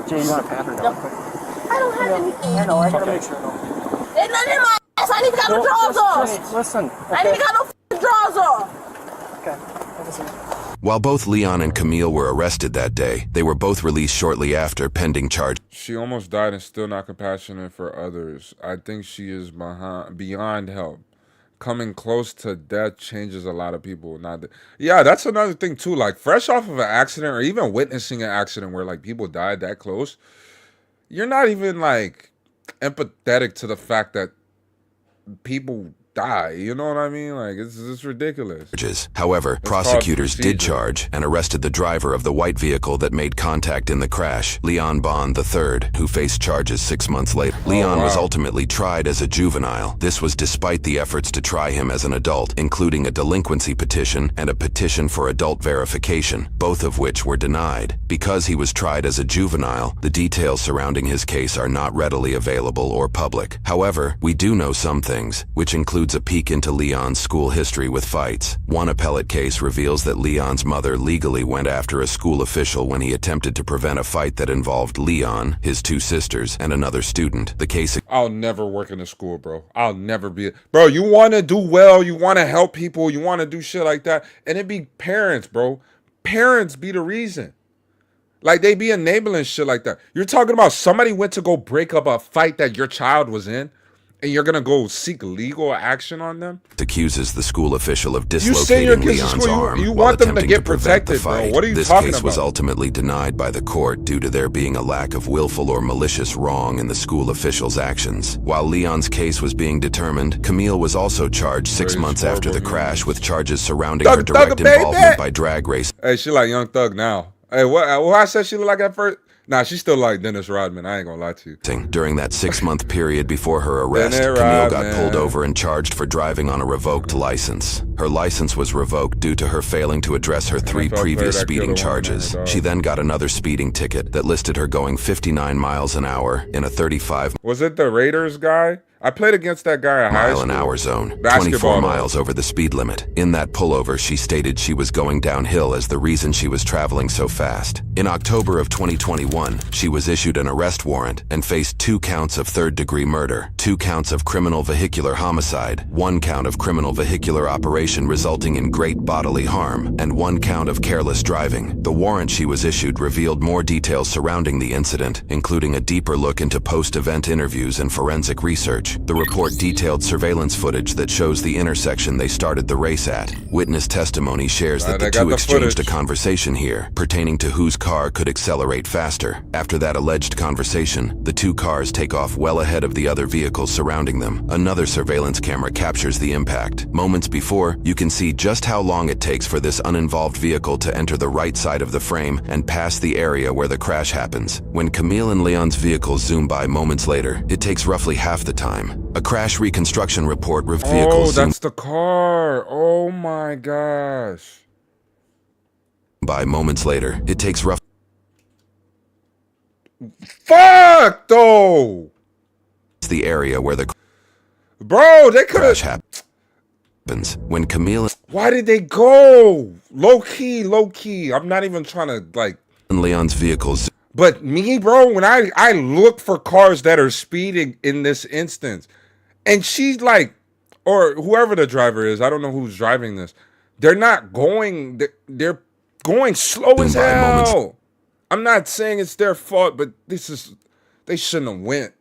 Jay, you want to pat her down quick? I don't have anything. I know, I gotta make sure. There's nothing in my ass. I ain't even got no drawers on. Just listen. Okay. I ain't even got no f***ing drawers on. Okay. While both Leon and Camille were arrested that day, they were both released shortly after, pending charges. She almost died and still not compassionate for others. I think she is beyond help. Coming close to death changes a lot of people. Yeah, that's another thing too. Like, fresh off of an accident or even witnessing an accident where like people died that close, you're not even like empathetic to the fact that people die. You know what I mean? Like, it's ridiculous. However, prosecutors did charge and arrested the driver of the white vehicle that made contact in the crash, Leon Bond III, who faced charges 6 months later. Leon was ultimately tried as a juvenile. This was despite the efforts to try him as an adult, including a delinquency petition and a petition for adult verification, both of which were denied. Because he was tried as a juvenile, the details surrounding his case are not readily available or public. However, we do know some things, which includes a peek into Leon's school history with fights. One appellate case reveals that Leon's mother legally went after a school official when he attempted to prevent a fight that involved Leon, his 2 sisters, and another student. The case... I'll never work in a school, bro. I'll never be... Bro, you want to do well, you want to help people, you want to do shit like that, and it be parents, bro. Parents be the reason. Like, they be enabling shit like that. You're talking about somebody went to go break up a fight that your child was in, and you're gonna go seek legal action on them? Accuses the school official of dislocating Leon's arm while attempting to prevent the fight. What are you this talking case about? was ultimately denied by the court due to there being a lack of willful or malicious wrong in the school official's actions. While Leon's case was being determined, Camille was also charged 6 months after the crash with charges surrounding her direct involvement by drag racing. Hey, she like Young Thug now. Hey, what I said she looked like at first? Nah, she's still like Dennis Rodman. I ain't gonna lie to you. During that 6-month period before her arrest, Camille got pulled over and charged for driving on a revoked license. Her license was revoked due to her failing to address her 3 previous speeding charges. She then got another speeding ticket that listed her going 59 miles an hour in a 35... Was it the Raiders guy? I played against that guy at high school. mile-an-hour zone, Basketball 24 miles over the speed limit. In that pullover, she stated she was going downhill as the reason she was traveling so fast. In October of 2021, she was issued an arrest warrant and faced 2 counts of third-degree murder, 2 counts of criminal vehicular homicide, 1 count of criminal vehicular operation resulting in great bodily harm, and 1 count of careless driving. The warrant she was issued revealed more details surrounding the incident, including a deeper look into post-event interviews and forensic research. The report detailed surveillance footage that shows the intersection they started the race at. Witness testimony shares that the 2 exchanged a conversation here, pertaining to whose car could accelerate faster. After that alleged conversation, the 2 cars take off well ahead of the other vehicles surrounding them. Another surveillance camera captures the impact. Moments before, you can see just how long it takes for this uninvolved vehicle to enter the right side of the frame and pass the area where the crash happens. When Camille and Leon's vehicles zoom by moments later, it takes roughly half the time. A crash reconstruction report reveals vehicles that's the car. Oh my gosh. By moments later, it takes roughly... Fuck though. It's the area where the... Bro, they could crash happens. When Camille... Why did they go? Low key. I'm not even trying to like... And Leon's vehicles... But me, bro, when I look for cars that are speeding in this instance, and she's like, or whoever the driver is, I don't know who's driving this, they're not going, they're going slow as hell. I'm not saying it's their fault, but they shouldn't have went.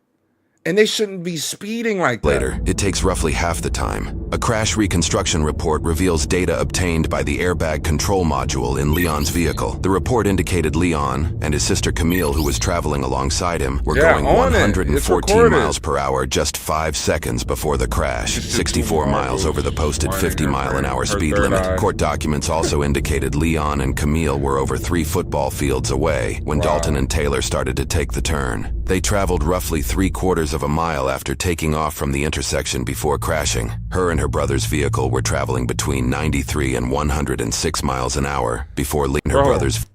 And they shouldn't be speeding like that. Later, it takes roughly half the time. A crash reconstruction report reveals data obtained by the airbag control module in Leon's vehicle. The report indicated Leon and his sister Camille, who was traveling alongside him, were going 114 miles per hour just 5 seconds before the crash, 64 miles over the posted 50-mile-an-hour speed limit. Court documents also indicated Leon and Camille were over 3 football fields away when Dalton and Taylor started to take the turn. They traveled roughly 3/4 of a mile after taking off from the intersection before crashing. Her and her brother's vehicle were traveling between 93 and 106 miles an hour before leaving her brother's...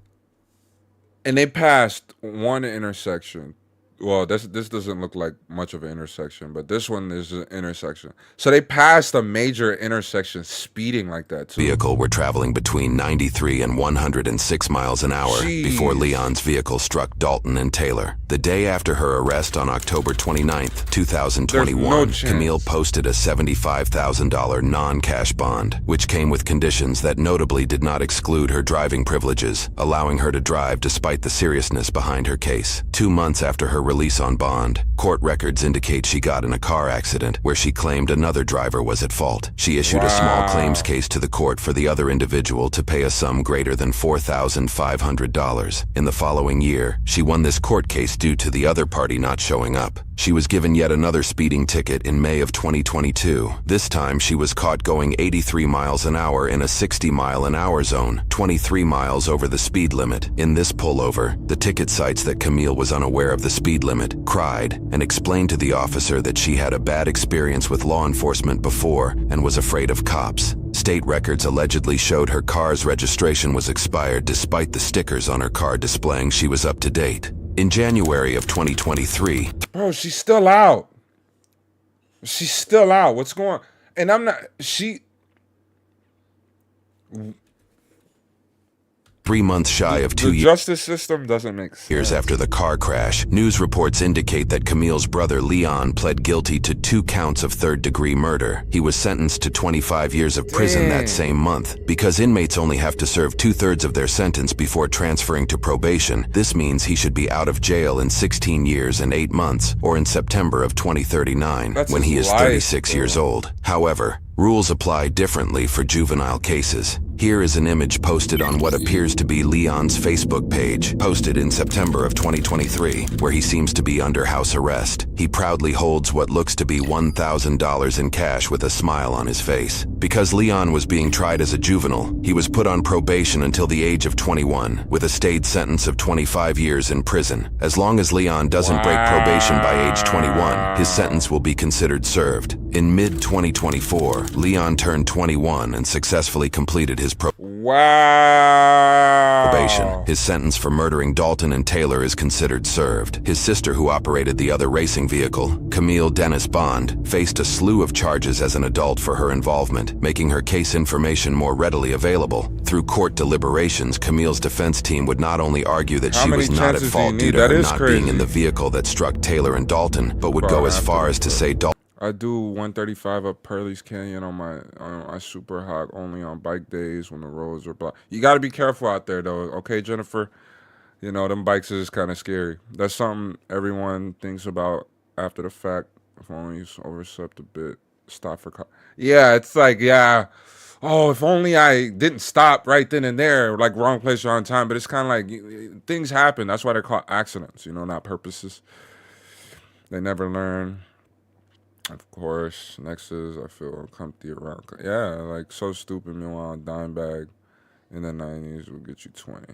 And they passed one intersection. Well, this doesn't look like much of an intersection, but this one is an intersection. So they passed a major intersection speeding like that too. Vehicle were traveling between 93 and 106 miles an hour before Leon's vehicle struck Dalton and Taylor. The day after her arrest on October 29th, 2021, Camille posted a $75,000 non-cash bond, which came with conditions that notably did not exclude her driving privileges, allowing her to drive despite the seriousness behind her case. 2 months after her release on bond. Court records indicate she got in a car accident where she claimed another driver was at fault. She issued a small claims case to the court for the other individual to pay a sum greater than $4,500. In the following year, she won this court case due to the other party not showing up. She was given yet another speeding ticket in May of 2022. This time, she was caught going 83 miles an hour in a 60-mile-an-hour zone, 23 miles over the speed limit. In this pullover, the ticket cites that Camille was unaware of the speed limit, cried, and explained to the officer that she had a bad experience with law enforcement before and was afraid of cops. State records allegedly showed her car's registration was expired despite the stickers on her car displaying she was up to date. In January of 2023... Bro, she's still out. She's still out. What's going on? And I'm not... 3 months shy of 2 years. The justice system doesn't make sense. Years after the car crash, news reports indicate that Camille's brother Leon pled guilty to 2 counts of third-degree murder. He was sentenced to 25 years of prison that same month. Because inmates only have to serve 2/3 of their sentence before transferring to probation, this means he should be out of jail in 16 years and 8 months, or in September of 2039, when he is 36 years old. However, rules apply differently for juvenile cases. Here is an image posted on what appears to be Leon's Facebook page, posted in September of 2023, where he seems to be under house arrest. He proudly holds what looks to be $1,000 in cash with a smile on his face. Because Leon was being tried as a juvenile, he was put on probation until the age of 21, with a stayed sentence of 25 years in prison. As long as Leon doesn't break probation by age 21, his sentence will be considered served. In mid-2024, Leon turned 21 and successfully completed his probation. His sentence for murdering Dalton and Taylor is considered served. His sister, who operated the other racing vehicle, Camille Dennis Bond, faced a slew of charges as an adult for her involvement, making her case information more readily available. Through court deliberations, Camille's defense team would not only argue that she was not at fault due to her not being in the vehicle that struck Taylor and Dalton, but would go as far as to say Dalton... I do 135 up Pearlie's Canyon on my super hot only on bike days when the roads are blocked. You got to be careful out there, though. Okay, Jennifer? You know, them bikes is kind of scary. That's something everyone thinks about after the fact. If only you overslept a bit. Stop for car. Yeah, it's like, yeah. Oh, if only I didn't stop right then and there. Like, wrong place, wrong time. But it's kind of like, things happen. That's why they're called accidents, you know, not purposes. They never learn. Of course, next is I feel comfy around. Yeah, like so stupid. Meanwhile, a dime bag in the 90s will get you 20.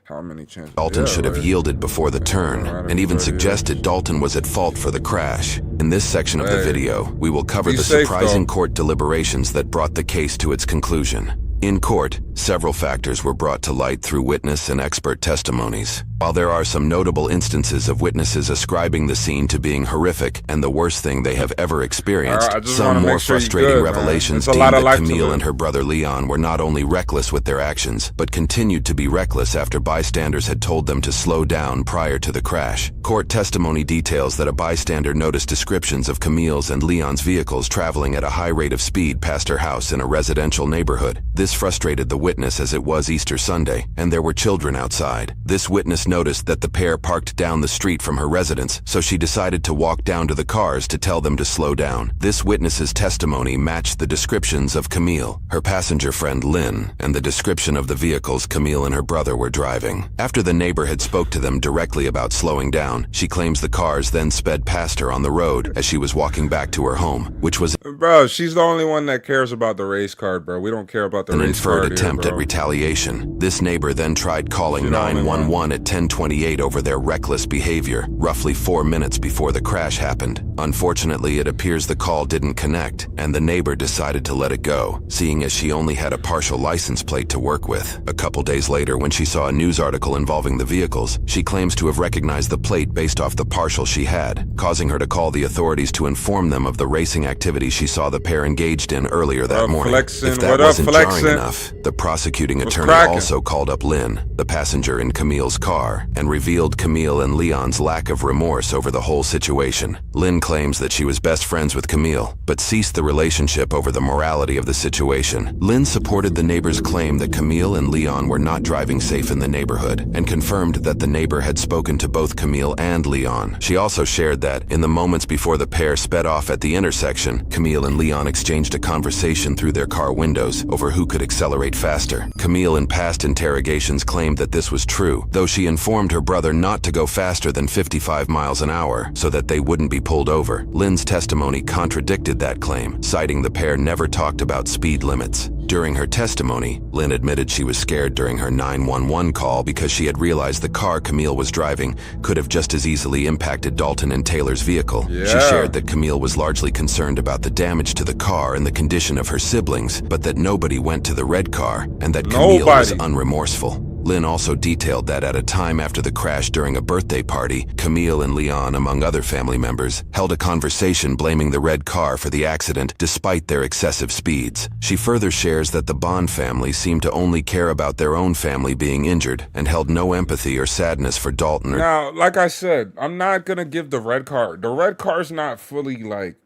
How many chances? Dalton should have yielded before the turn, and even suggested Dalton was at fault for the crash. In this section of the video, we will cover the surprising court deliberations that brought the case to its conclusion. In court, several factors were brought to light through witness and expert testimonies. While there are some notable instances of witnesses ascribing the scene to being horrific and the worst thing they have ever experienced, some more frustrating revelations deemed that Camille and her brother Leon were not only reckless with their actions, but continued to be reckless after bystanders had told them to slow down prior to the crash. Court testimony details that a bystander noticed descriptions of Camille's and Leon's vehicles traveling at a high rate of speed past her house in a residential neighborhood. This frustrated the witness as it was Easter Sunday, and there were children outside. This witness noticed that the pair parked down the street from her residence, so she decided to walk down to the cars to tell them to slow down. This witness's testimony matched the descriptions of Camille, her passenger friend Lynn, and the description of the vehicles Camille and her brother were driving. After the neighbor had spoke to them directly about slowing down, she claims the cars then sped past her on the road as she was walking back to her home, which was... Bro, she's the only one that cares about the race card, bro. We don't care about the race card. An inferred attempt at retaliation. This neighbor then tried calling 911 at 10:28 over their reckless behavior, roughly 4 minutes before the crash happened. Unfortunately, it appears the call didn't connect, and the neighbor decided to let it go, seeing as she only had a partial license plate to work with. A couple days later, when she saw a news article involving the vehicles, she claims to have recognized the plate based off the partial she had, causing her to call the authorities to inform them of the racing activity she saw the pair engaged in earlier that morning. If that wasn't jarring boring enough, the prosecuting attorney also called up Lynn, the passenger in Camille's car, and revealed Camille and Leon's lack of remorse over the whole situation. Lynn claims that she was best friends with Camille, but ceased the relationship over the morality of the situation. Lynn supported the neighbor's claim that Camille and Leon were not driving safe in the neighborhood, and confirmed that the neighbor had spoken to both Camille and Leon. She also shared that, in the moments before the pair sped off at the intersection, Camille and Leon exchanged a conversation through their car windows over who could accelerate faster. Camille in past interrogations claimed that this was true, though she informed her brother not to go faster than 55 miles an hour so that they wouldn't be pulled over. Lynn's testimony contradicted that claim, citing the pair never talked about speed limits. During her testimony, Lynn admitted she was scared during her 911 call because she had realized the car Camille was driving could have just as easily impacted Dalton and Taylor's vehicle. Yeah. She shared that Camille was largely concerned about the damage to the car and the condition of her siblings, but that nobody went to the red car and that Camille was unremorseful. Lynn also detailed that at a time after the crash during a birthday party, Camille and Leon, among other family members, held a conversation blaming the red car for the accident despite their excessive speeds. She further shares that the Bond family seemed to only care about their own family being injured and held no empathy or sadness for Dalton. Now, like I said, I'm not going to give the red car. The red car's not fully like...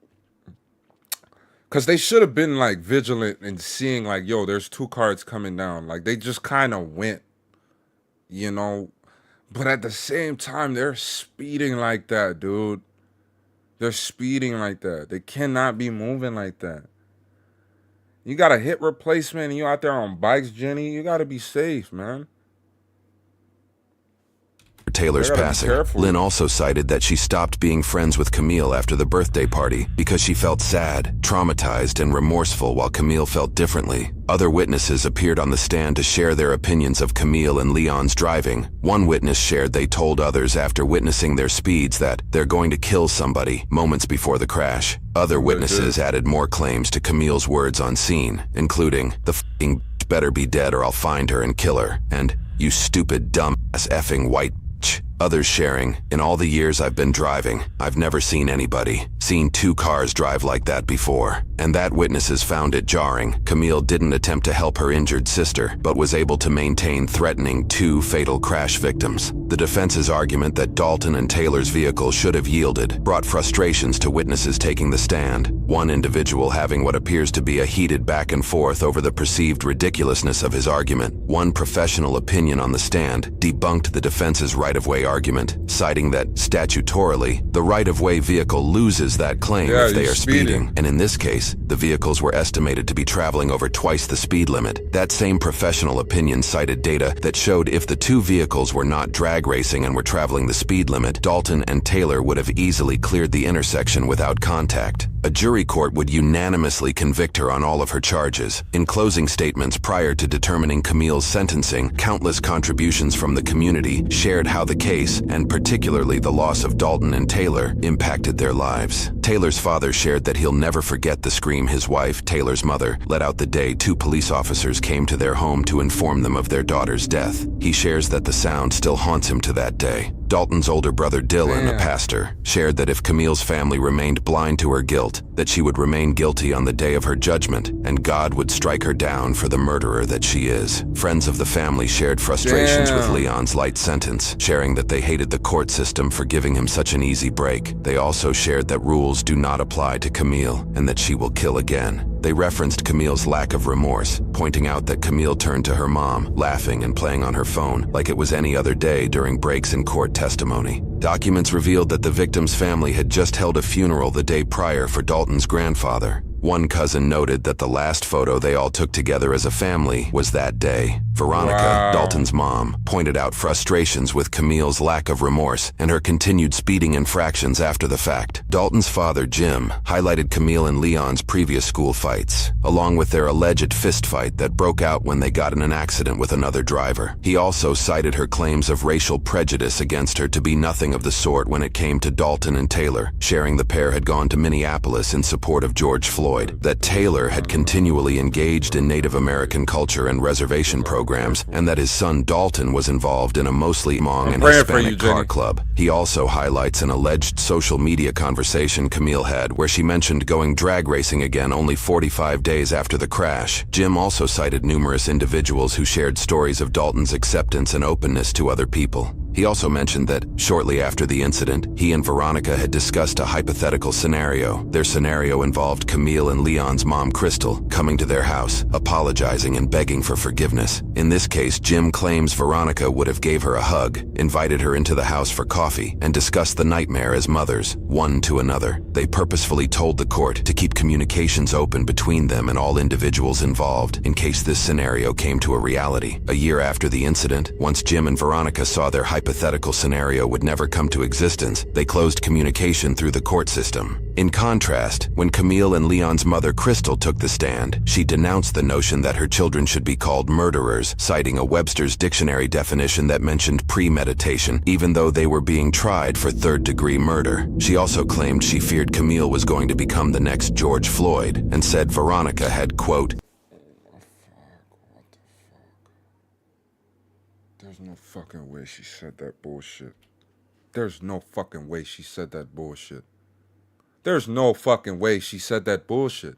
Because they should have been like vigilant and seeing like, yo, there's two cars coming down. Like they just kind of went. You know, but at the same time, they're speeding like that, dude. They're speeding like that. They cannot be moving like that. You got a hip replacement and you out there on bikes, Jenny. You got to be safe, man. Taylor's passing. Lynn also cited that she stopped being friends with Camille after the birthday party because she felt sad, traumatized, and remorseful while Camille felt differently. Other witnesses appeared on the stand to share their opinions of Camille and Leon's driving. One witness shared they told others after witnessing their speeds that they're going to kill somebody moments before the crash. Other witnesses added more claims to Camille's words on scene, including, "The f***ing better be dead or I'll find her and kill her," and "You stupid dumbass effing white bitch." Others sharing, "In all the years I've been driving, I've never seen two cars drive like that before." And that witnesses found it jarring. Camille didn't attempt to help her injured sister, but was able to maintain threatening 2 fatal crash victims. The defense's argument that Dalton and Taylor's vehicle should have yielded brought frustrations to witnesses taking the stand. One individual having what appears to be a heated back and forth over the perceived ridiculousness of his argument. One professional opinion on the stand debunked the defense's right-of-way argument, citing that, statutorily, the right-of-way vehicle loses that claim if they are speeding. And in this case, the vehicles were estimated to be traveling over twice the speed limit. That same professional opinion cited data that showed if the two vehicles were not drag racing and were traveling the speed limit, Dalton and Taylor would have easily cleared the intersection without contact. A jury court would unanimously convict her on all of her charges. In closing statements prior to determining Camille's sentencing, countless contributions from the community shared how the case, and particularly the loss of Dalton and Taylor, impacted their lives. Taylor's father shared that he'll never forget the scream his wife, Taylor's mother, let out the day 2 police officers came to their home to inform them of their daughter's death. He shares that the sound still haunts him to that day. Dalton's older brother Dylan, a pastor, shared that if Camille's family remained blind to her guilt, that she would remain guilty on the day of her judgment, and God would strike her down for the murderer that she is. Friends of the family shared frustrations with Leon's light sentence, sharing that they hated the court system for giving him such an easy break. They also shared that rules do not apply to Camille, and that she will kill again. They referenced Camille's lack of remorse, pointing out that Camille turned to her mom, laughing and playing on her phone like it was any other day during breaks in court testimony. Documents revealed that the victim's family had just held a funeral the day prior for Dalton's grandfather. One cousin noted that the last photo they all took together as a family was that day. Veronica, Dalton's mom, pointed out frustrations with Camille's lack of remorse and her continued speeding infractions after the fact. Dalton's father, Jim, highlighted Camille and Leon's previous school fights, along with their alleged fist fight that broke out when they got in an accident with another driver. He also cited her claims of racial prejudice against her to be nothing of the sort when it came to Dalton and Taylor, sharing the pair had gone to Minneapolis in support of George Floyd. Floyd, that Taylor had continually engaged in Native American culture and reservation programs, and that his son Dalton was involved in a mostly Hmong and Hispanic car club. He also highlights an alleged social media conversation Camille had where she mentioned going drag racing again only 45 days after the crash. Jim also cited numerous individuals who shared stories of Dalton's acceptance and openness to other people. He also mentioned that, shortly after the incident, he and Veronica had discussed a hypothetical scenario. Their scenario involved Camille and Leon's mom, Crystal, coming to their house, apologizing and begging for forgiveness. In this case, Jim claims Veronica would have gave her a hug, invited her into the house for coffee, and discussed the nightmare as mothers, one to another. They purposefully told the court to keep communications open between them and all individuals involved, in case this scenario came to a reality. A year after the incident, once Jim and Veronica saw their hypothetical scenario would never come to existence, they closed communication through the court system. In contrast, when Camille and Leon's mother Crystal took the stand, she denounced the notion that her children should be called murderers, citing a Webster's dictionary definition that mentioned premeditation, even though they were being tried for third-degree murder. She also claimed she feared Camille was going to become the next George Floyd, and said Veronica had, quote, There's no fucking way she said that bullshit. There's no fucking way she said that bullshit. There's no fucking way she said that bullshit.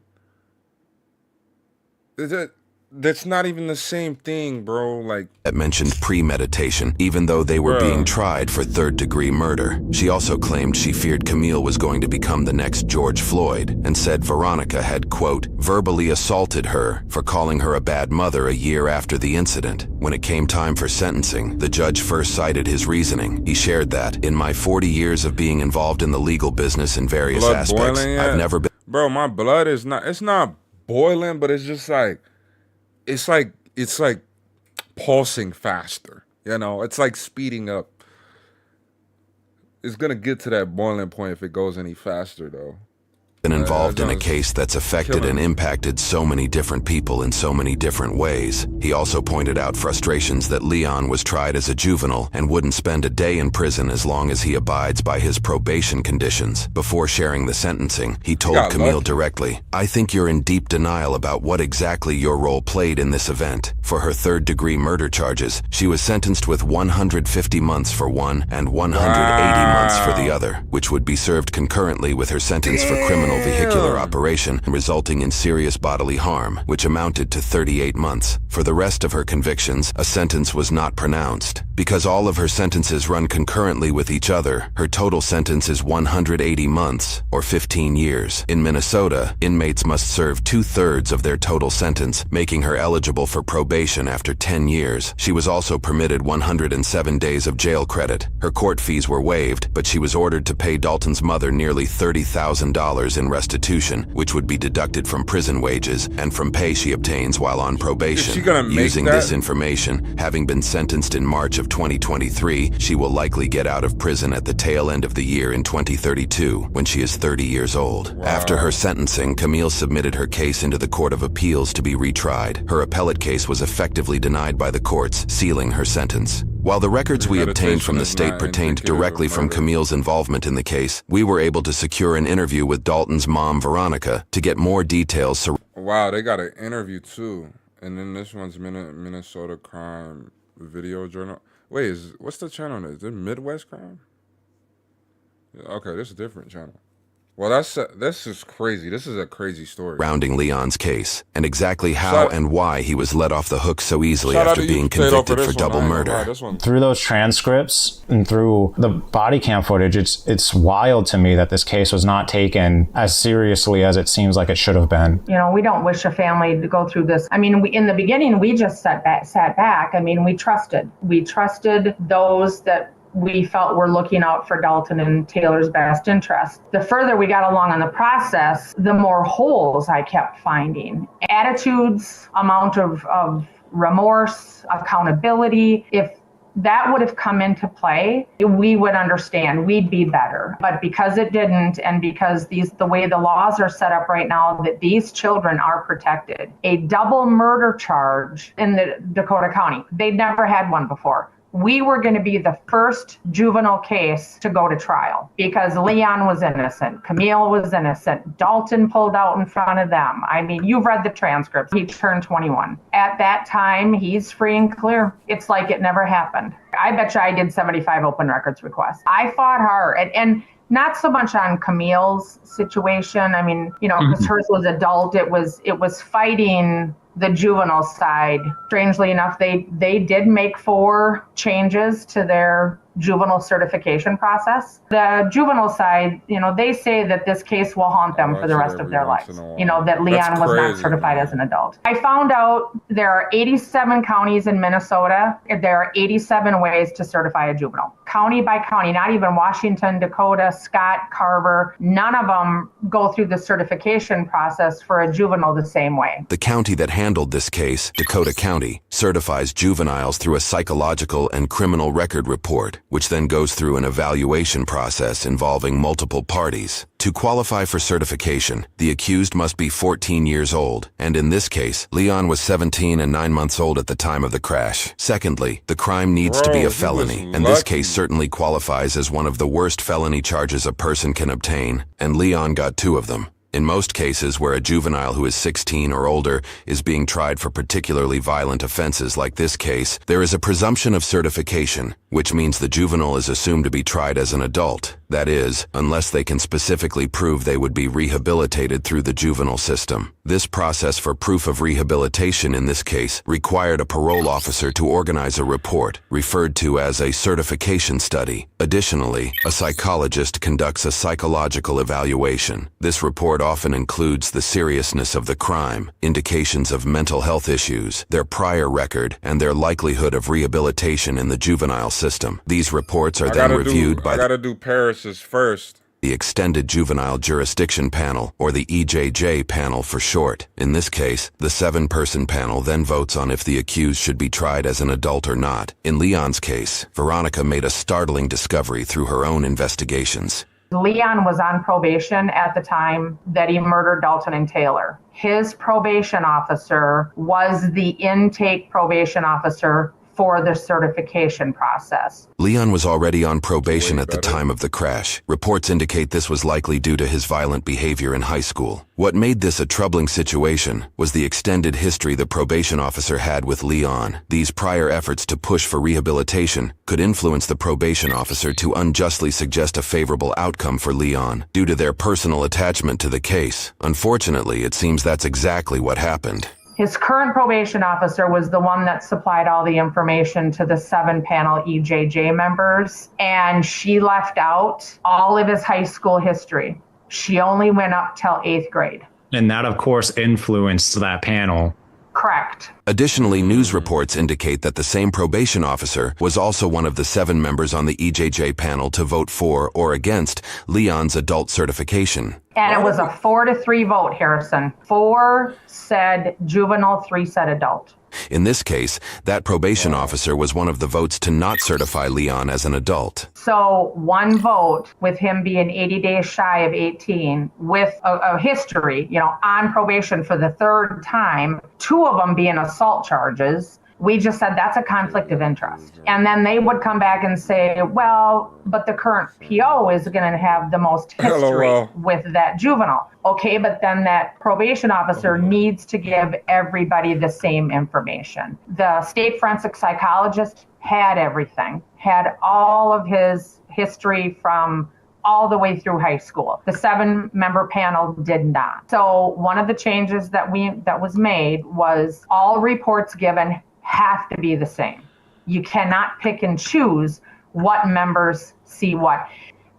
That's not even the same thing, bro. Like, that mentioned premeditation, even though they were being tried for third-degree murder. She also claimed she feared Camille was going to become the next George Floyd, and said Veronica had, quote, verbally assaulted her for calling her a bad mother a year after the incident. When it came time for sentencing, the judge first cited his reasoning. He shared that, in my 40 years of being involved in the legal business in various aspects, I've never been... Bro, my blood is not, it's not boiling, but it's just like, it's like pulsing faster, you know? It's like speeding up. It's gonna get to that boiling point if it goes any faster, though. Been involved in a case that's affected and impacted so many different people in so many different ways. He also pointed out frustrations that Leon was tried as a juvenile and wouldn't spend a day in prison as long as he abides by his probation conditions. Before sharing the sentencing, he told Camille directly, I think you're in deep denial about what exactly your role played in this event. For her third-degree murder charges, she was sentenced with 150 months for one and 180 months for the other, which would be served concurrently with her sentence for criminal vehicular operation resulting in serious bodily harm, which amounted to 38 months. For the rest of her convictions, a sentence was not pronounced. Because all of her sentences run concurrently with each other, her total sentence is 180 months, or 15 years. In Minnesota, inmates must serve 2/3 of their total sentence, making her eligible for probation after 10 years. She was also permitted 107 days of jail credit. Her court fees were waived, but she was ordered to pay Dalton's mother nearly $30,000 in restitution, which would be deducted from prison wages and from pay she obtains while on probation. Using this information, having been sentenced in March of 2023, she will likely get out of prison at the tail end of the year in 2032, when she is 30 years old. After her sentencing, Camille submitted her case into the Court of Appeals to be retried. Her appellate case was effectively denied by the courts, sealing her sentence. While the records we obtained from the state pertained directly from Camille's involvement in the case, we were able to secure an interview with Dalton's mom, Veronica, to get more details. Wow, they got an interview too. And then this one's Minnesota Crime Video Journal. Wait, what's the channel? Is it Midwest Crime? Okay, this is a different channel. Well, this is crazy. This is a crazy story. Surrounding Leon's case, and exactly how and why he was let off the hook so easily after being convicted for double murder. Through those transcripts and through the body cam footage, it's wild to me that this case was not taken as seriously as it seems like it should have been. You know, we don't wish a family to go through this. I mean, in the beginning, we just sat back. I mean, we trusted those that we felt were looking out for Dalton and Taylor's best interest. The further we got along on the process, the more holes I kept finding. Attitudes, amount of remorse, accountability. If that would have come into play, we would understand, we'd be better. But because it didn't, and because the way the laws are set up right now, that these children are protected. A double murder charge in the Dakota County, they'd never had one before. we were going to be the first juvenile case to go to trial because Leon was innocent. Camille was innocent. Dalton pulled out in front of them. I mean, you've read the transcripts. He turned 21. At that time, he's free and clear. It's like it never happened. I bet you I did 75 open records requests. I fought hard and not so much on Camille's situation. I mean, because hers was adult, it was fighting the juvenile side. Strangely enough, they did make 4 changes to their juvenile certification process. The juvenile side, they say that this case will haunt them for the rest of their lives. That Leon was not certified as an adult. I found out there are 87 counties in Minnesota. There are 87 ways to certify a juvenile. County by county, not even Washington, Dakota, Scott, Carver, none of them go through the certification process for a juvenile the same way. The county that handled this case, Dakota County, certifies juveniles through a psychological and criminal record report, which then goes through an evaluation process involving multiple parties. To qualify for certification, the accused must be 14 years old, and in this case, Leon was 17 and 9 months old at the time of the crash. Secondly, the crime needs to be a felony, and this case certainly qualifies as one of the worst felony charges a person can obtain, and Leon got 2 of them. In most cases where a juvenile who is 16 or older is being tried for particularly violent offenses like this case, there is a presumption of certification, which means the juvenile is assumed to be tried as an adult. That is, unless they can specifically prove they would be rehabilitated through the juvenile system. This process for proof of rehabilitation in this case required a parole officer to organize a report, referred to as a certification study. Additionally, a psychologist conducts a psychological evaluation. This report often includes the seriousness of the crime, indications of mental health issues, their prior record, and their likelihood of rehabilitation in the juvenile system. These reports are then reviewed by the Extended Juvenile Jurisdiction Panel, or the EJJ panel for short. In this case, the 7-person panel then votes on if the accused should be tried as an adult or not. In Leon's case, Veronica made a startling discovery through her own investigations. Leon was on probation at the time that he murdered Dalton and Taylor. His probation officer was the intake probation officer for the certification process. Leon was already on probation at the time of the crash. Reports indicate this was likely due to his violent behavior in high school. What made this a troubling situation was the extended history the probation officer had with Leon. These prior efforts to push for rehabilitation could influence the probation officer to unjustly suggest a favorable outcome for Leon due to their personal attachment to the case. Unfortunately, it seems that's exactly what happened. His current probation officer was the one that supplied all the information to the 7-panel EJJ members, and she left out all of his high school history. She only went up till 8th grade. And that, of course, influenced that panel. Correct. Additionally, news reports indicate that the same probation officer was also one of the 7 members on the EJJ panel to vote for or against Leon's adult certification. And it was a 4-3 vote, Harrison. 4 said juvenile, 3 said adult. In this case, that probation officer was one of the votes to not certify Leon as an adult. So 1 vote with him being 80 days shy of 18 with a history, on probation for the 3rd time, 2 of them being assault charges. We just said that's a conflict of interest. And then they would come back and say, well, but the current PO is going to have the most history with that juvenile. Okay, but then that probation officer needs to give everybody the same information. The state forensic psychologist had everything, had all of his history from all the way through high school. The 7-member panel did not. So one of the changes that was made was all reports given have to be the same. You cannot pick and choose what members see what.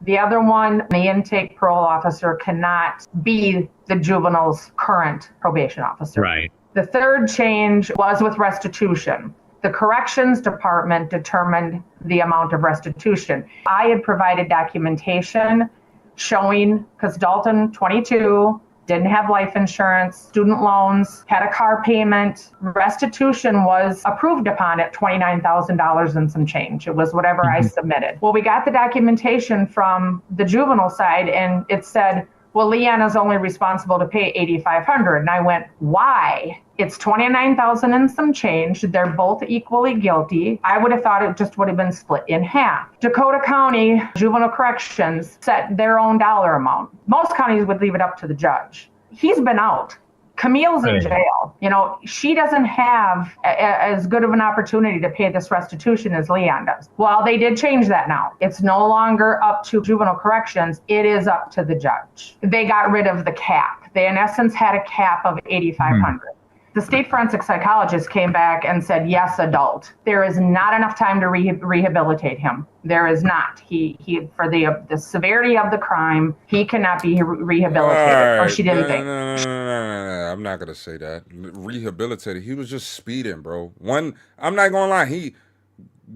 The other one, the intake parole officer cannot be the juvenile's current probation officer. Right. The 3rd change was with restitution. The corrections department determined the amount of restitution. I had provided documentation showing, because Dalton, 22, didn't have life insurance, student loans, had a car payment. Restitution was approved upon at $29,000 and some change. It was whatever I submitted. Well, we got the documentation from the juvenile side, and it said, well, Leon is only responsible to pay $8,500. And I went, why It's 29,000 and some change. They're both equally guilty. I would have thought it just would have been split in half. Dakota County Juvenile Corrections set their own dollar amount. Most counties would leave it up to the judge. He's been out. Camille's in jail. You know, she doesn't have as good of an opportunity to pay this restitution as Leon does. Well, they did change that now. It's no longer up to juvenile corrections. It is up to the judge. They got rid of the cap. They, in essence, had a cap of $8,500. The state forensic psychologist came back and said, yes, adult. There is not enough time to rehabilitate him. There is not. He for the severity of the crime, he cannot be rehabilitated, or she didn't think. No. I'm not gonna say that. Rehabilitated. He was just speeding, bro. I'm not gonna lie. He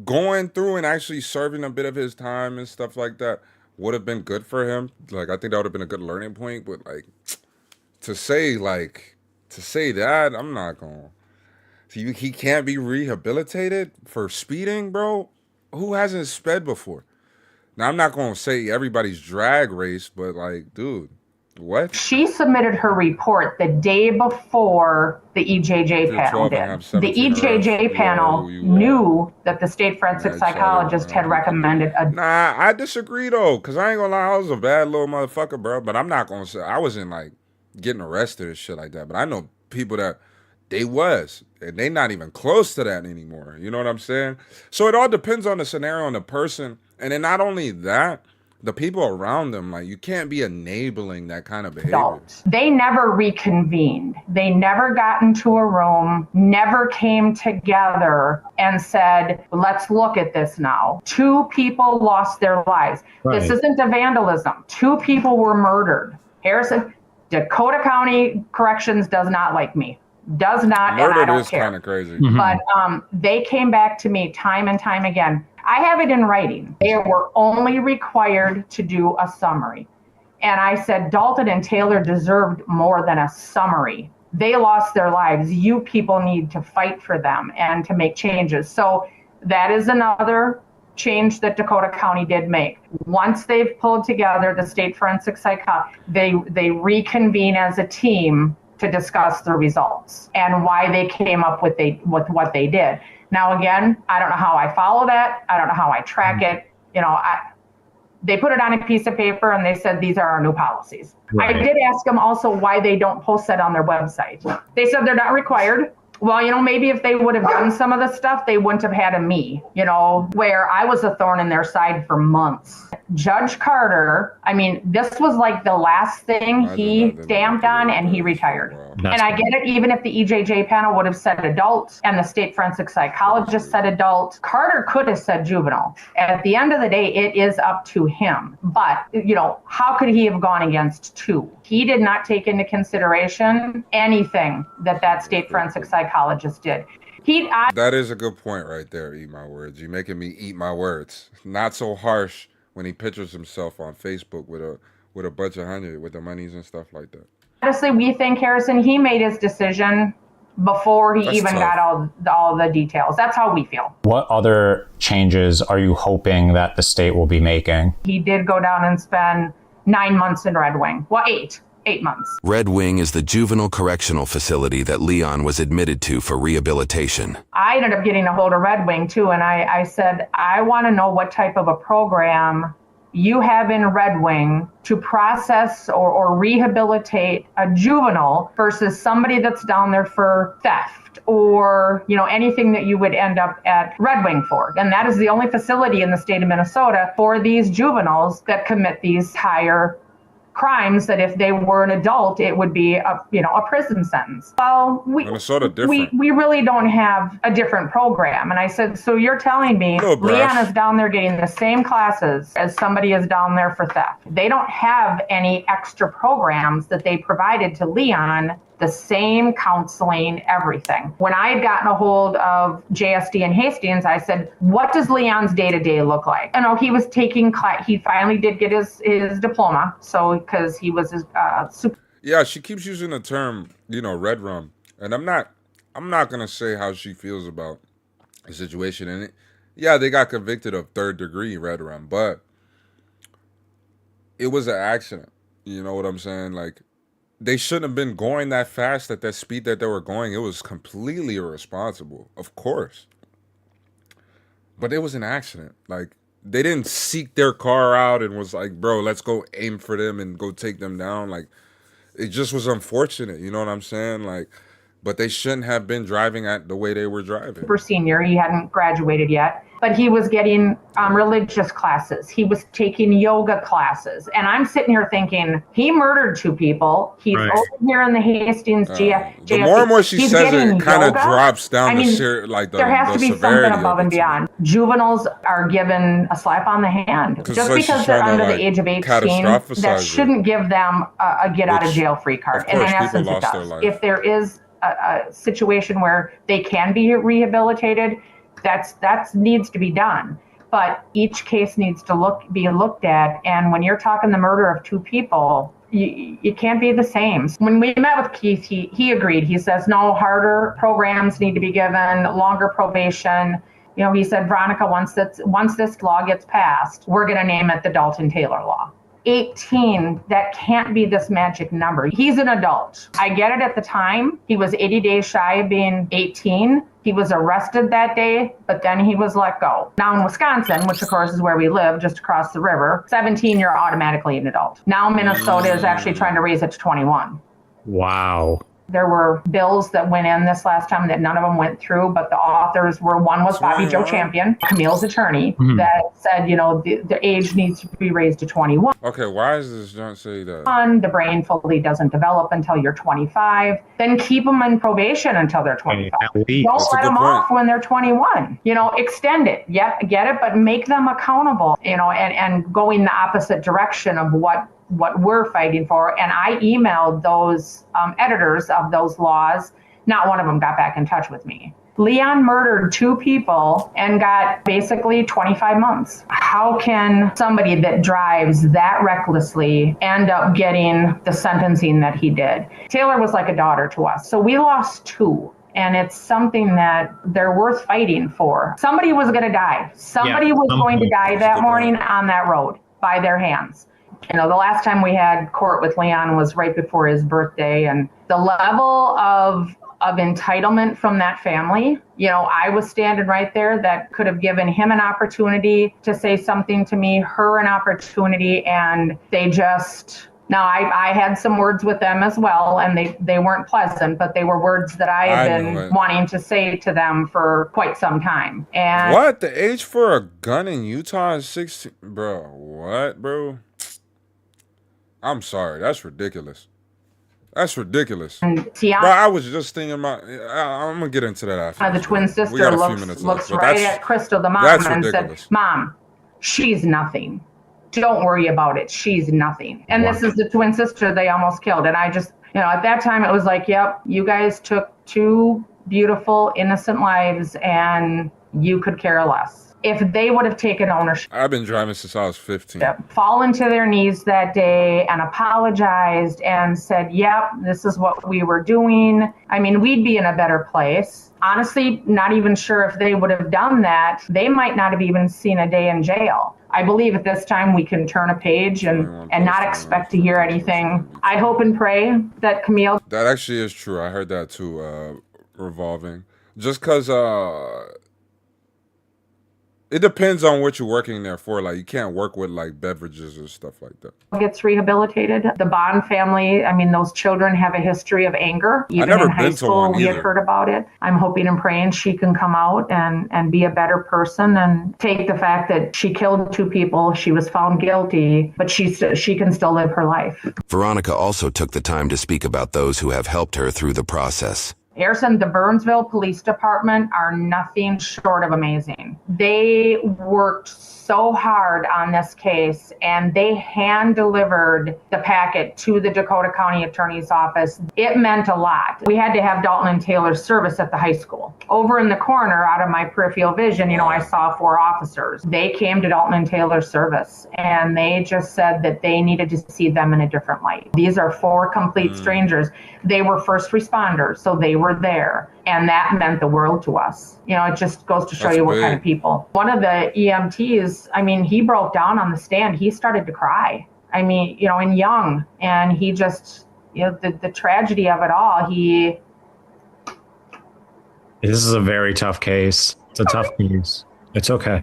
going through and actually serving a bit of his time and stuff like that would have been good for him. Like, I think that would have been a good learning point. But like, to say that, I'm not gonna. He can't be rehabilitated for speeding, bro. Who hasn't sped before? Now, I'm not gonna say everybody's drag race, but like, dude, what? She submitted her report the day before the EJJ panel did. The EJJ panel knew that the state forensic psychologist had recommended a. Nah, I disagree though, cause I ain't gonna lie, I was a bad little motherfucker, bro. But I'm not gonna say I wasn't like getting arrested and shit like that. But I know people that they was, and they not even close to that anymore. You know what I'm saying? So it all depends on the scenario and the person. And then not only that, the people around them, like, you can't be enabling that kind of behavior. They never reconvened. They never got into a room, never came together and said, let's look at this now. 2 people lost their lives. Right. This isn't a vandalism. 2 people were murdered. Dakota County Corrections does not like me. Does not, murdered, and I don't is care. Kind of crazy. But they came back to me time and time again. I have it in writing. They were only required to do a summary. And I said, Dalton and Taylor deserved more than a summary. They lost their lives. You people need to fight for them and to make changes. So that is another change that Dakota County did make. Once they've pulled together the state forensic psychologist, they reconvene as a team to discuss the results and why they came up with what they did. Now, again, I don't know how I follow that. I don't know how I track it. You know, they put it on a piece of paper and they said, these are our new policies. Right. I did ask them also why they don't post that on their website. They said they're not required. Well, you know, maybe if they would have done some of the stuff, they wouldn't have had a me, you know, where I was a thorn in their side for months. Judge Carter, I mean, this was like the last thing he stamped on and he retired. And I get it, even if the EJJ panel would have said adult and the state forensic psychologist said adult, Carter could have said juvenile. At the end of the day, it is up to him. But, you know, how could he have gone against 2? He did not take into consideration anything that state forensic psychologist did. That is a good point right there, eat my words. You're making me eat my words. Not so harsh when he pictures himself on Facebook with a bunch of hundred with the monies and stuff like that. Honestly, we think, Harrison, he made his decision before he got all the details. That's how we feel. What other changes are you hoping that the state will be making? He did go down and spend 9 months in Red Wing. Well, 8 months. Red Wing is the juvenile correctional facility that Leon was admitted to for rehabilitation. I ended up getting a hold of Red Wing too, and I said, I want to know what type of a program you have in Red Wing to process or rehabilitate a juvenile versus somebody that's down there for theft or, you know, anything that you would end up at Red Wing for. And that is the only facility in the state of Minnesota for these juveniles that commit these higher crimes that if they were an adult, it would be a prison sentence. Well, Minnesota different. We really don't have a different program. And I said, so you're telling me Leon is down there getting the same classes as somebody is down there for theft. They don't have any extra programs that they provided to Leon, the same counseling, everything. When I had gotten a hold of JSD and Hastings, I said, what does Leon's day-to-day look like? You know, he was taking class. He finally did get his diploma. So, because he was his super. Yeah, she keeps using the term, you know, red rum. And I'm not going to say how she feels about the situation in it. Yeah, they got convicted of 3rd degree red rum, but it was an accident. You know what I'm saying? Like, they shouldn't have been going that fast at that speed that they were going. It was completely irresponsible, of course. But it was an accident. Like, they didn't seek their car out and was like, bro, let's go aim for them and go take them down. Like, it just was unfortunate. You know what I'm saying? Like, but they shouldn't have been driving at the way they were driving. Super senior, he hadn't graduated yet, but he was getting religious classes. He was taking yoga classes. And I'm sitting here thinking, he murdered 2 people. He's over here in the Hastings JFK. The more and more she says it, kind of drops down there has to be something above and beyond. Juveniles are given a slap on the hand. Just because they're under the age of 18, that shouldn't give them a get out of jail free card. And in essence, it does. If there is a situation where they can be rehabilitated, that needs to be done. But each case needs to be looked at. And when you're talking the murder of 2 people, you can't be the same. When we met with Keith, he agreed. He says, no, harder programs need to be given, longer probation. You know, he said, Veronica, once this law gets passed, we're going to name it the Dalton-Taylor law. 18, that can't be this magic number. He's an adult. I get it at the time. He was 80 days shy of being 18. He was arrested that day, but then he was let go. Now in Wisconsin, which of course is where we live, just across the river, 17, you're automatically an adult. Now Minnesota is actually trying to raise it to 21. Wow. There were bills that went in this last time that none of them went through, but the authors were, one was Bobby Joe Champion, Camille's attorney, that said, you know, the age needs to be raised to 21. Okay, why does this don't say that? The brain fully doesn't develop until you're 25. Then keep them in probation until they're 25. Don't let them off when they're 21. You know, extend it. Yep, get it, but make them accountable, you know, and going the opposite direction of what we're fighting for. And I emailed those editors of those laws. Not one of them got back in touch with me. Leon murdered 2 people and got basically 25 months. How can somebody that drives that recklessly end up getting the sentencing that he did? Taylor was like a daughter to us. So we lost 2. And it's something that they're worth fighting for. Somebody was going to die. Somebody was going to die that morning on that road by their hands. You know, the last time we had court with Leon was right before his birthday, and the level of entitlement from that family, you know, I was standing right there that could have given him an opportunity to say something to me, her an opportunity, and they just... Now, I had some words with them as well, and they weren't pleasant, but they were words that I had been wanting to say to them for quite some time. And what? The age for a gun in Utah is 16? Bro, what, bro? I'm sorry. That's ridiculous. That's ridiculous. And Tiana, bro, I was just thinking about... I'm going to get into that after. The twin sister looks right at Crystal, the mom, and said, Mom, she's nothing. Don't worry about it. She's nothing. And this is the twin sister they almost killed. And I just, you know, at that time it was like, yep, you guys took 2 beautiful, innocent lives and you could care less. If they would have taken ownership. I've been driving since I was 15. Fallen to their knees that day and apologized and said, yep, this is what we were doing. I mean, we'd be in a better place. Honestly, not even sure if they would have done that. They might not have even seen a day in jail. I believe at this time we can turn a page and not expect to hear anything. I hope and pray that Camille... That actually is true. I heard that too, revolving. Just because... It depends on what you're working there for. Like, you can't work with, like, beverages or stuff like that. Gets rehabilitated. The Bond family, I mean, those children have a history of anger. Even in high school, we had heard about it. I'm hoping and praying she can come out and be a better person and take the fact that she killed 2 people. She was found guilty, but she can still live her life. Veronica also took the time to speak about those who have helped her through the process. Harrison, the Burnsville Police Department are nothing short of amazing. They worked so hard on this case, and they hand-delivered the packet to the Dakota County Attorney's Office. It meant a lot. We had to have Dalton and Taylor's service at the high school. Over in the corner, out of my peripheral vision, you know, I saw 4 officers. They came to Dalton and Taylor's service, and they just said that they needed to see them in a different light. These are 4 complete strangers. They were first responders, so they were there. And that meant the world to us. You know, it just goes to show you what kind of people. One of the EMTs, I mean, he broke down on the stand. He started to cry. I mean, you know, and young. And he just, the tragedy of it all, This is a very tough case. It's a tough case. It's okay.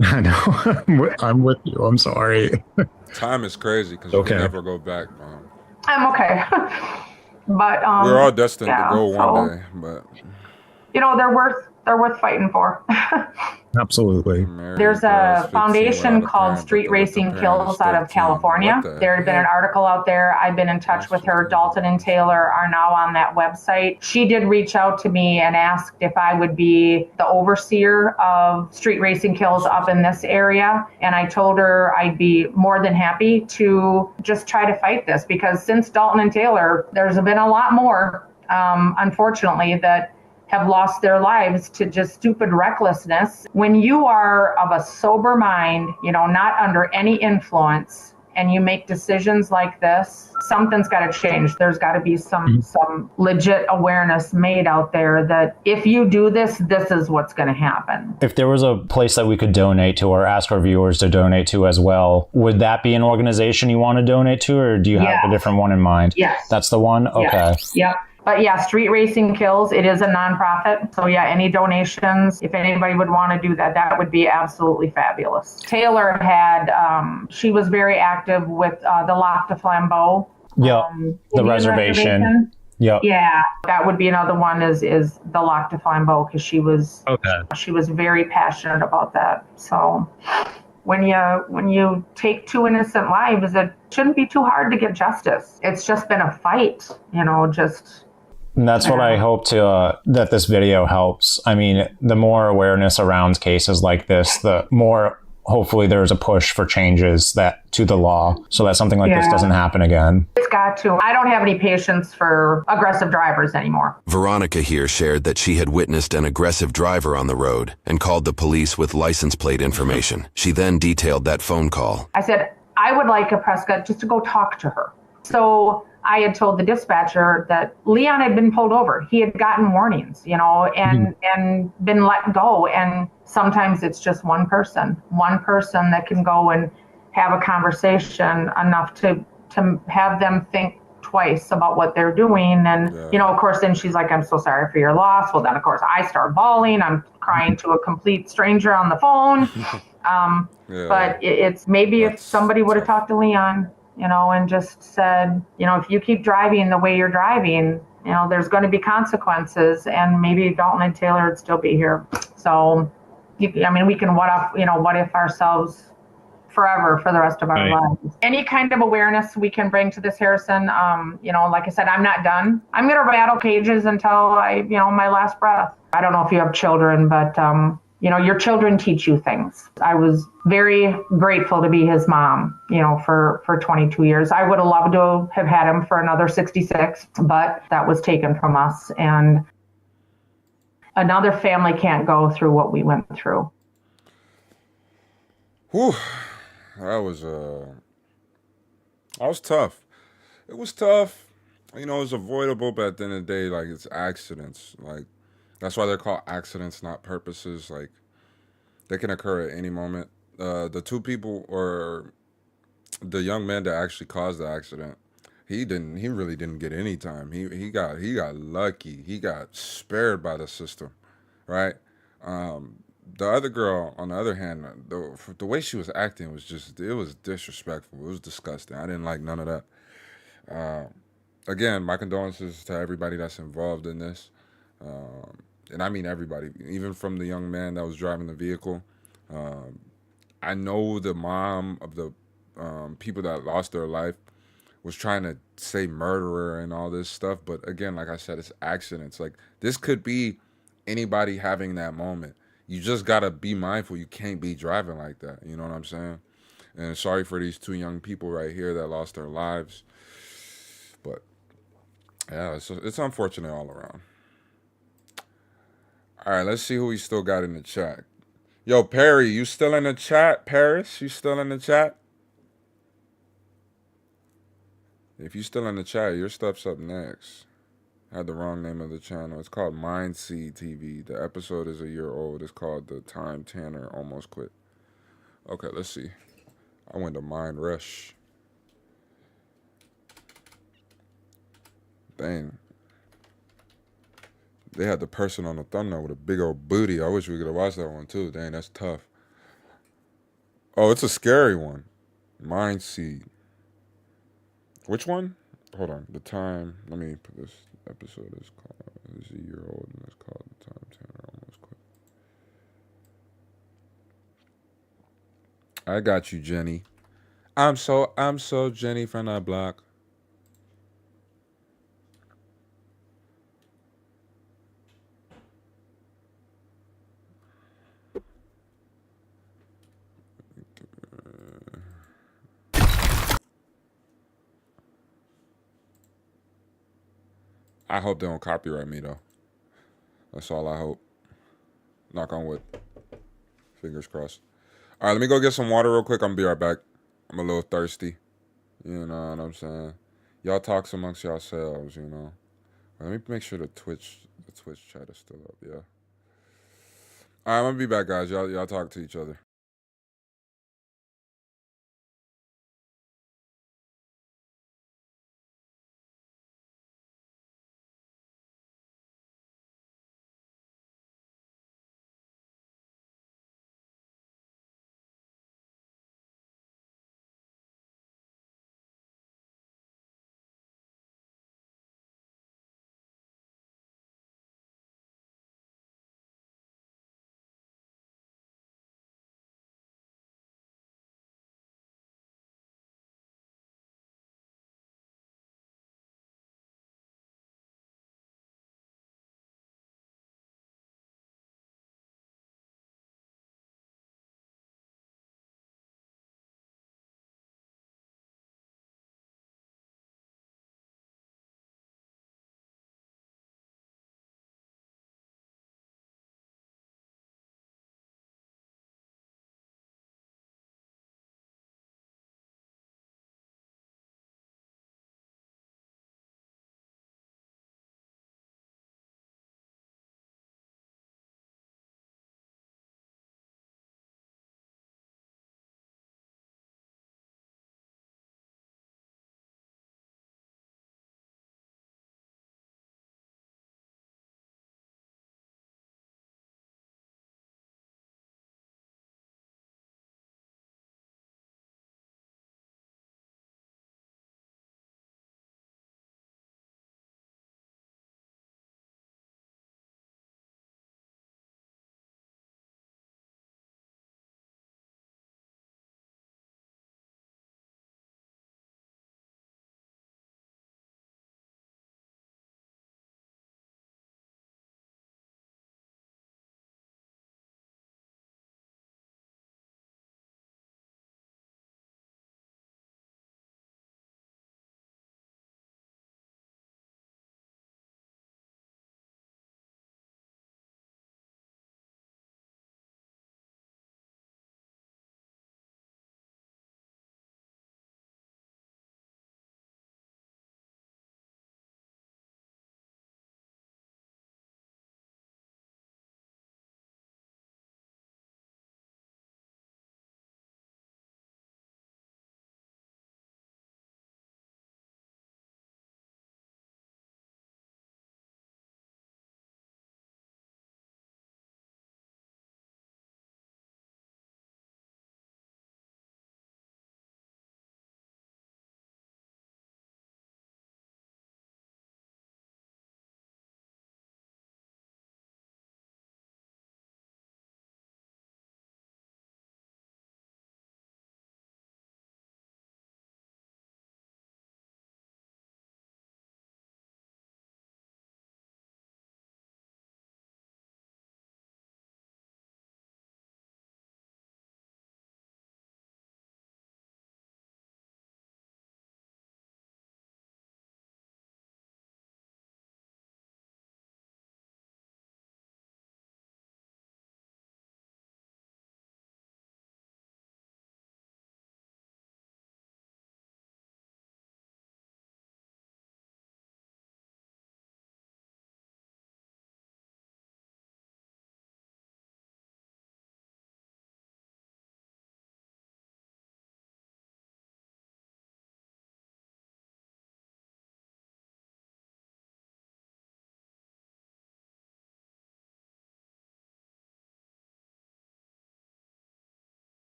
I know. I'm with you. I'm sorry. Time is crazy because you can never go back, man. I'm okay. But we're all destined to go one day, but they're worth fighting for. Absolutely. There's a foundation called Street Racing Kills out of California. There had been an article out there. I've been in touch with her. Dalton and Taylor are now on that website. She did reach out to me and asked if I would be the overseer of Street Racing Kills up in this area. And I told her I'd be more than happy to just try to fight this, because since Dalton and Taylor, there's been a lot more, unfortunately, that have lost their lives to just stupid recklessness. When you are of a sober mind, not under any influence, and you make decisions like this, something's got to change. There's got to be some legit awareness made out there that if you do this, this is what's going to happen. If there was a place that we could donate to or ask our viewers to donate to as well, would that be an organization you want to donate to, or do you have a different one in mind? Yes. That's the one? Okay. Yes. Yep. But yeah, Street Racing Kills, it is a nonprofit. So yeah, any donations, if anybody would want to do that, that would be absolutely fabulous. Taylor had, she was very active with the Lac de Flambeau. Yeah, the reservation. Yep. Yeah, that would be another one is the Lac de Flambeau, because she was very passionate about that. So when you take two innocent lives, it shouldn't be too hard to get justice. It's just been a fight, And that's what I hope that this video helps. I mean, the more awareness around cases like this, the more hopefully there's a push for changes to the law so that something like this doesn't happen again. It's got to. I don't have any patience for aggressive drivers anymore. Veronica here shared that she had witnessed an aggressive driver on the road and called the police with license plate information. She then detailed that phone call. I said, I would like a Prescott just to go talk to her. So I had told the dispatcher that Leon had been pulled over. He had gotten warnings, and been let go. And sometimes it's just one person that can go and have a conversation enough to have them think twice about what they're doing. And, of course, then she's like, I'm so sorry for your loss. Well, then, of course, I start bawling. I'm crying to a complete stranger on the phone. But it's maybe if somebody would have talked to Leon, and just said, if you keep driving the way you're driving, there's going to be consequences, and maybe Dalton and Taylor would still be here. So, we can what if ourselves forever for the rest of our lives. Any kind of awareness we can bring to this, Harrison, like I said, I'm not done. I'm going to rattle cages until my last breath. I don't know if you have children, but your children teach you things. I was very grateful to be his mom, for 22 years. I would have loved to have had him for another 66, but that was taken from us. And another family can't go through what we went through. Whew. That was tough. It was tough. It was avoidable, but at the end of the day, like, it's accidents. Like, that's why they're called accidents, not purposes. Like, they can occur at any moment. The two people, or the young man that actually caused the accident, he really didn't get any time. He got lucky. He got spared by the system, right? The other girl, on the other hand, the way she was acting was it was disrespectful. It was disgusting. I didn't like none of that. Again, my condolences to everybody that's involved in this. And I mean everybody, even from the young man that was driving the vehicle. I know the mom of the people that lost their life was trying to say murderer and all this stuff. But again, like I said, it's accidents. Like, this could be anybody having that moment. You just got to be mindful. You can't be driving like that. You know what I'm saying? And sorry for these two young people right here that lost their lives. But yeah, it's unfortunate all around. All right, let's see who we still got in the chat. Yo, Perry, you still in the chat? Paris, you still in the chat? If you still in the chat, your stuff's up next. I had the wrong name of the channel. It's called Mindseed TV. The episode is a year old. It's called The Time Tanner Almost Quit. Okay, let's see. I went to Mind Rush. Dang. They had the person on the thumbnail with a big old booty. I wish we could have watched that one too. Dang, that's tough. Oh, it's a scary one. Mind Seed. Which one? Hold on. The time. Let me put this episode is called. It's a year old and it's called The Time Tanner Almost Quit. I got you, Jenny. I'm so Jenny from that block. I hope they don't copyright me though. That's all I hope. Knock on wood. Fingers crossed. All right, let me go get some water real quick. I'm gonna be right back. I'm a little thirsty. You know what I'm saying? Y'all talk amongst yourselves, you know. Let me make sure the Twitch chat is still up, yeah. All right, I'm gonna be back, guys. Y'all talk to each other.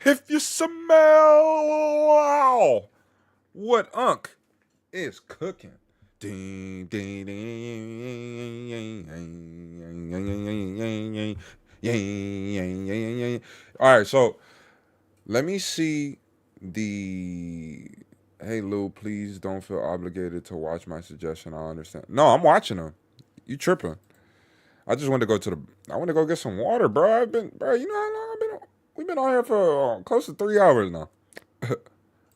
If you smell what Unc is cooking. Ding, ding, ding. All right, so let me see the. Hey Lou, please don't feel obligated to watch my suggestion. I understand. No, I'm watching them. You tripping? I just want to go to the. I want to go get some water, bro. I've been, bro. You know how long I've been? We've been on here for close to 3 hours now.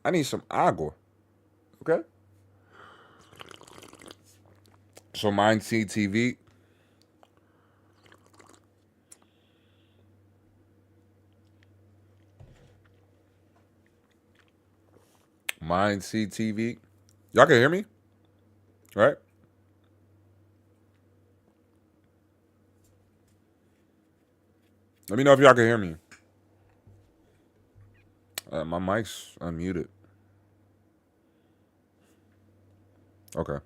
I need some agua. Okay. So mine CTV. Mine CTV. Y'all can hear me? Right? Let me know if y'all can hear me. My mic's unmuted. Okay.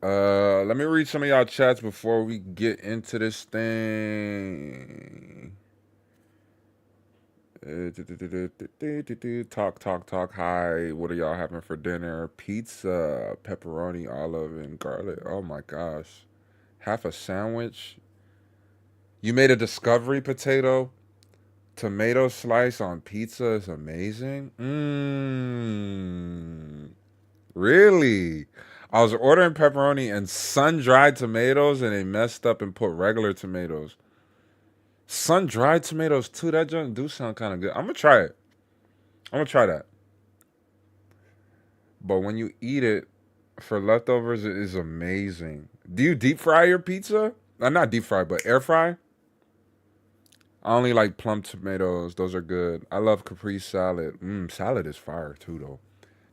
Let me read some of y'all chats before we get into this thing. Talk. Hi, what are y'all having for dinner? Pizza, pepperoni, olive, and garlic. Oh my gosh. Half a sandwich. You made a discovery potato. Tomato slice on pizza is amazing. Really? I was ordering pepperoni and sun-dried tomatoes, and they messed up and put regular tomatoes. Sun-dried tomatoes too. That junk do sound kind of good. I'm gonna try it. I'm gonna try that. But when you eat it for leftovers, it is amazing. Do you deep fry your pizza? Not deep fry, but air fry. I only like plum tomatoes. Those are good. I love Capri salad. Salad is fire too, though.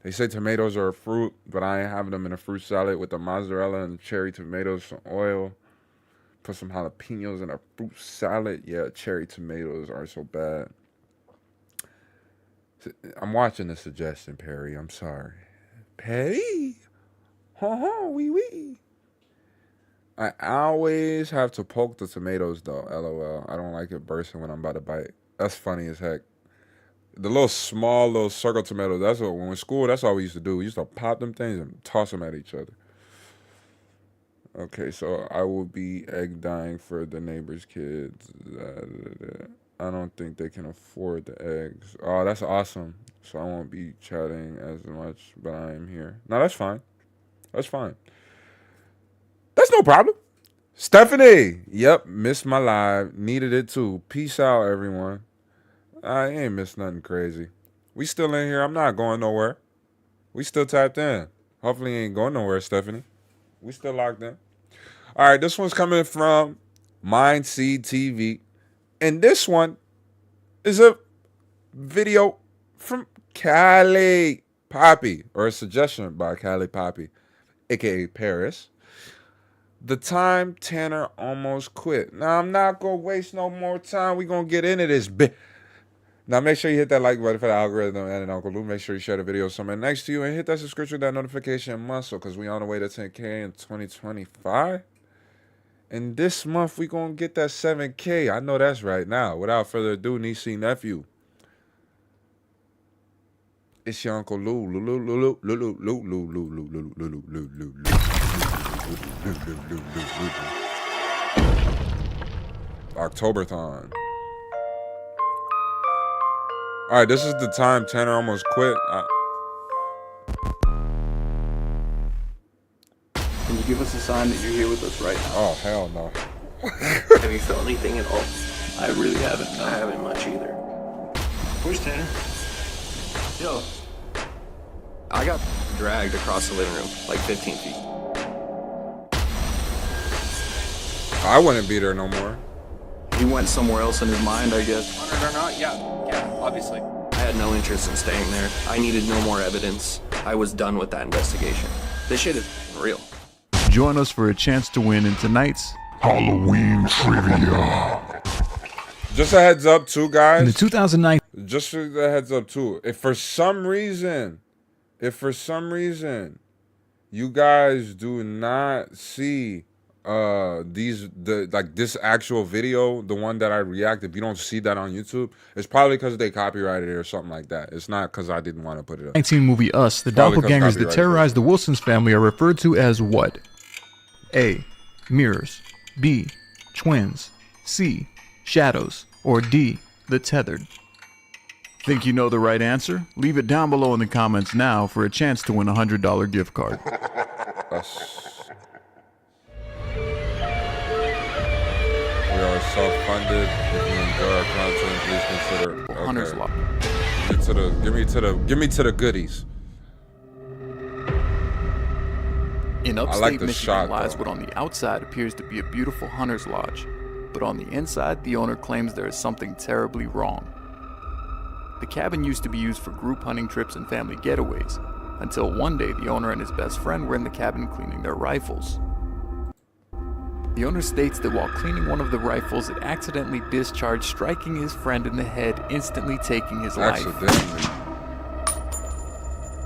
They say tomatoes are a fruit, but I ain't having them in a fruit salad with the mozzarella and cherry tomatoes, some oil. Put some jalapenos in a fruit salad. Yeah, cherry tomatoes are so bad. I'm watching the suggestion, Perry. I'm sorry. Perry? Wee wee. I always have to poke the tomatoes, though. LOL. I don't like it bursting when I'm about to bite. That's funny as heck. The little circle tomatoes. That's what, when in school, that's all we used to do. We used to pop them things and toss them at each other. Okay, so I will be egg dyeing for the neighbor's kids. I don't think they can afford the eggs. Oh, that's awesome. So I won't be chatting as much, but I am here. No, that's fine. That's fine. That's no problem. Stephanie. Yep, missed my live. Needed it too. Peace out, everyone. I ain't missed nothing crazy. We still in here. I'm not going nowhere. We still tapped in. Hopefully ain't going nowhere, Stephanie. We still locked in. All right, this one's coming from Mindseed TV. And this one is a video from Callie Poppy, or a suggestion by Callie Poppy, a.k.a. Paris. The time Tanner almost quit. Now, I'm not going to waste no more time. We're going to get into this bit. Now, make sure you hit that like button for the algorithm and Uncle Lou. Make sure you share the video with someone next to you. And hit that subscription, that notification muscle, because we on the way to 10K in 2025. And this month, we going to get that 7K. I know that's right. Now, without further ado, niece, nephew. It's your Uncle Lou. Octoberthon. All right, this is the time Tanner almost quit. Can you give us a sign that you're here with us right now? Oh, hell no. Have you felt anything at all? I really haven't. No. I haven't much either. Where's Tanner? Yo. I got dragged across the living room, like 15 feet. I wouldn't be there no more. He went somewhere else in his mind, I guess. Wanted or not? Yeah, obviously. I had no interest in staying there. I needed no more evidence. I was done with that investigation. This shit is real. Join us for a chance to win in tonight's Halloween Trivia. Just a heads up, too, guys. In the 2009. Just a heads up, too. If for some reason you guys do not see this actual video, the one that I react, if you don't see that on YouTube, it's probably because they copyrighted it or something like that. It's not because I didn't want to put it up. 19 movie Us, the doppelgangers that terrorized the Wilsons family are referred to as what? A. Mirrors. B. Twins. C. Shadows. Or D. The Tethered. Think you know the right answer? Leave it down below in the comments now for a chance to win a $100 gift card. We are self-funded. If you enjoy our content, please consider. Hunter's Law. Give me to the goodies. In upstate like the Michigan shot, lies though. what on the outside appears to be a beautiful hunter's lodge, but on the inside, the owner claims there is something terribly wrong. The cabin used to be used for group hunting trips and family getaways, until one day the owner and his best friend were in the cabin cleaning their rifles. The owner states that while cleaning one of the rifles, it accidentally discharged, striking his friend in the head, instantly taking his life.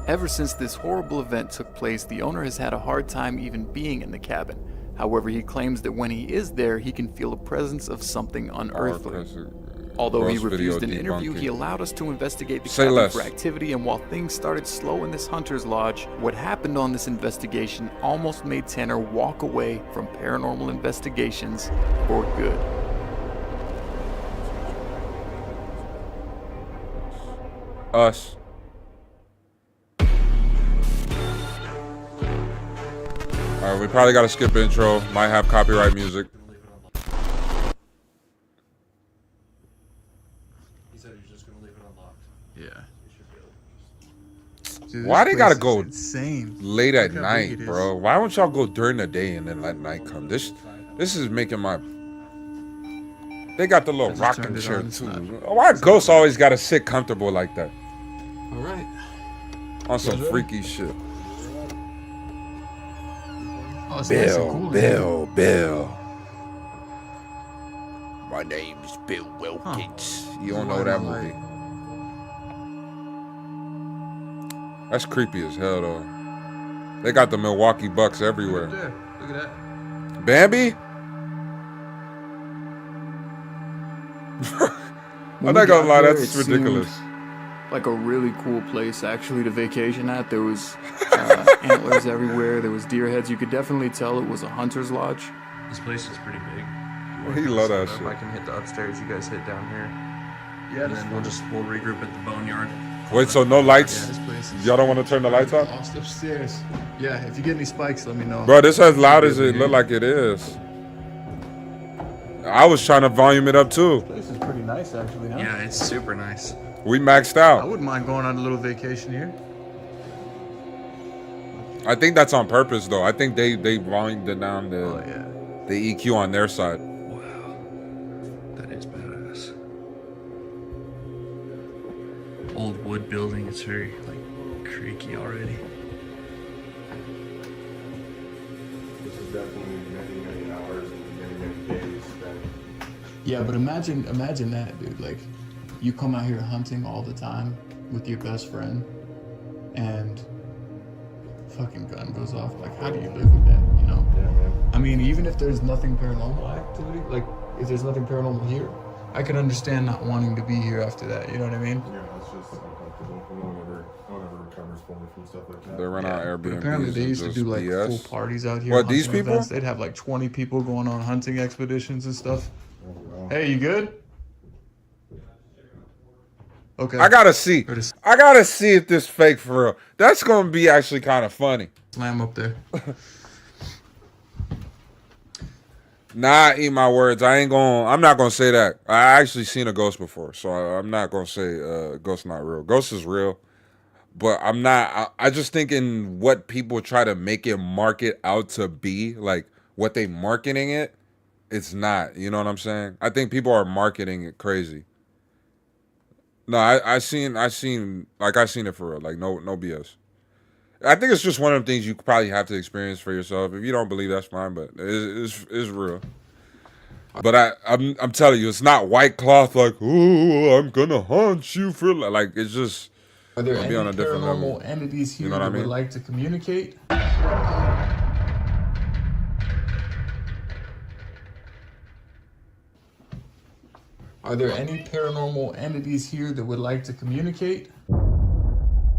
Ever since this horrible event took place, the owner has had a hard time even being in the cabin. However, he claims that when he is there, he can feel the presence of something unearthly. Although he refused an interview, he allowed us to investigate the cabin for activity, and while things started slow in this hunter's lodge, what happened on this investigation almost made Tanner walk away from paranormal investigations for good. Us. Alright, we probably gotta skip intro. Might have copyright music. He said he's just gonna leave it unlocked. Yeah. Dude, Why they gotta go insane. late at night, bro? Why don't y'all go during the day and then let night come? This is making my. They got the little rocking chair too. Why ghosts always gotta sit comfortable like that? All right. On some freaky shit. Oh, it's nice and cool in here. Bill. My name's Bill Wilkins. You don't know that movie. That's creepy as hell, though. They got the Milwaukee Bucks everywhere. There. Look at that. Bambi? I'm not gonna lie, that's ridiculous. Like a really cool place actually to vacation at. There was antlers everywhere. There was deer heads. You could definitely tell it was a hunter's lodge. This place is pretty big. He love that shit. I can hit the upstairs. You guys hit down here. Yeah. And then we'll regroup at the boneyard. Wait, so no lights? Yeah, this place is. Y'all don't want to turn the lights off? Lost upstairs. Yeah. If you get any spikes, let me know. Bro, this as loud as it look like it is. I was trying to volume it up too. This place is pretty nice, actually, huh? Yeah, it's super nice. We maxed out. I wouldn't mind going on a little vacation here. I think that's on purpose, though. I think they volumed it down the EQ on their side. Wow, that is badass. Old wood building. It's very creaky already. This is definitely many hours and many days spent. Yeah, but imagine that, dude. Like, you come out here hunting all the time with your best friend, and fucking gun goes off. Like, how do you live with that, you know? Yeah, man. I mean, even if there's nothing paranormal activity, like, if there's nothing paranormal here, I could understand not wanting to be here after that, you know what I mean? Yeah, it's just uncomfortable. No one ever recovers fully from stuff like that. They run out Airbnb. But apparently they used to do, like, full parties out here. What, these people? Events. They'd have, like, 20 people going on hunting expeditions and stuff. Oh, wow. Hey, you good? Okay. I gotta see if this fake for real. That's gonna be actually kind of funny. Slam up there. Nah, eat my words. I'm not gonna say that. I actually seen a ghost before, so I'm not gonna say ghost not real. Ghost is real, but I'm not. I just thinking what people try to make it market out to be, like what they marketing it. It's not. You know what I'm saying? I think people are marketing it crazy. No, I seen it for real. Like no BS. I think it's just one of the things you probably have to experience for yourself. If you don't believe, that's fine, but it's real. But I'm telling you, it's not white cloth like, oh, I'm gonna haunt you for like. It's just. Are there any be on a different paranormal level. entities here You know what that I mean? would like to communicate? Are there any paranormal entities here that would like to communicate?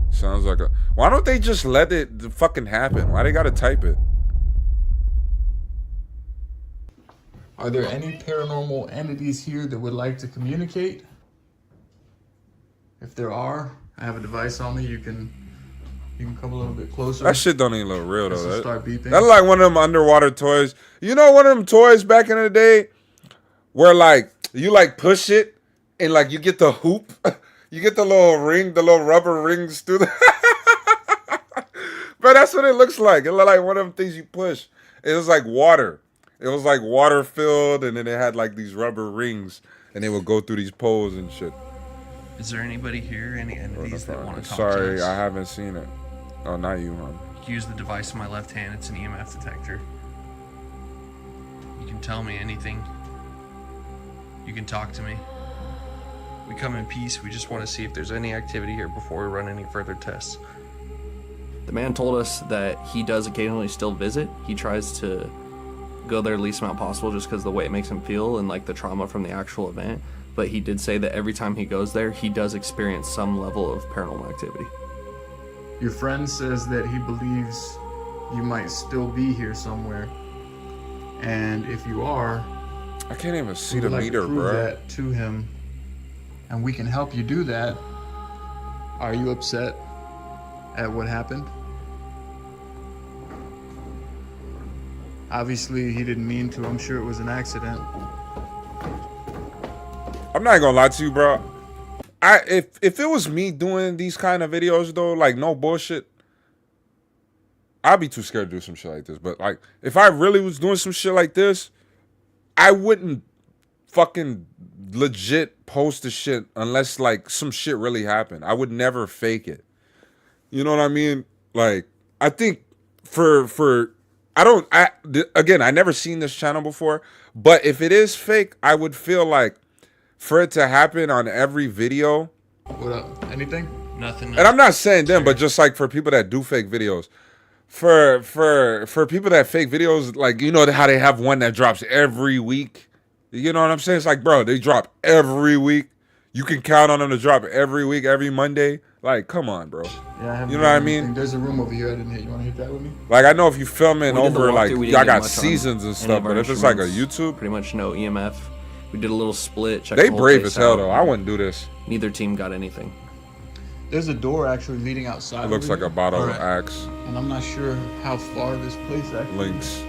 Sounds like a... Why don't they just let it fucking happen? Why they gotta type it? Are there any paranormal entities here that would like to communicate? If there are, I have a device on me. You can come a little bit closer. That shit don't even look real though. Start beeping. That's like one of them underwater toys. You know, one of them toys back in the day where like you like push it and like you get the hoop, you get the little ring, the little rubber rings through the. But that's what it looks like. It looked like one of them things you push. It was like water. It was like water filled, and then it had like these rubber rings, and they would go through these poles and shit. Is there anybody here, any entities that want to talk to Sorry, us? I haven't seen it. Oh, not you, hon. Use the device in my left hand. It's an EMF detector. You can tell me anything. You can talk to me. We come in peace. We just want to see if there's any activity here before we run any further tests. The man told us that he does occasionally still visit. He tries to go there the least amount possible just because the way it makes him feel and like the trauma from the actual event. But he did say that every time he goes there, he does experience some level of paranormal activity. Your friend says that he believes you might still be here somewhere. And if you are, I can't even see the like meter, to prove bro. that to him, and we can help you do that. Are you upset at what happened? Obviously, he didn't mean to. I'm sure it was an accident. I'm not gonna lie to you, bro. If it was me doing these kind of videos though, like no bullshit, I'd be too scared to do some shit like this. But like, if I really was doing some shit like this, I wouldn't fucking legit post the shit unless like some shit really happened. I would never fake it. You know what I mean? Like, I think again, I never seen this channel before, but if it is fake, I would feel like for it to happen on every video. What up? Anything? Nothing. And I'm not saying them, but just like for people that do fake videos. For people that fake videos, like, you know how they have one that drops every week? You know what I'm saying? It's like, bro, they drop every week. You can count on them to drop every week, every Monday. Like, come on, bro. Yeah, you know what I mean? There's a room over here I didn't hit. You want to hit that with me? Like, I know if you filming over, like, y'all got much seasons on and any stuff, of our but if it's like a instruments, YouTube, pretty much no EMF. We did a little split. Checked they the whole brave place as hell out. though. I wouldn't do this. Neither team got anything. There's a door actually leading outside. It looks like a bottle of Axe. And I'm not sure how far this place actually links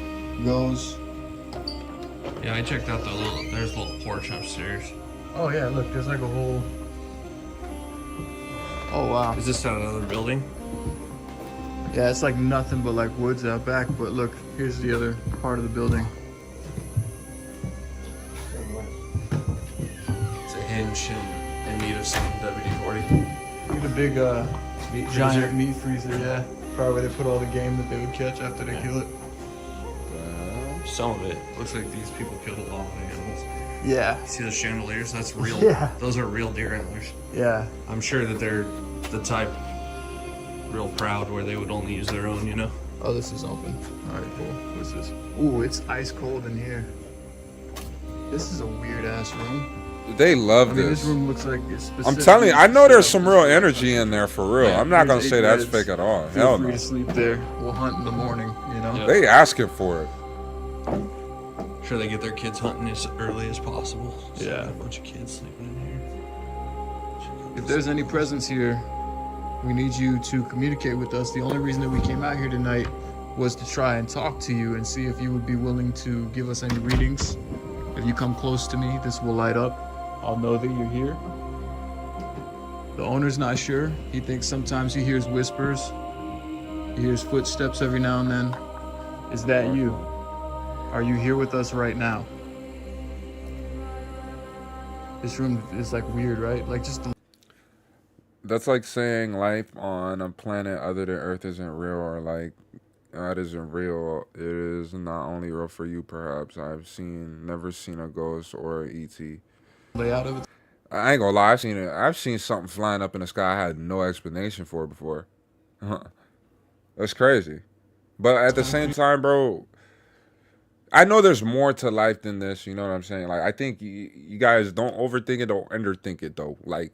goes. Yeah, I checked out there's a little porch upstairs. Oh yeah, look, there's like a whole. Oh wow. Is this another building? Yeah, it's like nothing but like woods out back, but look, here's the other part of the building. It's a hinge in need of some WD-40. Need a big giant meat freezer, yeah. Probably they put all the game that they would catch after they kill it. Some of it. Looks like these people killed a lot of animals. Yeah. See those chandeliers? That's real. Yeah. Those are real deer antlers. Yeah. I'm sure that they're the type real proud where they would only use their own, you know? Oh, this is open. All right, cool. What's this? Ooh, it's ice cold in here. This is a weird ass room. They love This this. room looks like it's I'm telling you, I know there's some real energy in there for real. I'm not gonna say that's fake at all. Feel Hell free no. to sleep there. We'll hunt in the morning, you know? They asking for it. Sure they get their kids hunting as early as possible. So Yeah. a bunch of kids sleeping in here. If there's any presence here, we need you to communicate with us. The only reason that we came out here tonight was to try and talk to you and see if you would be willing to give us any readings. If you come close to me, this will light up. I'll know that you're here. The owner's not sure. He thinks sometimes he hears whispers. He hears footsteps every now and then. Is that you? Are you here with us right now? This room is like weird, right? Like just the That's like saying life on a planet other than Earth isn't real, or like that isn't real. It is not only real for you, perhaps. Never seen a ghost or an ET. layout of it. I ain't gonna lie, I've seen something flying up in the sky I had no explanation for before. That's crazy. But at the same time, bro, I know there's more to life than this. You know what I'm saying? Like, I think you guys don't overthink it, don't underthink it, though. Like,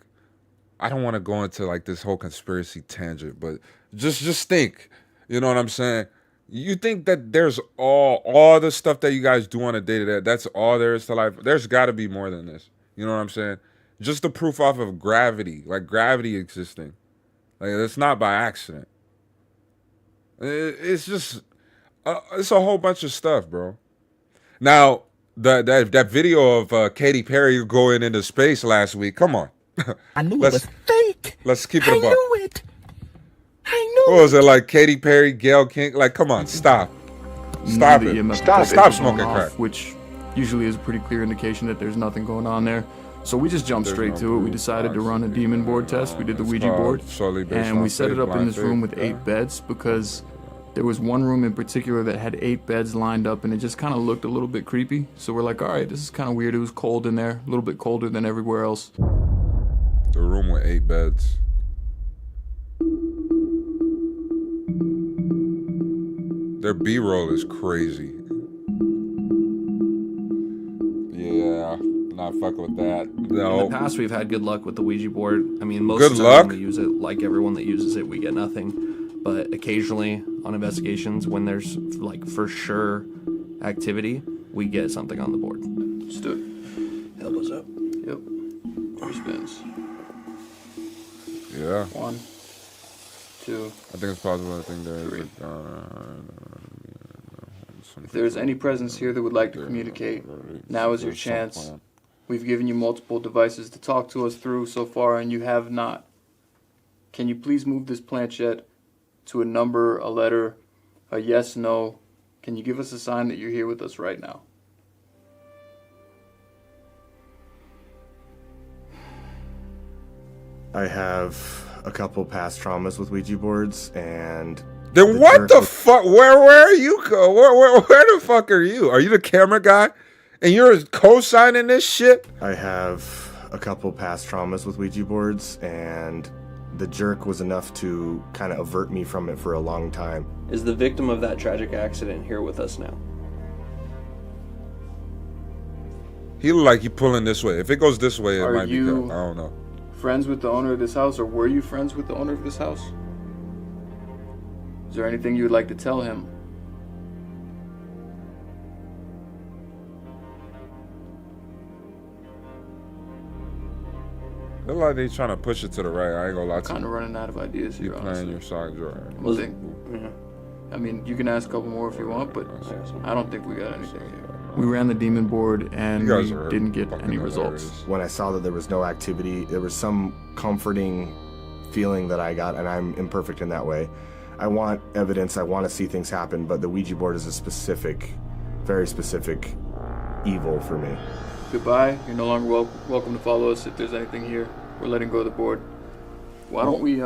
I don't want to go into like this whole conspiracy tangent, but just think. You know what I'm saying? You think that there's all the stuff that you guys do on a day-to-day, that's all there is to life? There's got to be more than this. You know what I'm saying? Just the proof off of gravity, like gravity existing. Like, it's not by accident. It's just, it's a whole bunch of stuff, bro. Now, that video of Katy Perry going into space last week, come on. I knew it was fake. Let's keep it a buck. I knew it. What was it, like Katy Perry, Gayle King? Like, come on, stop. Stop it. Stop smoking crack. Which usually is a pretty clear indication that there's nothing going on there. So we just jumped straight to it. We decided to run a demon board test. We did the Ouija board. And we set it up in this room with 8 beds because there was one room in particular that had 8 beds lined up and it just kind of looked a little bit creepy. So we're like, all right, this is kind of weird. It was cold in there, a little bit colder than everywhere else. The room with 8 beds. Their B-roll is crazy. Yeah, not fucking with that. No. In the past, we've had good luck with the Ouija board. I mean, most of the time when we use it, like everyone that uses it, we get nothing. But occasionally, on investigations, when there's like for sure activity, we get something on the board. Let's do it. Elbows up. Yep. 3 spins. Yeah. 1, 2. I think it's possible. I think there's. If there's any presence here that would like to communicate, now is your chance. We've given you multiple devices to talk to us through so far, and you have not. Can you please move this planchette to a number, a letter, a yes, no? Can you give us a sign that you're here with us right now? I have a couple past traumas with Ouija boards, and then what the fuck? Where are you? Where the fuck are you? Are you the camera guy? And you're co-signing this shit? I have a couple past traumas with Ouija boards, and the jerk was enough to kind of avert me from it for a long time. Is the victim of that tragic accident here with us now? He look like he pulling this way. If it goes this way, it might be good. I don't know. Friends with the owner of this house, or were you friends with the owner of this house? Is there anything you would like to tell him? Look like they trying to push it to the right. I ain't gonna lie to you. Kind of running out of ideas here. You playing your side drawer. I mean, you can ask a couple more if you want, but I don't think we got anything here. We ran the demon board and we didn't get any results. When I saw that there was no activity, there was some comforting feeling that I got, and I'm imperfect in that way. I want evidence, I want to see things happen, but the Ouija board is a specific, very specific evil for me. Goodbye. You're no longer welcome to follow us if there's anything here. We're letting go of the board. Why don't we, you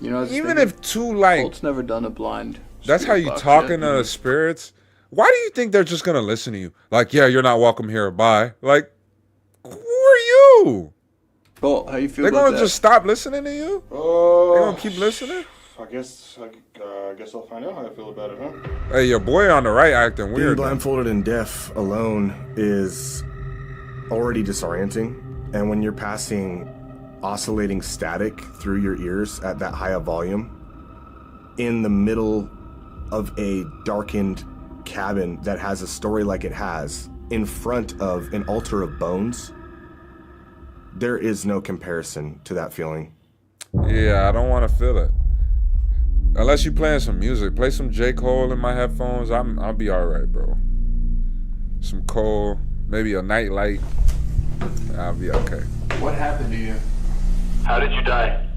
know, even if two, like, Colt's never done a blind. That's how you talking to spirits. Why do you think they're just gonna listen to you? Like, yeah, you're not welcome here. Bye. Like, who are you? Well, how you feel? They're gonna just stop listening to you? They're gonna keep listening? I guess I'll find out how I feel about it, huh? Hey, your boy on the right acting Being weird. blindfolded and deaf alone is already disorienting, and when you're passing oscillating static through your ears at that high a volume in the middle of a darkened cabin that has a story like it has in front of an altar of bones, there is no comparison to that feeling. Yeah, I don't want to feel it. Unless you're playing some music. Play some J. Cole in my headphones. I'll be alright, bro. Some Cole, maybe a nightlight. I'll be okay. What happened to you? How did you die?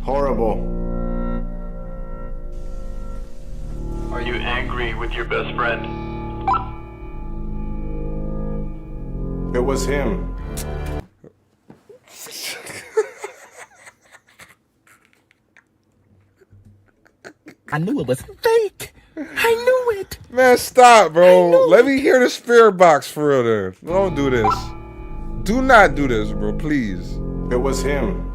Horrible. Are you angry with your best friend? It was him. I knew it was fake. I knew it. Man, stop, bro. Let me hear the spirit box for real there. Don't do this. Do not do this, bro, please. It was him.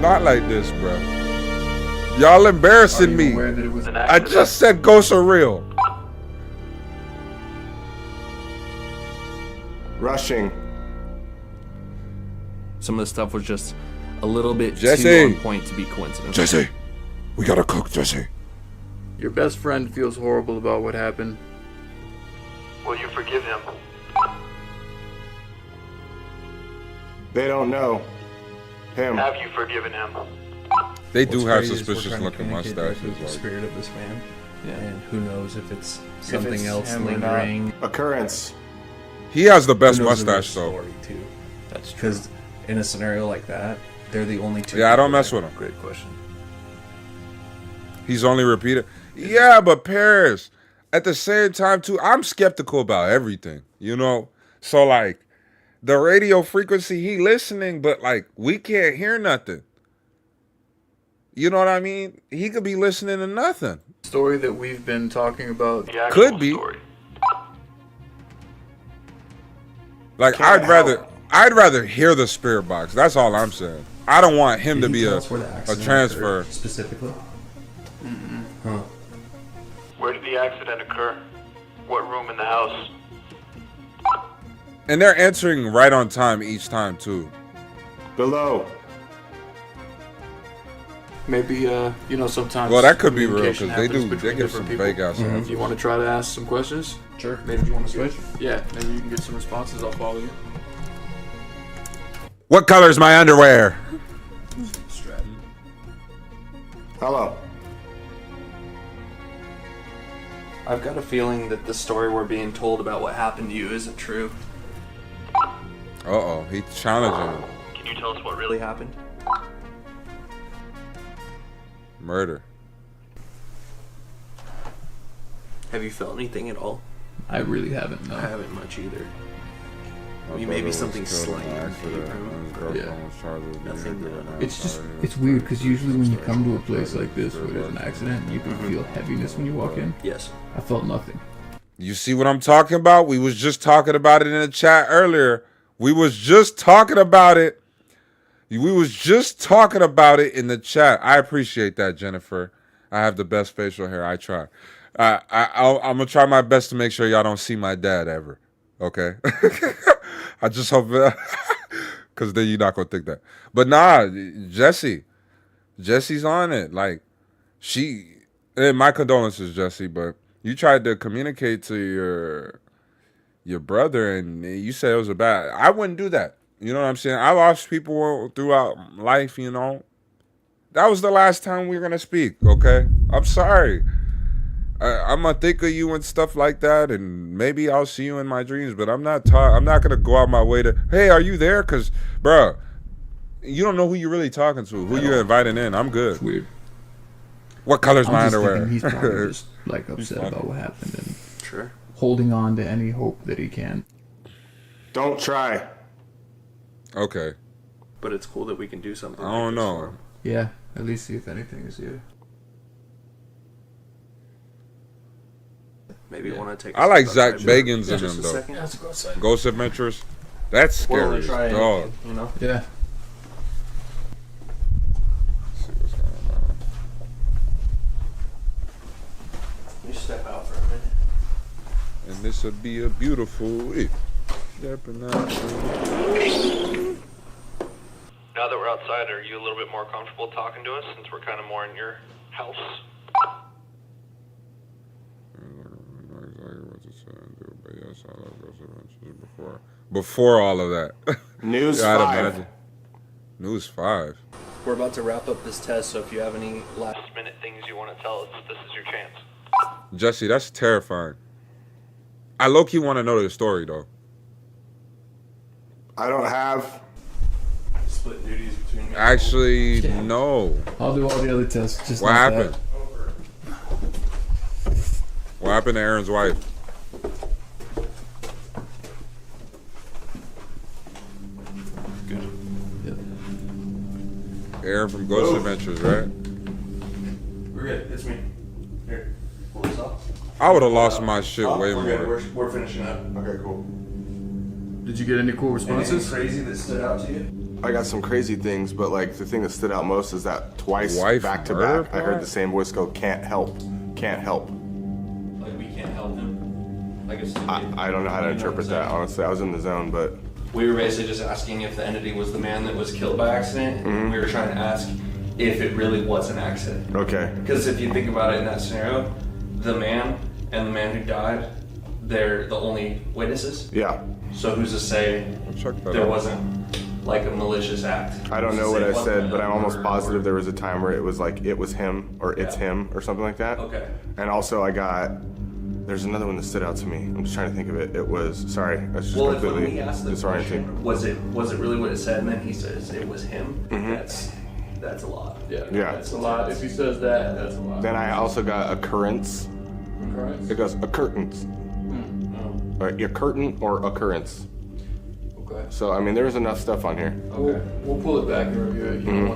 Not like this, bro. Y'all embarrassing me. I just said ghosts are real. Rushing. Some of the stuff was just a little bit Jesse. too on point to be coincidence. Jesse, we gotta cook, Jesse. Your best friend feels horrible about what happened. Will you forgive him? They don't know him. Have you forgiven him? They do What's have crazy is we're suspicious trying to looking communicate mustaches. with the like- spirit of this man. Yeah. And who knows if it's something it's else him or not. lingering. Occurrence. He has the best Who knows the real mustache though. story, too. That's because in a scenario like that, they're the only two. Yeah, I don't people mess that- with him. Great question. He's only repeated. Yeah, but Paris, at the same time too, I'm skeptical about everything, you know? So like the radio frequency, he listening, but like we can't hear nothing. You know what I mean? He could be listening to nothing. Story that we've been talking about. Could be. Like I'd rather hear the spirit box. That's all I'm saying. I don't want him to Can be you tell a us where the accident transfer. occurred specifically. Huh. Where did the accident occur? What room in the house? And they're answering right on time each time too. Below. Maybe sometimes. Well, that could be real communication because they happens do. They between give different some people. fake ass answers. You want to try to ask some questions? Sure. Maybe you want to switch? Yeah, maybe you can get some responses. I'll follow you. What color's my underwear? Hello. I've got a feeling that the story we're being told about what happened to you isn't true. Uh-oh, he's challenging him. Can you tell us what really happened? Murder. Have you felt anything at all? I really haven't. No. I haven't much either. My Maybe brother was something killed in slight. an accident, and his girlfriend was charged with Nothing being that- an It's just, outsider. it's weird because usually when you come to a place like this where there's an accident, you can feel heaviness when you walk in. Yes. I felt nothing. You see what I'm talking about? We was just talking about it in the chat earlier. We was just talking about it. We was just talking about it in the chat. I appreciate that, Jennifer. I have the best facial hair. I try. I'm gonna try my best to make sure y'all don't see my dad ever. Okay. I just hope, because then you're not gonna think that. But nah, Jesse's on it. Like and my condolences, Jesse. But you tried to communicate to your brother, and you said it was a bad. I wouldn't do that. You know what I'm saying? I lost people throughout life. You know, that was the last time we were gonna speak. Okay, I'm sorry. I'm gonna think of you and stuff like that, and maybe I'll see you in my dreams. But I'm not gonna go out my way to, hey, are you there? Because, bro, you don't know who you're really talking to, who you're inviting in. I'm good. It's weird. What color's I'm my just underwear? thinking he's probably just like upset about what happened and Sure. holding on to any hope that he can. Don't try. Okay. But it's cool that we can do something. I don't know. Yeah, at least see if anything is here. Maybe want to take. I like Zach Bagans in them though. Second. Yeah, let's go outside. Ghost Adventures. That's scary. We're as gonna try dog. anything, you know. Yeah. Let's see what's going on. You step out for a minute. And this would be a beautiful. Stepping out. Now that we're outside, are you a little bit more comfortable talking to us since we're kind of more in your house? Before all of that. News I'd 5. imagine. News 5. We're about to wrap up this test, so if you have any last Minute things you want to tell us, this is your chance. Jesse, that's terrifying. I low-key want to know the story though. I don't have. Split duties between me. Actually, no. I'll do all the other tests. Just What like happened? What happened to Aaron's wife? Good. Aaron from Ghost Adventures, right? We're good. It's me. Here. Pull this off. I would have lost my shit way we're more. Good. We're finishing up. Okay, cool. Did you get any cool responses? Crazy that stood out to you? I got some crazy things, but like the thing that stood out most is that twice back to back, I heard the same voice go, "Can't help, can't help." Like we can't help him. Like I don't know how to interpret that. Honestly, I was in the zone, but we were basically just asking if the entity was the man that was killed by accident. And we were trying to ask if it really was an accident. Okay. Because if you think about it in that scenario, the man and the man who died, they're the only witnesses. Yeah. So who's to say there wasn't like a malicious act? I don't know what I said, but I'm almost positive there was a time where it was like, it was him, or it's him, or something like that. Okay. And also there's another one that stood out to me. I'm just trying to think of it. It was, sorry, that's just Well, if when completely we asked the disorienting. question, was it really what it said, and then he says it was him, that's a lot. Yeah. That's a lot. If he says that, that's a lot. Then I also got occurrence. Occurrence? It goes occurrence. Or your curtain or occurrence. Okay. So I mean, there's enough stuff on here. Okay. We'll pull it back and review it. You know,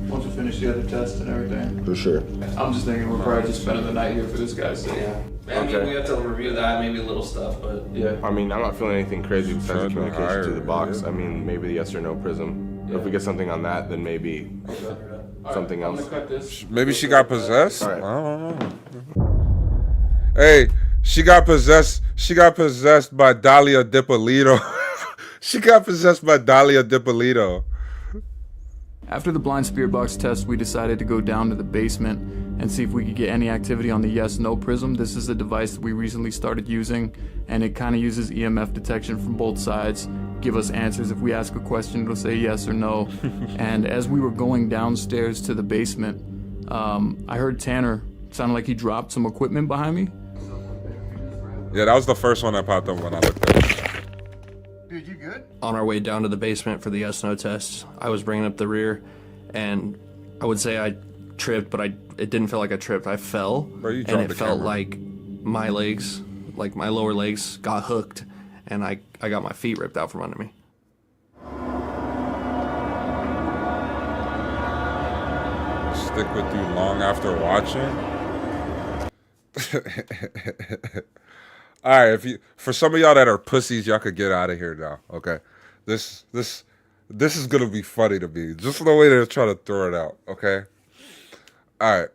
once we finish the other tests and everything. For sure. I'm just thinking we're probably just spending the night here for this guy's sake. Yeah. I mean, we have to review that, maybe a little stuff, but yeah. I mean, I'm not feeling anything crazy besides the communication to the box. I mean, maybe the yes or no prism. If we get something on that, then maybe something else. I'm gonna cut this. Maybe she got possessed. All right. I don't know. Hey, she got possessed. She got possessed by Dahlia Dippolito. She got possessed by Dahlia Dippolito. After the blind spirit box test, we decided to go down to the basement and see if we could get any activity on the yes-no prism. This is a device that we recently started using, and it kind of uses EMF detection from both sides. Give us answers. If we ask a question, it'll say yes or no. And as we were going downstairs to the basement, I heard Tanner sounded like he dropped some equipment behind me. Yeah, that was the first one that popped up when I looked at it. Dude, you good? On our way down to the basement for the yes/no test, I was bringing up the rear, and I would say I tripped, but it didn't feel like I tripped. I fell, Bro, you and dropped it the felt camera. like my legs, like my lower legs, got hooked, and I got my feet ripped out from under me. Stick with you long after watching. All right, for some of y'all that are pussies, y'all could get out of here now. Okay, this is gonna be funny to me. Just the way they're trying to throw it out. Okay. All right.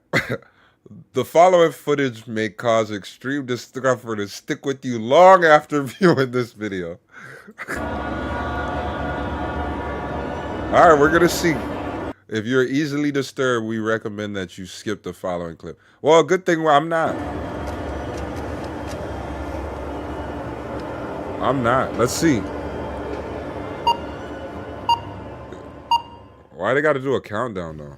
The following footage may cause extreme discomfort and stick with you long after viewing this video. All right, we're gonna see. If you're easily disturbed, we recommend that you skip the following clip. Well, good thing I'm not. I'm not. Let's see. Why they got to do a countdown though?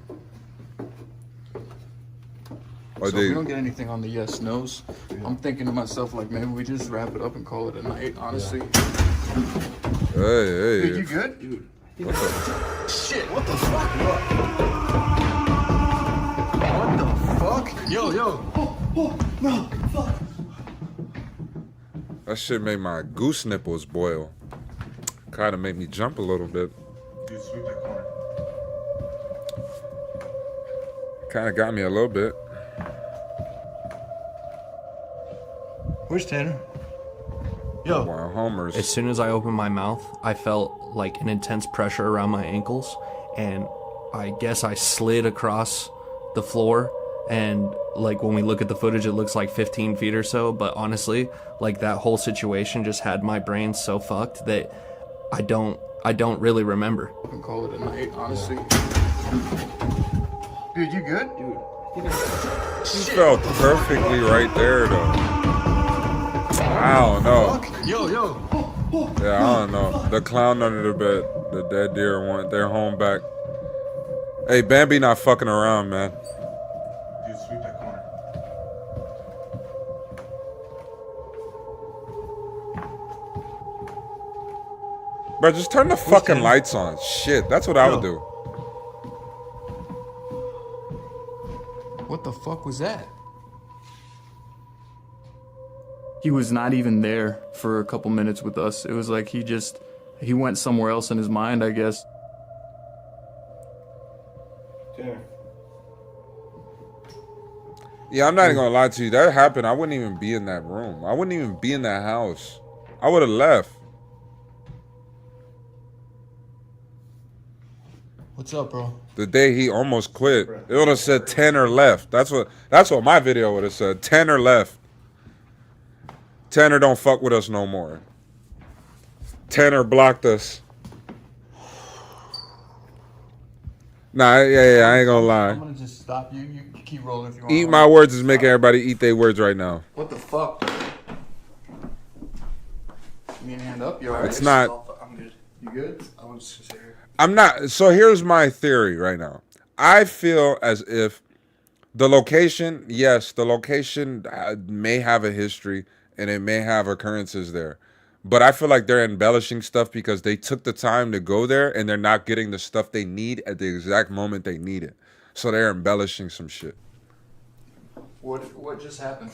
So if we don't get anything on the yes nos, I'm thinking to myself like maybe we just wrap it up and call it a night. Honestly. Hey. Dude, you good? Dude. Shit, what the fuck? What the fuck? Yo. Oh, no, fuck. That shit made my goose nipples boil. Kind of made me jump a little bit. Dude, sweep that corner. Kind of got me a little bit. Where's Tanner? Yo. Wow, homers. As soon as I opened my mouth, I felt like an intense pressure around my ankles, and I guess I slid across the floor, and like when we look at the footage, it looks like 15 feet or so, but honestly, like that whole situation just had my brain so fucked that I don't really remember. I can call it a night, honestly. Dude, you good? Dude. He felt perfectly right there though. I don't know. Yo. Yeah, I don't know. The clown under the bed, the dead deer want their home back. Hey, Bambi not fucking around, man. Dude, sweep that corner. Bro, just turn the fucking lights on. Shit, that's what I would do. What the fuck was that? He was not even there for a couple minutes with us. It was like he went somewhere else in his mind, I guess. Yeah, I'm not even gonna lie to you. That happened. I wouldn't even be in that room. I wouldn't even be in that house. I would have left. What's up, bro? The day he almost quit, it would have said 10 or left. That's what my video would have said. 10 or left. 10 or don't fuck with us no more. 10 or blocked us. Nah, yeah, I ain't gonna lie. I'm gonna just stop you. You keep rolling if you want. Eat my words is making everybody eat their words right now. What the fuck? You need a hand up? You alright? It's not. I'm good. You good? I was just here. I'm not. So here's my theory right now. I feel as if the location, yes, the location may have a history and it may have occurrences there. But I feel like they're embellishing stuff because they took the time to go there and they're not getting the stuff they need at the exact moment they need it. So they're embellishing some shit. What just happened?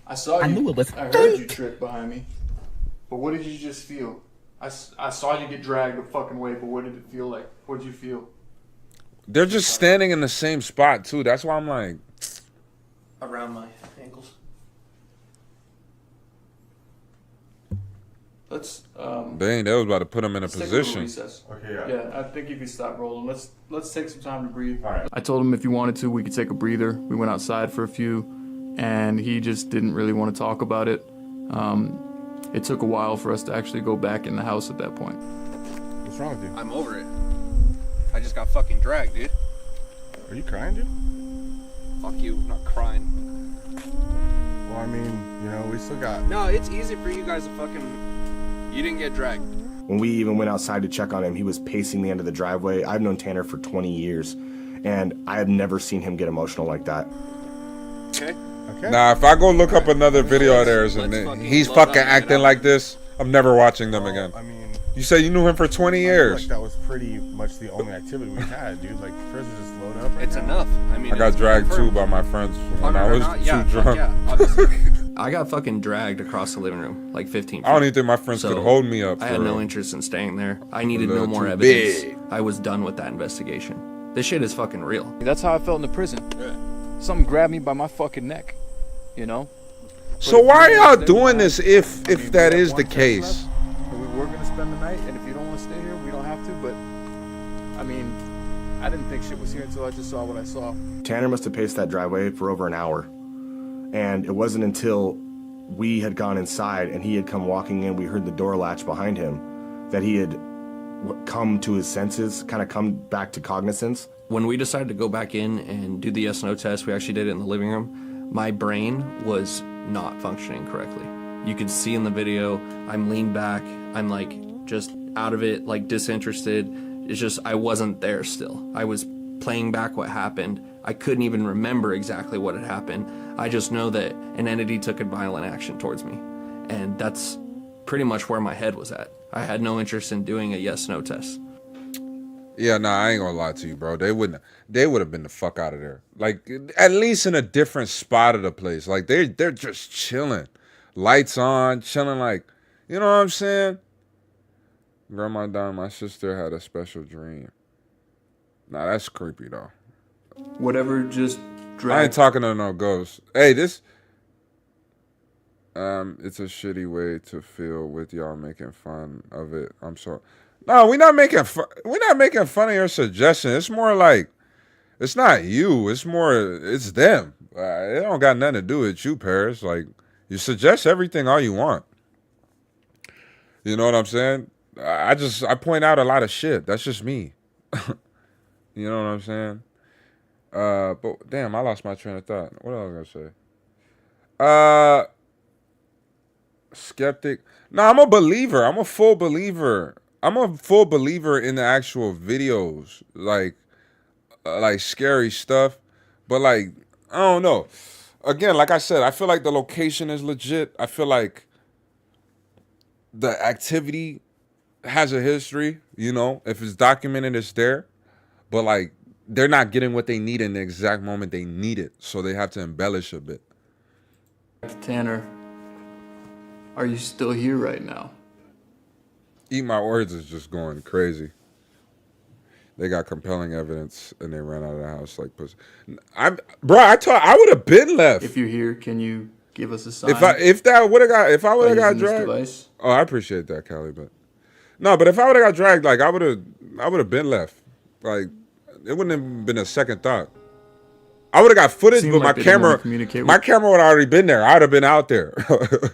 I saw you. I knew it was I heard you trick behind me. But what did you just feel? I saw you get dragged the fucking way, but what did it feel like? What did you feel? They're just standing in the same spot too. That's why I'm like, around my ankles. Let's they was about to put him in a position. Okay, yeah. I think if you stop rolling, let's take some time to breathe. All right. I told him if you wanted to, we could take a breather. We went outside for a few, and he just didn't really want to talk about it. It took a while for us to actually go back in the house at that point. What's wrong with you? I'm over it. I just got fucking dragged, dude. Are you crying, dude? Fuck you, I'm not crying. Well, I mean, you know, we still got... No, it's easy for you guys to fucking... You didn't get dragged. When we even went outside to check on him, he was pacing the end of the driveway. I've known Tanner for 20 years, and I have never seen him get emotional like that. Okay. Nah, if I go look up another video of theirs and he's fucking acting like this, I'm never watching them again. I mean... You said you knew him for 20 years. Like that was pretty much the only activity we had, dude. Like, first just load up. Right it's now. enough. I mean, I got dragged too by my friends when I was too drunk. I got fucking dragged across the living room, like 15 feet. I don't even think my friends could hold me up. I had no interest in staying there. I needed no more evidence. I was done with that investigation. This shit is fucking real. That's how I felt in the prison. Something grabbed me by my fucking neck, you know? So why are y'all doing this if that is the case? We were gonna spend the night, and if you don't want to stay here, we don't have to, but I mean, I didn't think shit was here until I just saw what I saw. Tanner must have paced that driveway for over an hour. And it wasn't until we had gone inside and he had come walking in, we heard the door latch behind him, that he had come to his senses, kind of come back to cognizance. When we decided to go back in and do the yes/no test, we actually did it in the living room. My brain was not functioning correctly. You could see in the video, I'm leaned back, I'm like just out of it, like disinterested. It's just, I wasn't there still. I was playing back what happened. I couldn't even remember exactly what had happened. I just know that an entity took a violent action towards me. And that's pretty much where my head was at. I had no interest in doing a yes/no test. Yeah, nah, I ain't gonna lie to you, bro. They would have been the fuck out of there. Like, at least in a different spot of the place. Like, they're just chilling. Lights on, chilling, like, you know what I'm saying? Grandma died, my sister had a special dream. Nah, that's creepy, though. Whatever just dragged... I ain't talking to no ghosts. Hey, this... it's a shitty way to feel with y'all making fun of it. I'm sorry. No, we're not making fun of your suggestion. It's more like, it's not you. It's more, it's them. It don't got nothing to do with you, Paris. Like, you suggest everything all you want. You know what I'm saying? I point out a lot of shit. That's just me. You know what I'm saying? But damn, I lost my train of thought. What else was I gonna say? Skeptic. No, I'm a believer. I'm a full believer. I'm a full believer in the actual videos, like scary stuff. But like, I don't know. Again, like I said, I feel like the location is legit. I feel like the activity has a history. You know, if it's documented, it's there. But like, they're not getting what they need in the exact moment they need it, so they have to embellish a bit. Tanner, are you still here right now? Eat My Words is just going crazy. They got compelling evidence and they ran out of the house like pussy. I would have been left. If you're here, can you give us a sign. If I would have got dragged. Oh, I appreciate that, Callie, but no, but if I would have got dragged, like I would have been left. Like it wouldn't have been a second thought. I would have got footage, but my camera would have already been there. I'd have been out there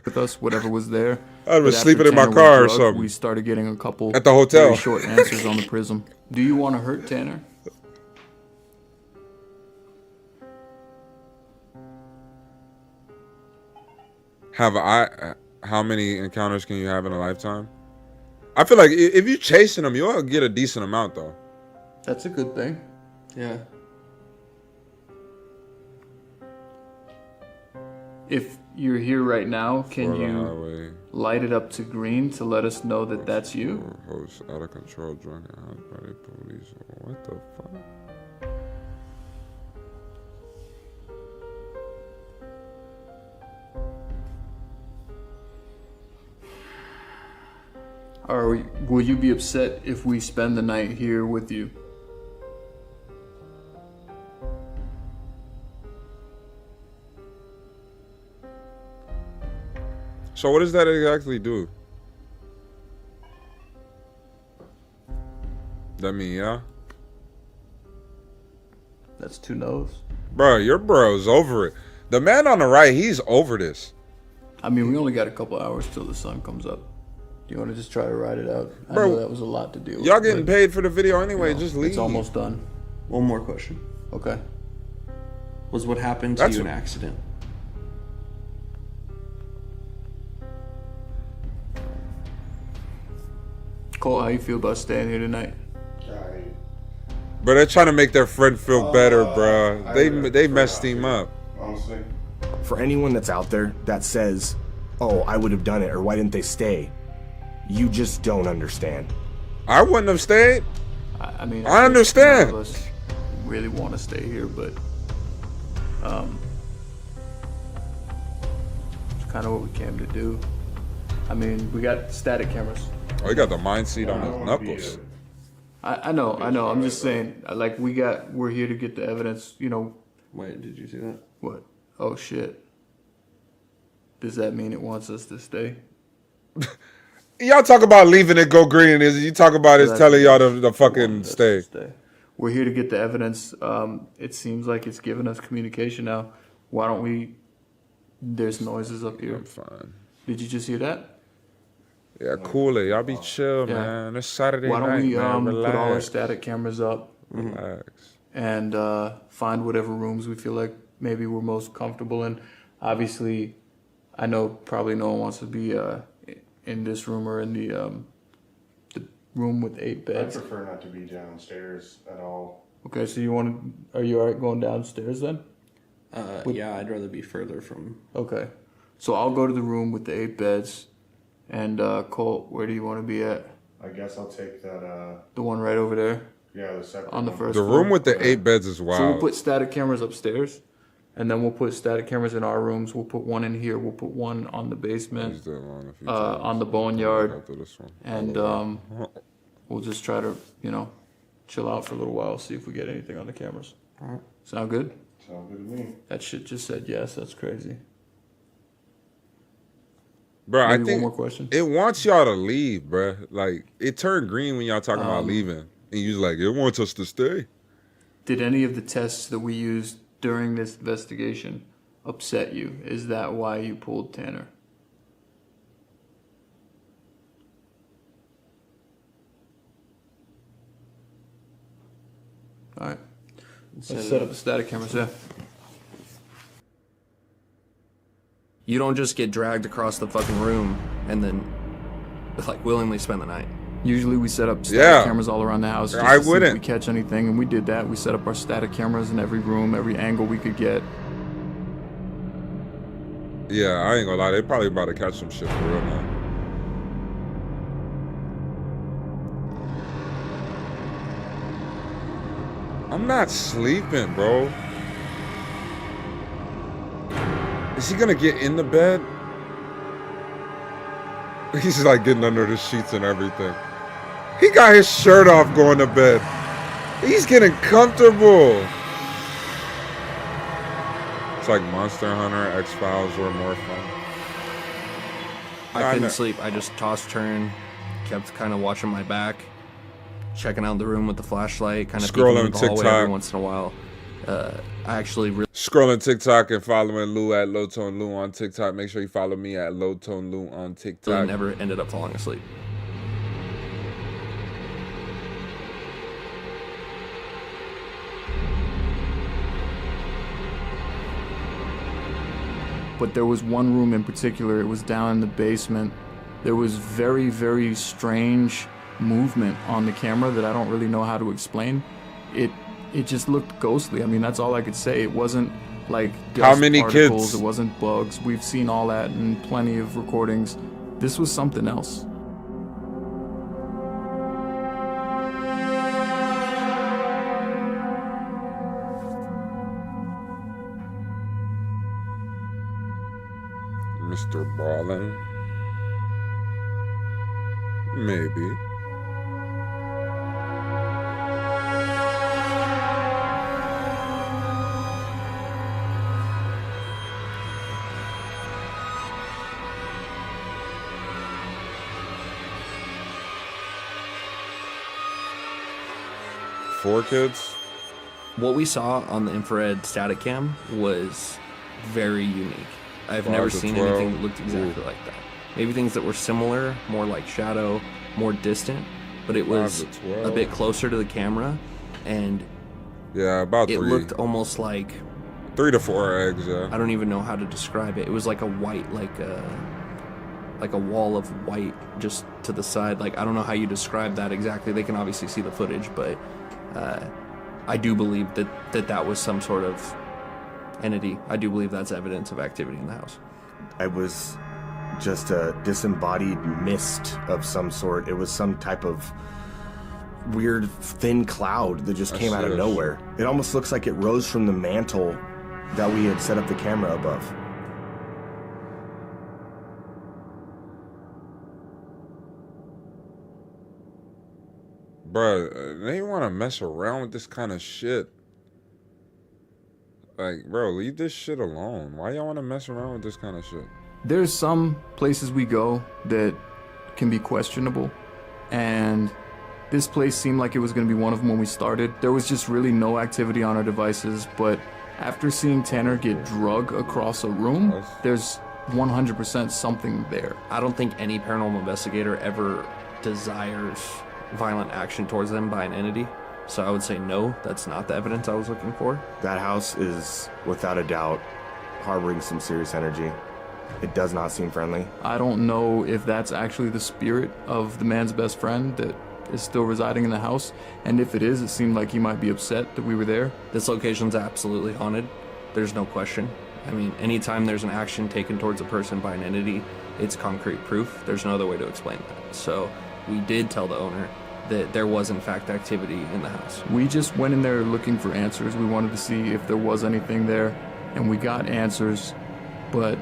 with us, whatever was there. I'd been sleeping in my car or something. We started getting a couple at the hotel. Very short answers on the Prism. Do you want to hurt Tanner? How many encounters can you have in a lifetime? I feel like if you're chasing them, you'll get a decent amount though. That's a good thing. Yeah. If you're here right now, can you light it up to green to let us know that that's you? Host out of control, drunk out by the police. What the fuck? Will you be upset if we spend the night here with you? So what does that exactly do? That mean, yeah? That's 2 no's. Bro, your bro's over it. The man on the right, he's over this. I mean, we only got a couple hours till the sun comes up. Do you want to just try to ride it out? Bro, I know that was a lot to deal with. Y'all getting paid for the video anyway, just leave. It's almost done. One more question. Okay. Was what happened to you an accident? Cole, how you feel about staying here tonight? Bro, they're trying to make their friend feel better, bro. They messed him up. Honestly. For anyone that's out there that says, oh, I would have done it, or why didn't they stay? You just don't understand. I wouldn't have stayed. I mean, I understand. None of us really want to stay here, but it's kind of what we came to do. I mean, we got static cameras. Oh, he got the mind seat on his knuckles. I know. I'm just saying, like, we're here to get the evidence, you know. Wait, did you see that? What? Oh, shit. Does that mean it wants us to stay? Y'all talk about leaving it go green. You talk about it's telling y'all to fucking stay. We're here to get the evidence. It seems like it's giving us communication now. Why don't we... There's noises up here. I'm fine. Did you just hear that? Yeah, cool it. Y'all be chill, man. It's Saturday night, Why don't we man. put all our static cameras up? Relax. And find whatever rooms we feel like maybe we're most comfortable in. Obviously, I know probably no one wants to be in this room or in the room with 8 beds. I prefer not to be downstairs at all. Okay, so are you alright going downstairs then? Yeah, I'd rather be further from... Okay. So I'll go to the room with the 8 beds. And Colt, where do you want to be at? I guess I'll take that... The one right over there? Yeah, the second on the one. first The floor? room with the 8 beds is wild. So we'll put static cameras upstairs. And then we'll put static cameras in our rooms. We'll put one in here. We'll put one on the basement, on the boneyard, and we'll just try to, chill out for a little while, see if we get anything on the cameras. All right. Sound good? Sound good to me. That shit just said yes. That's crazy. Bro, Maybe I think one more question. It wants y'all to leave, bro. Like, it turned green when y'all talking about leaving. And you was like, it wants us to stay. Did any of the tests that we used during this investigation upset you? Is that why you pulled Tanner? All right. Let's set up the static cameras, yeah. You don't just get dragged across the fucking room and then, like, willingly spend the night. Usually we set up static cameras all around the house. Just I to see wouldn't. if we catch anything, and we did that. We set up our static cameras in every room, every angle we could get. Yeah, I ain't gonna lie. They probably about to catch some shit for real now. I'm not sleeping, bro. Is he gonna get in the bed? He's like getting under the sheets and everything. He got his shirt off going to bed. He's getting comfortable. It's like Monster Hunter, X-Files, or more fun. I couldn't sleep. I just tossed, turned, kept kind of watching my back, checking out the room with the flashlight, kind of scrolling peeking in the hallway TikTok every once in a while. I actually scrolling TikTok and following Lou at LowtoneLu on TikTok. Make sure you follow me at LowtoneLu on TikTok. really never ended up falling asleep. But there was one room in particular, it was down in the basement. There was very, very strange movement on the camera that I don't really know how to explain. It just looked ghostly. I mean, that's all I could say. It wasn't like dust particles, kids? It wasn't bugs. We've seen all that in plenty of recordings. This was something else. Mr. Ballin. Maybe. Four kids? What we saw on the infrared static cam was very unique. I've never seen anything that looked exactly like that. Maybe things that were similar, more like shadow, more distant, but it was a bit closer to the camera, and yeah, about it 3. looked almost like 3 to 4 eggs. Yeah, I don't even know how to describe it. It was like a white, like a wall of white just to the side. Like, I don't know how you describe that exactly. They can obviously see the footage, but I do believe that was some sort of entity. I do believe that's evidence of activity in the house. I was just a disembodied mist of some sort. It was some type of weird thin cloud that just came out of nowhere. It almost looks like it rose from the mantle that we had set up the camera above. Bruh, they want to mess around with this kind of shit. Like, bro, leave this shit alone. Why y'all want to mess around with this kind of shit? There's some places we go that can be questionable, and this place seemed like it was going to be one of them when we started. There was just really no activity on our devices, but after seeing Tanner get drug across a room, there's 100% something there. I don't think any paranormal investigator ever desires violent action towards them by an entity. So I would say no, that's not the evidence I was looking for. That house is, without a doubt, harboring some serious energy. It does not seem friendly. I don't know if that's actually the spirit of the man's best friend that is still residing in the house. And if it is, it seemed like he might be upset that we were there. This location's absolutely haunted. There's no question. I mean, anytime there's an action taken towards a person by an entity, it's concrete proof. There's no other way to explain that. So we did tell the owner that there was in fact activity in the house. We just went in there looking for answers. We wanted to see if there was anything there, and we got answers, but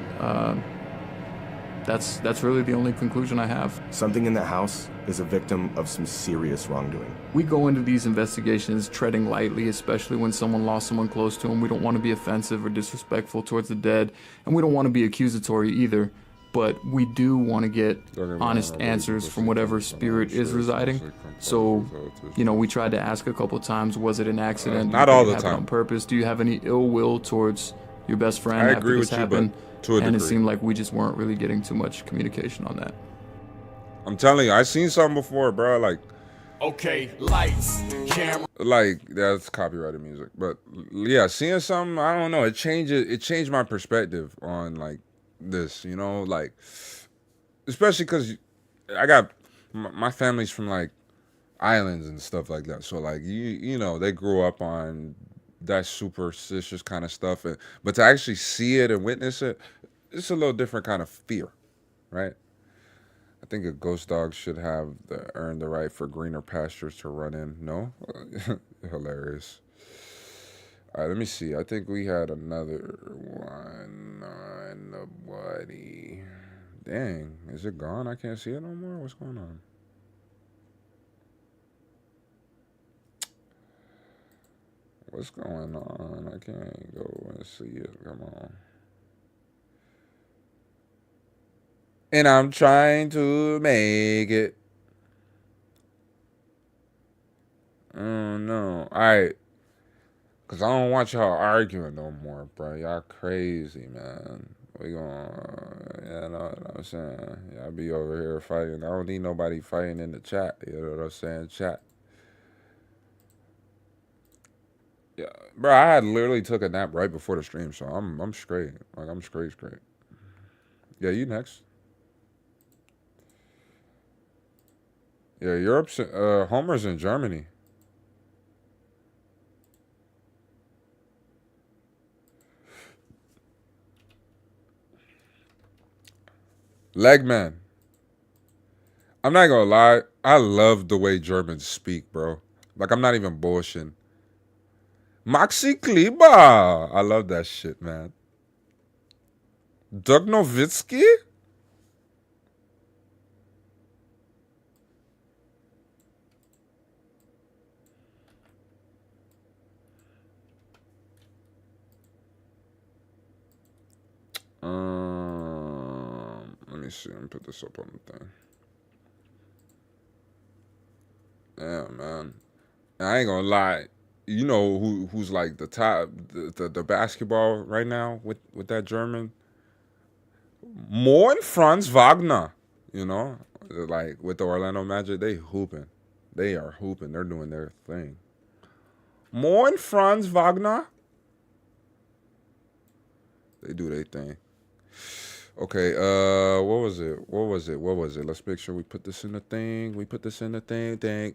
that's really the only conclusion I have. Something in that house is a victim of some serious wrongdoing. We go into these investigations treading lightly, especially when someone lost someone close to them. We don't want to be offensive or disrespectful towards the dead, and we don't want to be accusatory either. But we do want to get honest answers from whatever spirit is residing. So, you know, we tried to ask a couple of times, was it an accident? Not all the time. On purpose? Do you have any ill will towards your best friend after this happened? To a degree. And it seemed like we just weren't really getting too much communication on that. I'm telling you, I seen something before, bro. Like, okay, lights, camera. Like, that's copyrighted music, but yeah, seeing something, I don't know. It changed my perspective on like this, you know, like, especially because I got my family's from like islands and stuff like that, so like you know they grew up on that superstitious kind of stuff, but to actually see it and witness it, it's a little different kind of fear, right? I think a ghost dog should have earn the right for greener pastures to run in. No? Hilarious. All right, let me see. I think we had another one on the buddy. Dang, is it gone? I can't see it no more? What's going on? What's going on? I can't go and see it. Come on. And I'm trying to make it. Oh, no. All right. Because I don't want y'all arguing no more, bro. Y'all crazy, man. We gonna, you know what I'm saying? Y'all be over here fighting. I don't need nobody fighting in the chat. You know what I'm saying? Chat. Yeah, bro, I had literally took a nap right before the stream, so I'm straight. Like, I'm straight. Yeah, you next. Yeah, Europe's, Homer's in Germany. Legman. I'm not gonna lie. I love the way Germans speak, bro. Like, I'm not even bullshitting. Maxi Kleber. I love that shit, man. Doug Nowitzki? Let me see. Let me put this up on the thing. Yeah, man. I ain't gonna lie. You know who's like the top, the basketball right now with that German? More and Franz Wagner. You know, like with the Orlando Magic, they hooping. They are hooping. They're doing their thing. More and Franz Wagner. They do their thing. Okay, what was it? Let's make sure we put this in the thing. We put this in the thing. The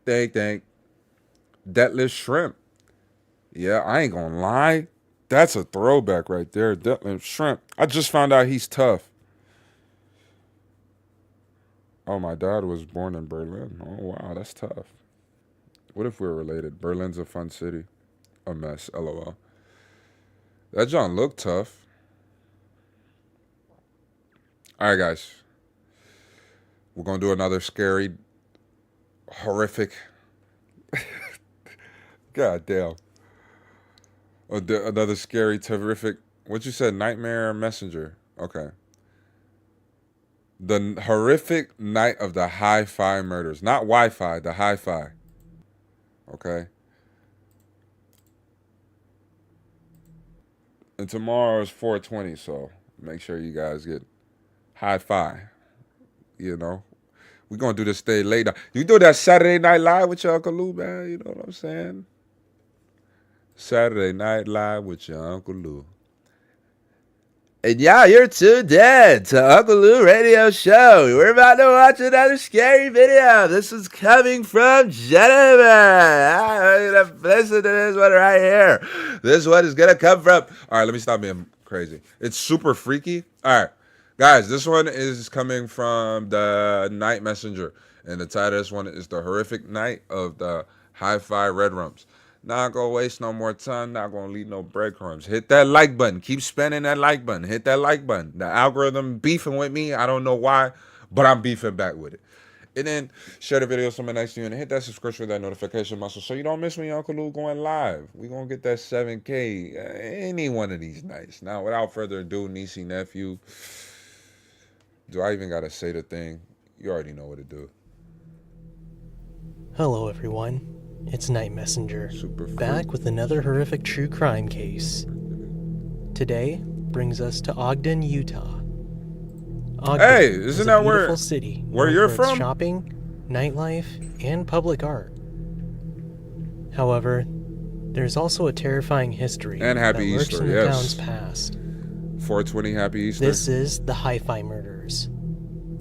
thing. Detlef Shrimp. Yeah, I ain't gonna lie. That's a throwback right there. Detlef Shrimp. I just found out he's tough. Oh, my dad was born in Berlin. Oh, wow, that's tough. What if we're related? Berlin's a fun city. A mess, LOL. That John looked tough. All right, guys. We're going to do another scary, horrific. God damn. Another scary, terrific. What you said? Nightmare Messenger. Okay. The horrific night of the hi-fi murders. Not Wi-Fi, the hi-fi. Okay. And tomorrow is 420, so make sure you guys get hi-fi. You know. We're going to do this stay late. You do that Saturday Night Live with your Uncle Lou, man. You know what I'm saying? Saturday Night Live with your Uncle Lou. And yeah, you're tuned in to Uncle Lou Radio Show. We're about to watch another scary video. This is coming from Jennifer. Listen to this one right here. This one is going to come from... All right, let me stop being crazy. It's super freaky. All right. Guys, this one is coming from the Night Messenger. And the title of this one is The Horrific Night of the Hi-Fi Red Rums. Not gonna waste no more time. Not gonna leave no breadcrumbs. Hit that like button. Keep spamming that like button. Hit that like button. The algorithm beefing with me. I don't know why, but I'm beefing back with it. And then share the video with someone next to you and hit that subscription with that notification muscle so you don't miss when Uncle Lou going live. We gonna get that 7K any one of these nights. Now, without further ado, niecey, nephew. Do I even gotta say the thing? You already know what to do. Hello, everyone. It's Night Messenger, back with another horrific true crime case. Today brings us to Ogden, Utah. Ogden hey, isn't that where city where you're from? Shopping, nightlife, and public art. However, there's also a terrifying history and happy that lurks Easter. in the Yes. town's past. 420 Happy Easter. This is the Hi-Fi Murders,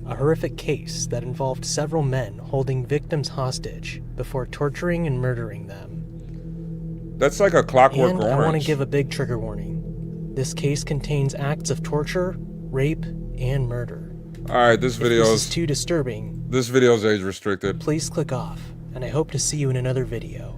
a horrific case that involved several men holding victims hostage before torturing and murdering them. That's like a Clockwork and Orange. I want to give a big trigger warning. This case contains acts of torture, rape, and murder. All right, this video is too disturbing. This video is age restricted. Please click off, and I hope to see you in another video.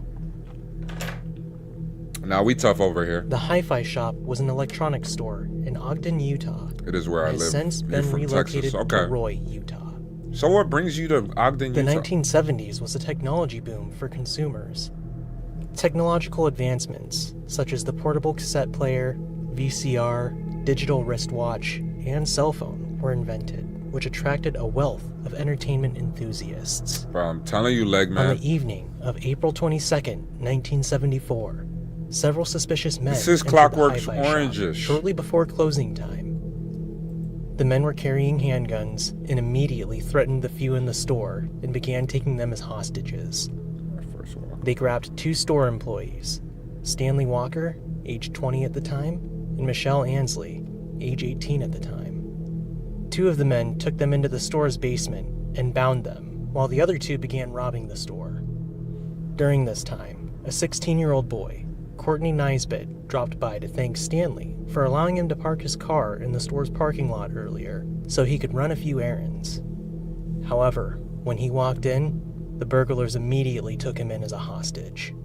Now we tough over here. The Hi-Fi Shop was an electronics store in Ogden, Utah. It is where I live. Has since been relocated to Roy, Utah. So what brings you to Ogden, The Utah? 1970s was a technology boom for consumers. Technological advancements, such as the portable cassette player, VCR, digital wristwatch, and cell phone, were invented, which attracted a wealth of entertainment enthusiasts. Bro, I'm telling you, leg man. On the evening of April 22nd, 1974, several suspicious men this is entered Clockwork's the hi-fi Oranges. shop shortly before closing time. The men were carrying handguns and immediately threatened the few in the store and began taking them as hostages. They grabbed 2 store employees, Stanley Walker, age 20 at the time, and Michelle Ansley, age 18 at the time. 2 of the men took them into the store's basement and bound them, while the other 2 began robbing the store. During this time, a 16-year-old boy, Courtney Nisbet, dropped by to thank Stanley for allowing him to park his car in the store's parking lot earlier so he could run a few errands. However, when he walked in, the burglars immediately took him in as a hostage.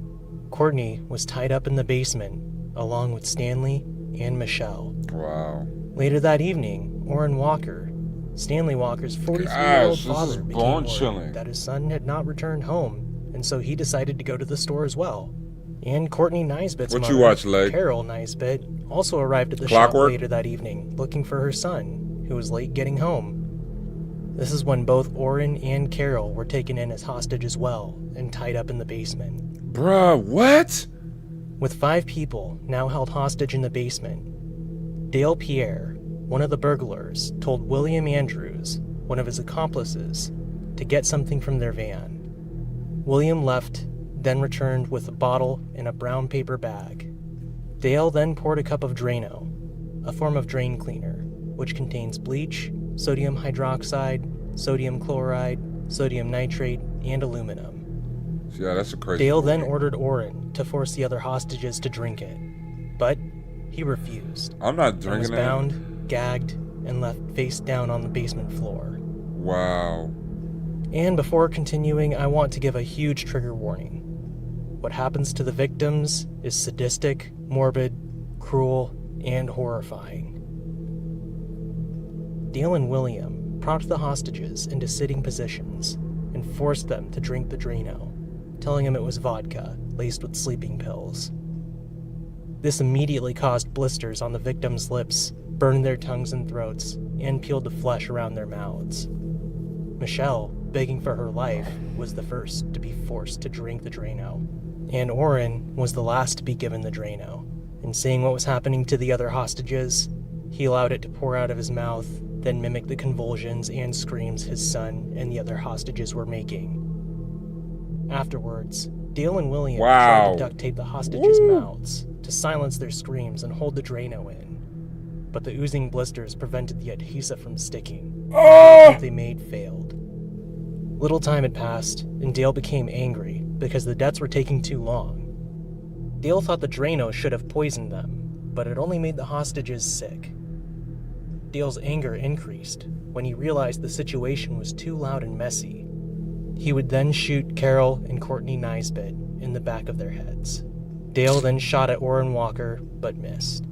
Courtney was tied up in the basement, along with Stanley and Michelle. Wow. Later that evening, Orrin Walker, Stanley Walker's 43-year-old father, became worried that his son had not returned home, and so he decided to go to the store as well. And Courtney Nisbet's mother, Carol Nisbet, also arrived at the shop later that evening, looking for her son, who was late getting home. This is when both Orrin and Carol were taken in as hostage as well and tied up in the basement. Bruh, what? With 5 people now held hostage in the basement, Dale Pierre, one of the burglars, told William Andrews, one of his accomplices, to get something from their van. William left, then returned with a bottle in a brown paper bag. Dale then poured a cup of Drano, a form of drain cleaner, which contains bleach, sodium hydroxide, sodium chloride, sodium nitrate, and aluminum. Yeah, that's a crazy Dale then ordered Orrin to force the other hostages to drink it, but he refused. I'm not drinking it. He was bound, gagged, and left face down on the basement floor. Wow. And before continuing, I want to give a huge trigger warning. What happens to the victims is sadistic, morbid, cruel, and horrifying. Dale and William propped the hostages into sitting positions and forced them to drink the Drano, telling them it was vodka laced with sleeping pills. This immediately caused blisters on the victims' lips, burned their tongues and throats, and peeled the flesh around their mouths. Michelle, begging for her life, was the first to be forced to drink the Drano, and Orrin was the last to be given the Drano. And seeing what was happening to the other hostages, he allowed it to pour out of his mouth, then mimic the convulsions and screams his son and the other hostages were making. Afterwards, Dale and William tried to duct tape the hostages' mouths to silence their screams and hold the Drano in, but the oozing blisters prevented the adhesive from sticking. The attempt they made failed. Little time had passed, and Dale became angry because the deaths were taking too long. Dale thought the Drano should have poisoned them, but it only made the hostages sick. Dale's anger increased when he realized the situation was too loud and messy. He would then shoot Carol and Courtney Nisbet in the back of their heads. Dale then shot at Orrin Walker, but missed.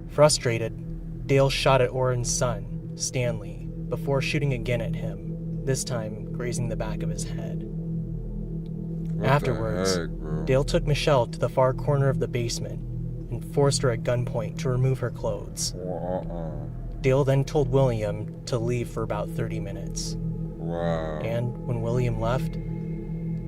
Frustrated, Dale shot at Orrin's son, Stanley, before shooting again at him, this time grazing the back of his head. Afterwards, Dale took Michelle to the far corner of the basement and forced her at gunpoint to remove her clothes. Dale then told William to leave for about 30 minutes. Wow. And when William left,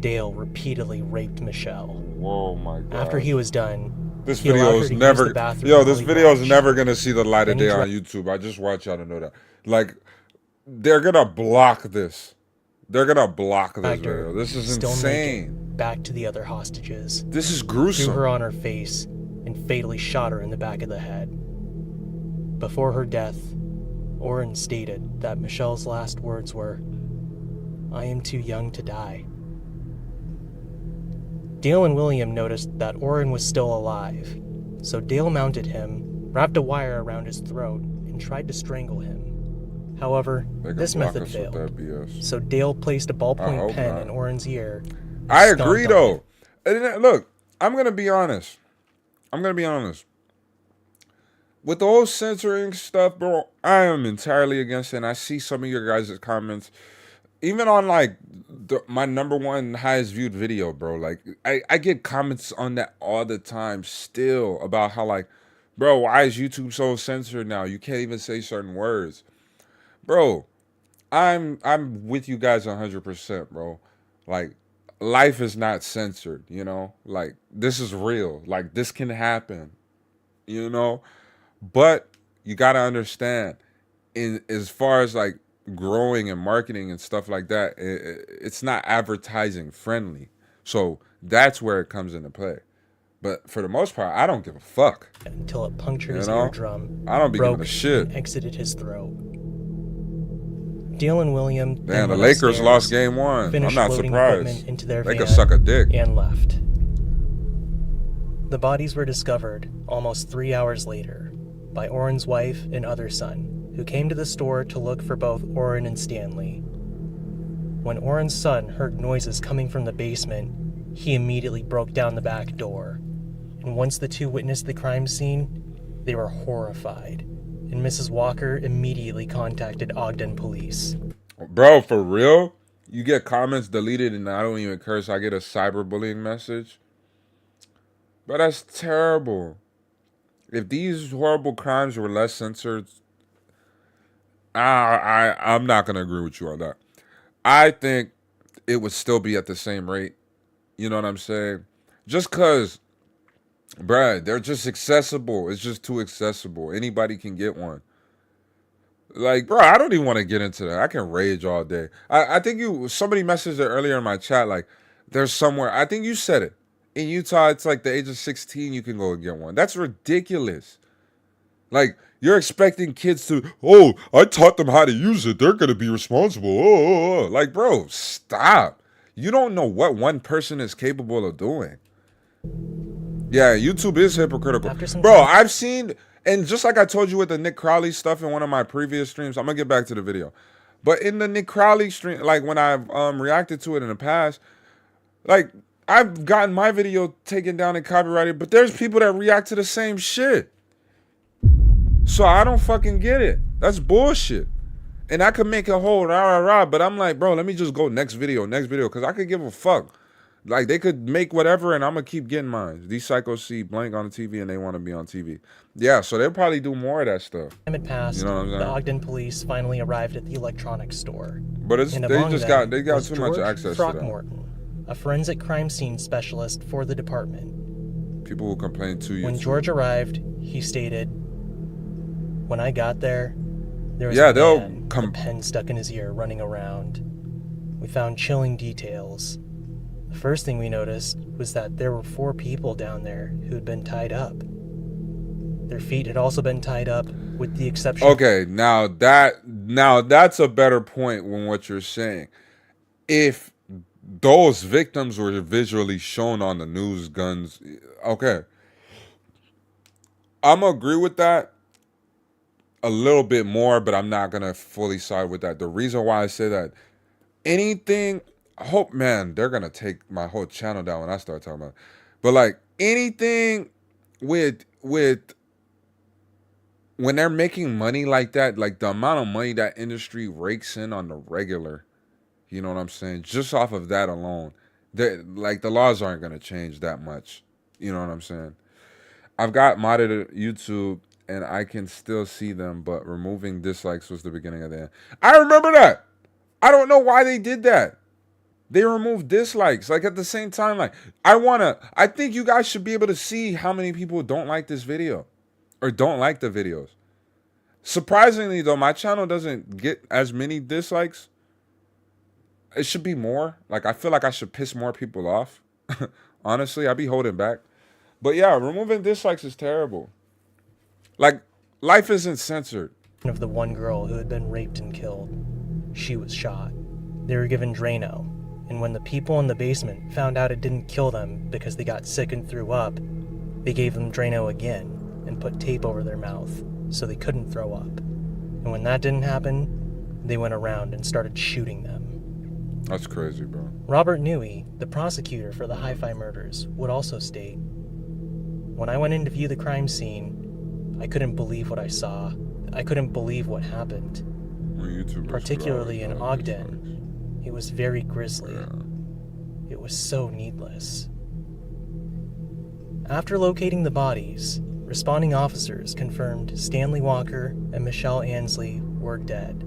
Dale repeatedly raped Michelle. Whoa, my God. After he was done, this video is never, this video is never gonna see the light of day on YouTube. I just want y'all to know that. Like, they're gonna block this. They're gonna block this video. This is insane. Back to the other hostages. This is gruesome. Threw her on her face and fatally shot her in the back of the head. Before her death, Orrin stated that Michelle's last words were, "I am too young to die." Dale and William noticed that Orrin was still alive, so Dale mounted him, wrapped a wire around his throat, and tried to strangle him. However, this method failed, so Dale placed a ballpoint pen in Orrin's ear. I agree, though. Look, I'm going to be honest. With the whole censoring stuff, bro, I am entirely against it, and I see some of your guys' comments. even on like my #1 highest viewed video, bro, like I get comments on that all the time still about how like, bro, why is YouTube so censored now? You can't even say certain words. Bro, I'm with you guys 100%, bro. Like, life is not censored, you know? Like, this is real. Like, this can happen, you know? But you got to understand, in as far as like growing and marketing and stuff like that, it's not advertising friendly. So that's where it comes into play. But for the most part, I don't give a fuck. Until it punctured his eardrum, I don't be broke, giving a shit. and exited his throat. Deal and William Damn, the Lakers lost game 1. I'm not surprised. Into their they van could suck a dick. And left. The bodies were discovered almost 3 hours later by Oren's wife and other son, who came to the store to look for both Oren and Stanley. When Oren's son heard noises coming from the basement, he immediately broke down the back door. And once the two witnessed the crime scene, they were horrified, and Mrs. Walker immediately contacted Ogden police. Bro, for real? You get comments deleted and I don't even curse. I get a cyberbullying message. But that's terrible. If these horrible crimes were less censored, I'm not going to agree with you on that. I think it would still be at the same rate. You know what I'm saying? Just because, bruh, they're just accessible. It's just too accessible. Anybody can get one. Like, bro, I don't even want to get into that. I can rage all day. I think somebody messaged it earlier in my chat, like, there's somewhere, I think you said it. In Utah, it's like the age of 16, you can go and get one. That's ridiculous. Like, you're expecting kids to, oh, I taught them how to use it. They're going to be responsible. Oh. Like, bro, stop. You don't know what one person is capable of doing. Yeah, YouTube is hypocritical. Bro, I've seen, and just like I told you with the Nick Crowley stuff in one of my previous streams, I'm going to get back to the video. But in the Nick Crowley stream, like when I've reacted to it in the past, like, I've gotten my video taken down and copyrighted, but there's people that react to the same shit. So I don't fucking get it. That's bullshit. And I could make a whole rah, but I'm like, bro, let me just go next video, because I could give a fuck. Like, they could make whatever, and I'm going to keep getting mine. These psychos see blank on the TV, and they want to be on TV. Yeah, so they'll probably do more of that stuff. Time had passed, you know what I'm saying? The Ogden police finally arrived at the electronics store. But they got too much access to that. A forensic crime scene specialist for the department. People will complain to you. When George arrived, he stated, "When I got there was a man with a pen stuck in his ear running around. We found chilling details. The first thing we noticed was that there were 4 people down there who had been tied up. Their feet had also been tied up, with the exception..." Okay, now that's a better point than what you're saying. If those victims were visually shown on the news, guns, okay, I'm gonna agree with that a little bit more, but I'm not gonna fully side with that. The reason why I say that, anything, I hope, man, they're gonna take my whole channel down when I start talking about it. But like anything with when they're making money like that, like the amount of money that industry rakes in on the regular, you know what I'm saying? Just off of that alone, like the laws aren't gonna change that much. You know what I'm saying? I've got modded YouTube and I can still see them, but removing dislikes was the beginning of the end. I remember that. I don't know why they did that. They removed dislikes. Like at the same time, like I think you guys should be able to see how many people don't like this video or don't like the videos. Surprisingly though, my channel doesn't get as many dislikes. It should be more. Like, I feel like I should piss more people off. Honestly, I be holding back. But yeah, removing dislikes is terrible. Like, life isn't censored. Of the one girl who had been raped and killed, she was shot. They were given Drano, and when the people in the basement found out it didn't kill them because they got sick and threw up, they gave them Drano again and put tape over their mouth so they couldn't throw up. And when that didn't happen, they went around and started shooting them. That's crazy, bro. Robert Newey, the prosecutor for the Hi-Fi murders, would also state, "When I went in to view the crime scene, I couldn't believe what I saw. I couldn't believe what happened. Particularly in Ogden, It was very grisly. It was so needless. After locating the bodies, responding officers confirmed Stanley Walker and Michelle Ansley were dead.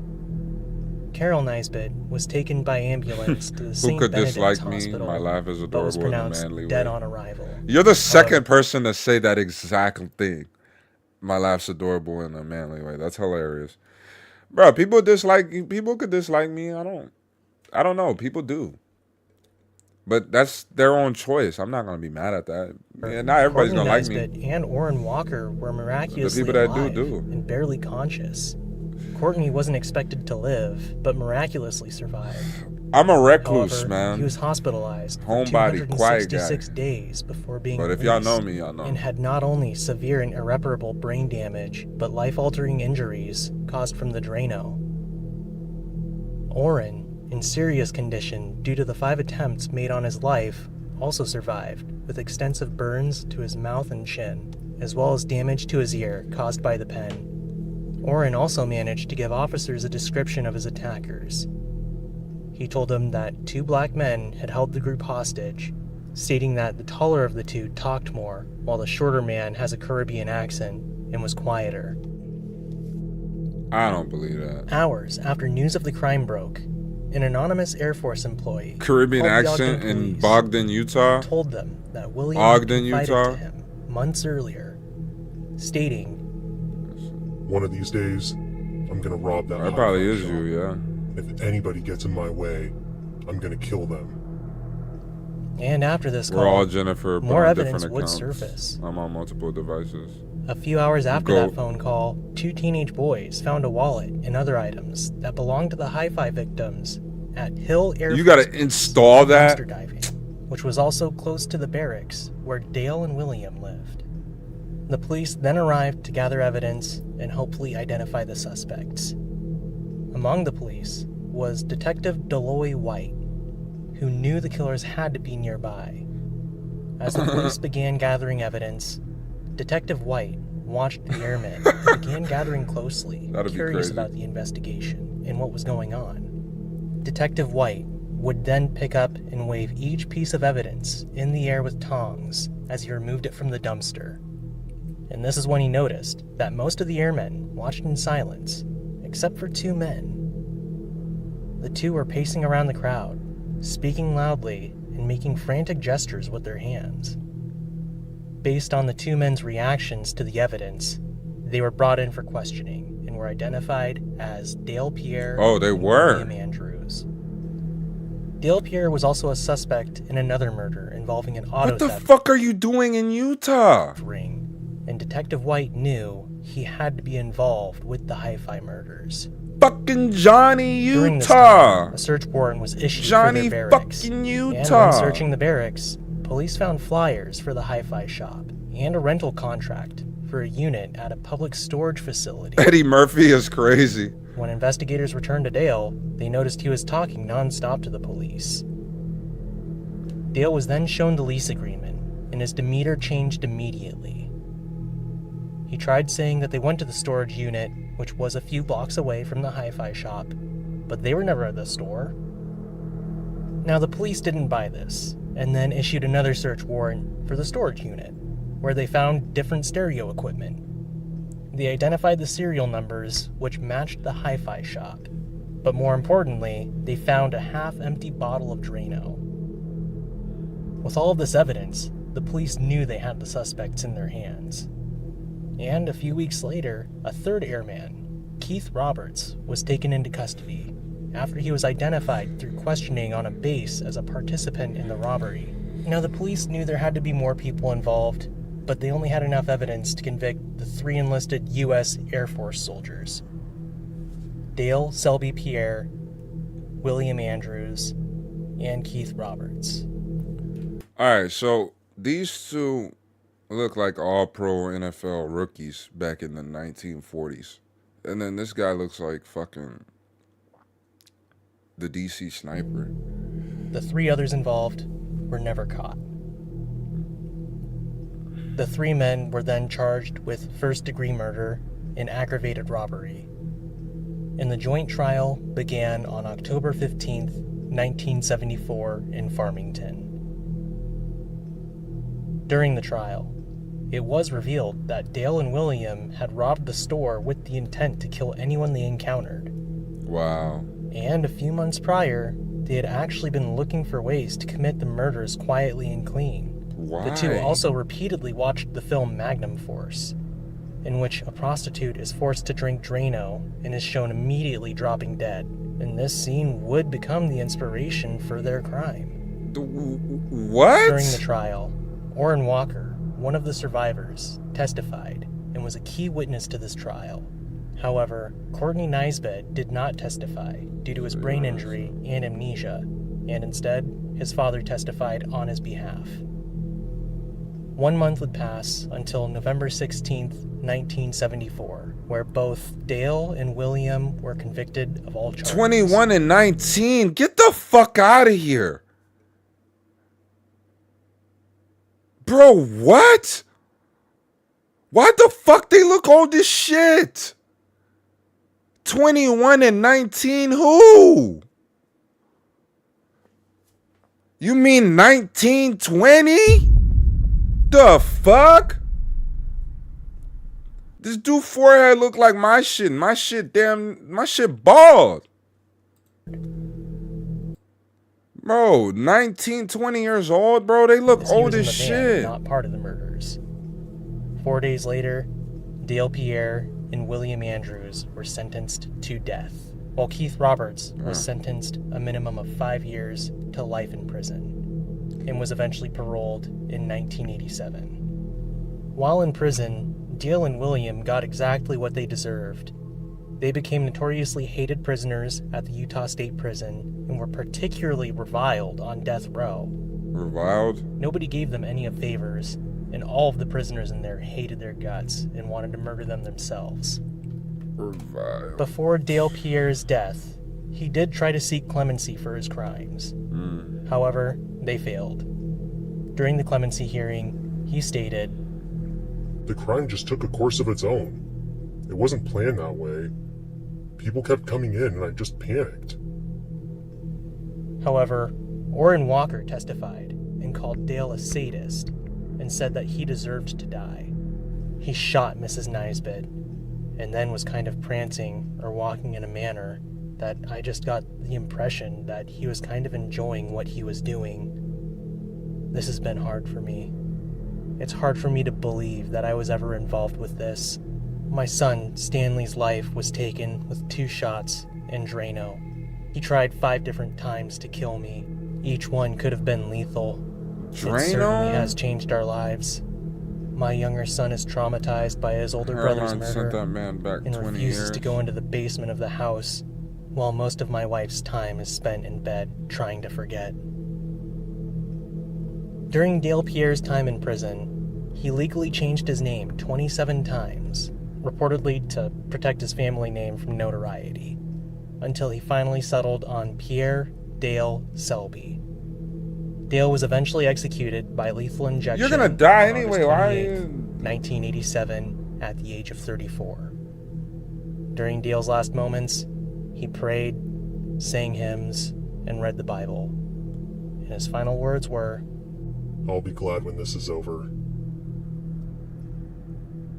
Carol Nisbet was taken by ambulance to the St. Benedict's Hospital, My laugh is but was adorable in a pronounced manly dead way. on arrival. You're the second person to say that exact thing. My laugh's adorable in a manly way. That's hilarious. Bro, people could dislike me. I don't know. People do. But that's their own choice. I'm not going to be mad at that. And not everybody's going to like me. Nisbet and Orrin Walker were miraculously The people that alive do. and barely conscious. Courtney wasn't expected to live, but miraculously survived. I'm a recluse, However, man. He was hospitalized for Homebody, quiet guy. 266 days before being But if released, y'all know me, y'all know. and had not only severe and irreparable brain damage, but life-altering injuries caused from the Drano. Orrin, in serious condition due to the 5 attempts made on his life, also survived, with extensive burns to his mouth and chin, as well as damage to his ear caused by the pen. Orrin also managed to give officers a description of his attackers. He told them that 2 black men had held the group hostage, stating that the taller of the 2 talked more, while the shorter man has a Caribbean accent and was quieter. I don't believe that. Hours after news of the crime broke, an anonymous Air Force employee Caribbean called the accent Ogden in police Bogdan, Utah? told them that William Ogden, confided Utah? to him months earlier, stating, "One of these days, I'm gonna rob that. That probably hi-fi is shop. you, yeah. If anybody gets in my way, I'm gonna kill them." and after this We're call, all Jennifer, but more on evidence different would accounts. surface. I'm on multiple devices. A few hours after Go. that phone call, 2 teenage boys found a wallet and other items that belonged to the hi-fi victims at Hill Air You Force gotta install that? dumpster diving, which was also close to the barracks where Dale and William lived. The police then arrived to gather evidence and hopefully identify the suspects. Among the police was Detective Deloy White, who knew the killers had to be nearby. As the police began gathering evidence, Detective White watched the airmen and began gathering closely, That'd be curious crazy. about the investigation and what was going on. Detective White would then pick up and wave each piece of evidence in the air with tongs as he removed it from the dumpster. And this is when he noticed that most of the airmen watched in silence, except for 2 men. The 2 were pacing around the crowd, speaking loudly and making frantic gestures with their hands. Based on the 2 men's reactions to the evidence, they were brought in for questioning and were identified as Dale Pierre Oh, they and were. William Andrews. Dale Pierre was also a suspect in another murder involving an auto What the theft fuck are you doing in Utah? ring, and Detective White knew he had to be involved with the hi-fi murders. Fucking Johnny, During this Utah. time, a search warrant was issued Johnny for their barracks. fucking And Utah. when searching the barracks, police found flyers for the hi-fi shop and a rental contract for a unit at a public storage facility. Eddie Murphy is crazy. When investigators returned to Dale, they noticed he was talking non-stop to the police. Dale was then shown the lease agreement, and his demeanor changed immediately. He tried saying that they went to the storage unit, which was a few blocks away from the hi-fi shop, but they were never at the store. Now, the police didn't buy this, and then issued another search warrant for the storage unit, where they found different stereo equipment. They identified the serial numbers, which matched the hi-fi shop. But more importantly, they found a half-empty bottle of Drano. With all of this evidence, the police knew they had the suspects in their hands. And a few weeks later, a third airman, Keith Roberts, was taken into custody after he was identified through questioning on a base as a participant in the robbery. Now, the police knew there had to be more people involved, but they only had enough evidence to convict the 3 enlisted U.S. Air Force soldiers: Dale Selby Pierre, William Andrews, and Keith Roberts. Alright, so these 2 look like all-pro NFL rookies back in the 1940s. And then this guy looks like fucking the DC sniper. The 3 others involved were never caught. The 3 men were then charged with first-degree murder and aggravated robbery. And the joint trial began on October 15th, 1974 in Farmington. During the trial, it was revealed that Dale and William had robbed the store with the intent to kill anyone they encountered. Wow. And a few months prior, they had actually been looking for ways to commit the murders quietly and clean. Why? The two also repeatedly watched the film Magnum Force, in which a prostitute is forced to drink Drano and is shown immediately dropping dead. And this scene would become the inspiration for their crime. What? During the trial, Orrin Walker, one of the survivors, testified and was a key witness to this trial. However, Courtney Nisbet did not testify due to his brain injury and amnesia, and instead, his father testified on his behalf. 1 month would pass until November 16th, 1974, where both Dale and William were convicted of all charges. 21 and 19? Get the fuck out of here. Bro, what? Why the fuck they look old as shit? 21 and 19 who? You mean 1920? The fuck? This dude forehead look like my shit. My shit bald. Bro, 19, 20 years old, bro. They look old as shit. Not part of the murders. 4 days later, Dale Pierre and William Andrews were sentenced to death, while Keith Roberts was sentenced a minimum of 5 years to life in prison, and was eventually paroled in 1987. While in prison, Dale and William got exactly what they deserved. They became notoriously hated prisoners at the Utah State Prison and were particularly reviled on death row. Reviled? Nobody gave them any favors, and all of the prisoners in there hated their guts and wanted to murder them themselves. Reviled. Before Dale Pierre's death, he did try to seek clemency for his crimes. However, they failed. During the clemency hearing, he stated, "The crime just took a course of its own. It wasn't planned that way. People kept coming in and I just panicked." However, Orrin Walker testified and called Dale a sadist and said that he deserved to die. He shot Mrs. Nisbet and then was kind of prancing or walking in a manner that I just got the impression that he was kind of enjoying what he was doing. This has been hard for me. It's hard for me to believe that I was ever involved with this. My son, Stanley's life was taken with 2 shots and Drano. He tried 5 different times to kill me. Each one could have been lethal. Drano? It certainly has changed our lives. My younger son is traumatized by his older brother's murder sent that man back and 20 refuses years. to go into the basement of the house, while most of my wife's time is spent in bed trying to forget. During Dale Pierre's time in prison, he legally changed his name 27 times, reportedly to protect his family name from notoriety, until he finally settled on Pierre Dale Selby. Dale was eventually executed by lethal injection. You're gonna die on anyway, August why are 28th, you... 1987, at the age of 34. During Dale's last moments, he prayed, sang hymns, and read the Bible. And his final words were, "I'll be glad when this is over."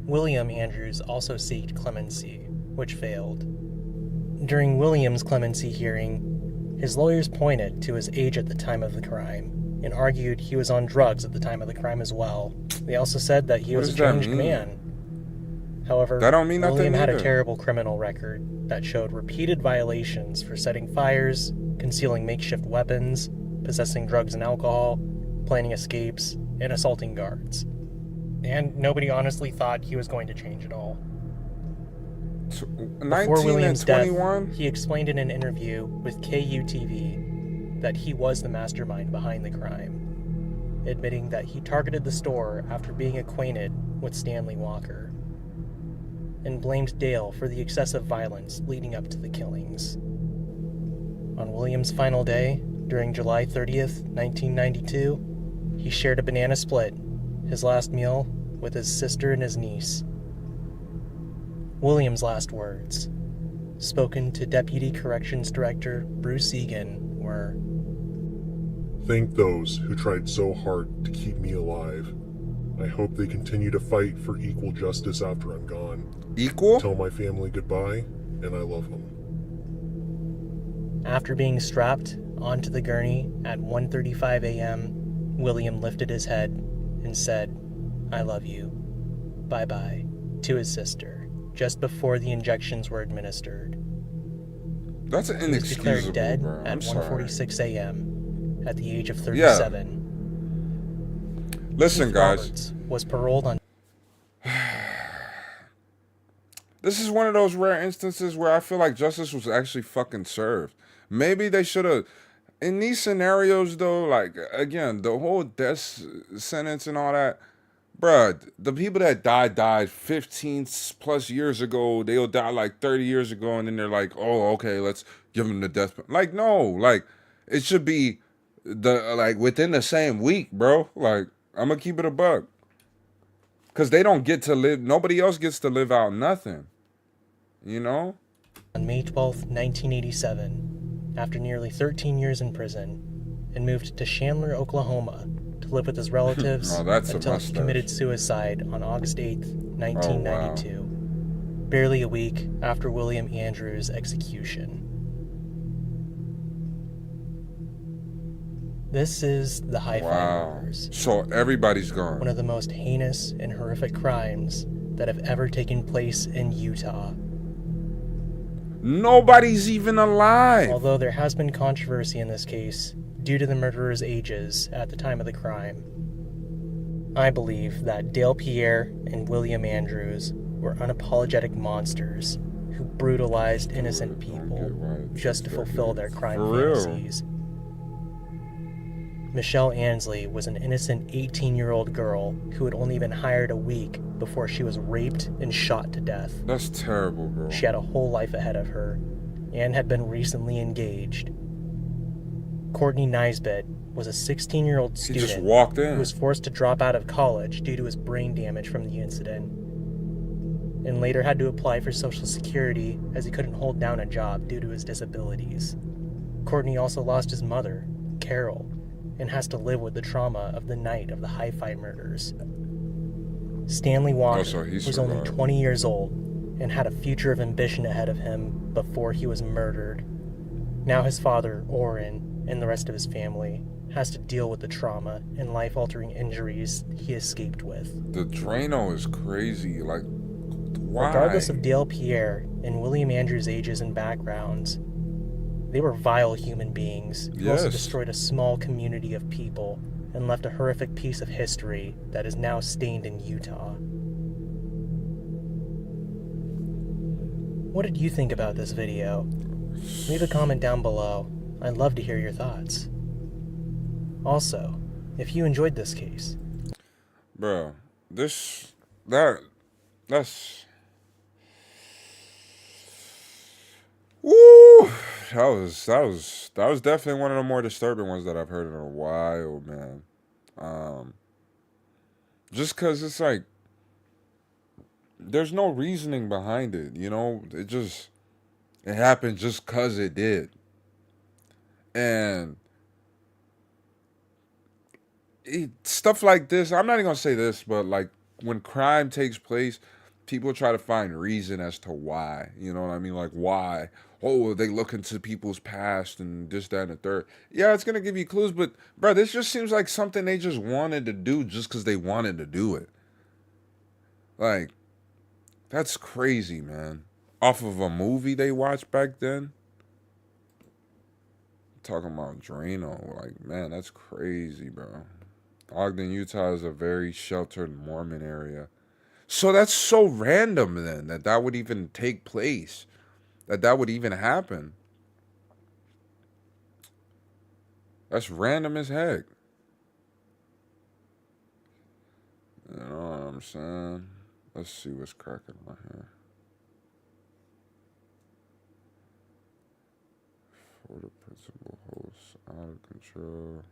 William Andrews also sought clemency, which failed. During William's clemency hearing, his lawyers pointed to his age at the time of the crime and argued he was on drugs at the time of the crime as well. They also said that he was a changed man. However, That don't mean nothing William had a either. terrible criminal record that showed repeated violations for setting fires, concealing makeshift weapons, possessing drugs and alcohol, planning escapes, and assaulting guards. And nobody honestly thought he was going to change at all. 19 Before William's and death, 21? he explained in an interview with KUTV that he was the mastermind behind the crime, admitting that he targeted the store after being acquainted with Stanley Walker, and blamed Dale for the excessive violence leading up to the killings. On William's final day, during July 30th, 1992, he shared a banana split, his last meal, with his sister and his niece. William's last words, spoken to Deputy Corrections Director Bruce Egan, were. Thank those who tried so hard to keep me alive. I hope they continue to fight for equal justice after I'm gone. Equal? Tell my family goodbye, and I love them. After being strapped onto the gurney at 1:35 a.m., William lifted his head and said, "I love you. Bye-bye," to his sister, just before the injections were administered. That's inexcusable, he was declared dead bro. at 1:46 a.m. at the age of 37. Yeah. Listen, Keith guys. Roberts was paroled on. This is one of those rare instances where I feel like justice was actually fucking served. Maybe they should have. In these scenarios, though, like, again, the whole death sentence and all that, bruh, the people that died 15 plus years ago, they'll die like 30 years ago, and then they're like, oh, okay, let's give them the death penalty. Like, no, like, it should be within the same week, bro. Like, I'm gonna keep it a buck. Because they don't get to live, nobody else gets to live out nothing. You know? On May 12, 1987, after nearly 13 years in prison, and moved to Chandler, Oklahoma, to live with his relatives until he committed suicide on August 8, 1992, barely a week after William Andrews' execution. This is the Hi-Fi murders. So everybody's gone. One of the most heinous and horrific crimes that have ever taken place in Utah. Nobody's even alive. Although there has been controversy in this case due to the murderers' ages at the time of the crime. I believe that Dale Pierre and William Andrews were unapologetic monsters who brutalized innocent people just to fulfill their crime fantasies. Michelle Ansley was an innocent 18-year-old girl who had only been hired a week before she was raped and shot to death. That's terrible, bro. She had a whole life ahead of her and had been recently engaged. Courtney Nisbet was a 16-year-old student just walked in. who was forced to drop out of college due to his brain damage from the incident, and later had to apply for Social Security as he couldn't hold down a job due to his disabilities. Courtney also lost his mother, Carol, and has to live with the trauma of the night of the Hi-Fi murders. Stanley Walker was only 20 years old and had a future of ambition ahead of him before he was murdered. Now his father, Orrin, and the rest of his family has to deal with the trauma and life-altering injuries he escaped with. The Drano is crazy. Like, why? Regardless of Dale Pierre and William Andrews' ages and backgrounds, they were vile human beings who also destroyed a small community of people and left a horrific piece of history that is now stained in Utah. What did you think about this video? Leave a comment down below. I'd love to hear your thoughts. Also, if you enjoyed this case. Bro, that's... Woo! That was definitely one of the more disturbing ones that I've heard in a while, man. Just cause it's like there's no reasoning behind it, you know? It happened just cause it did. And stuff like this, I'm not even gonna say this, but like when crime takes place, people try to find reason as to why. You know what I mean? Like, why? Oh, they look into people's past and this, that, and the third. Yeah, it's going to give you clues, but, bro, this just seems like something they just wanted to do just because they wanted to do it. Like, that's crazy, man. Off of a movie they watched back then? Talking about Drano. Like, man, that's crazy, bro. Ogden, Utah is a very sheltered Mormon area. So that's so random then that would even take place, that would even happen. That's random as heck. You know what I'm saying? Let's see what's cracking on here. For the principal host out of control.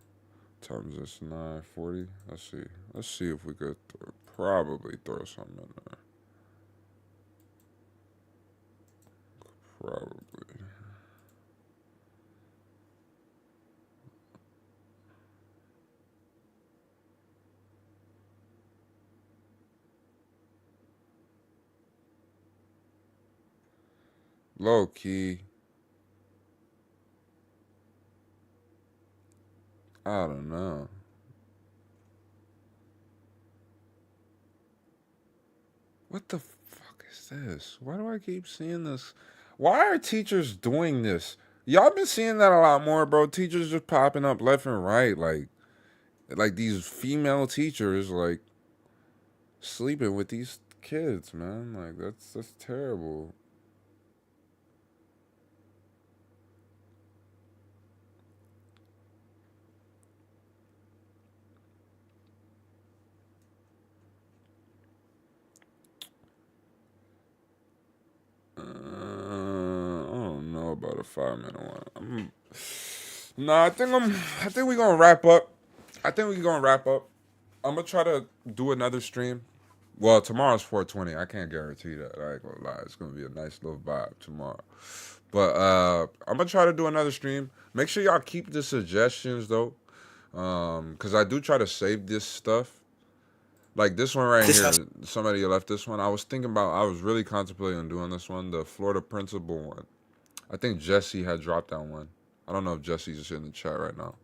Times this 940. Let's see if we could probably throw something in there. Probably. Low key. I don't know. What the fuck is this? Why do I keep seeing this? Why are teachers doing this? Y'all been seeing that a lot more, bro. Teachers just popping up left and right, like these female teachers, like sleeping with these kids, man. Like that's terrible. I don't know about a 5-minute one. I think we're gonna wrap up. I'm gonna try to do another stream. Well, tomorrow's 420. I can't guarantee that. I ain't gonna lie. It's gonna be a nice little vibe tomorrow. But I'm gonna try to do another stream. Make sure y'all keep the suggestions though. Cause I do try to save this stuff. Like this one right here. Somebody left this one. I was really contemplating on doing this one, the Florida principal one. I think Jesse had dropped that one. I don't know if Jesse's just in the chat right now.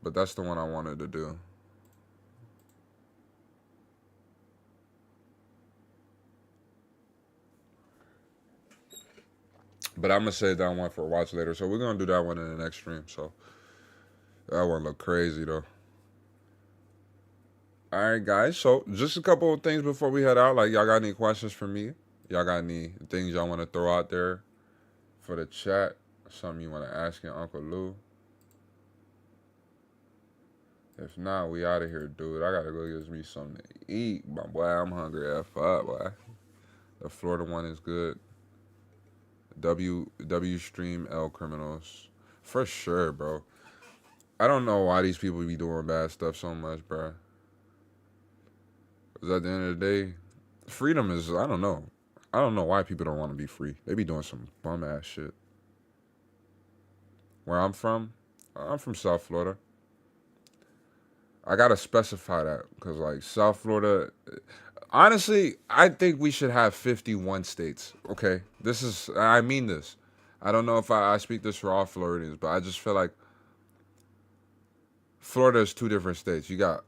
But that's the one I wanted to do. But I'm going to save that one for watch later. So we're going to do that one in the next stream. So that one look crazy though. All right, guys. So just a couple of things before we head out. Like, y'all got any questions for me? Y'all got any things y'all want to throw out there for the chat? Something you want to ask your Uncle Lou? If not, we out of here, dude. I gotta go get me something to eat. My boy, I'm hungry as fuck, boy. The Florida one is good. W stream L criminals. For sure, bro. I don't know why these people be doing bad stuff so much, bro. Because at the end of the day, freedom is, I don't know. I don't know why people don't want to be free. They be doing some bum ass shit. Where I'm from South Florida. I gotta specify that because, like, South Florida, honestly, I think we should have 51 states. Okay, I mean this. I don't know if I speak this for all Floridians, but I just feel like Florida is 2 different states. You got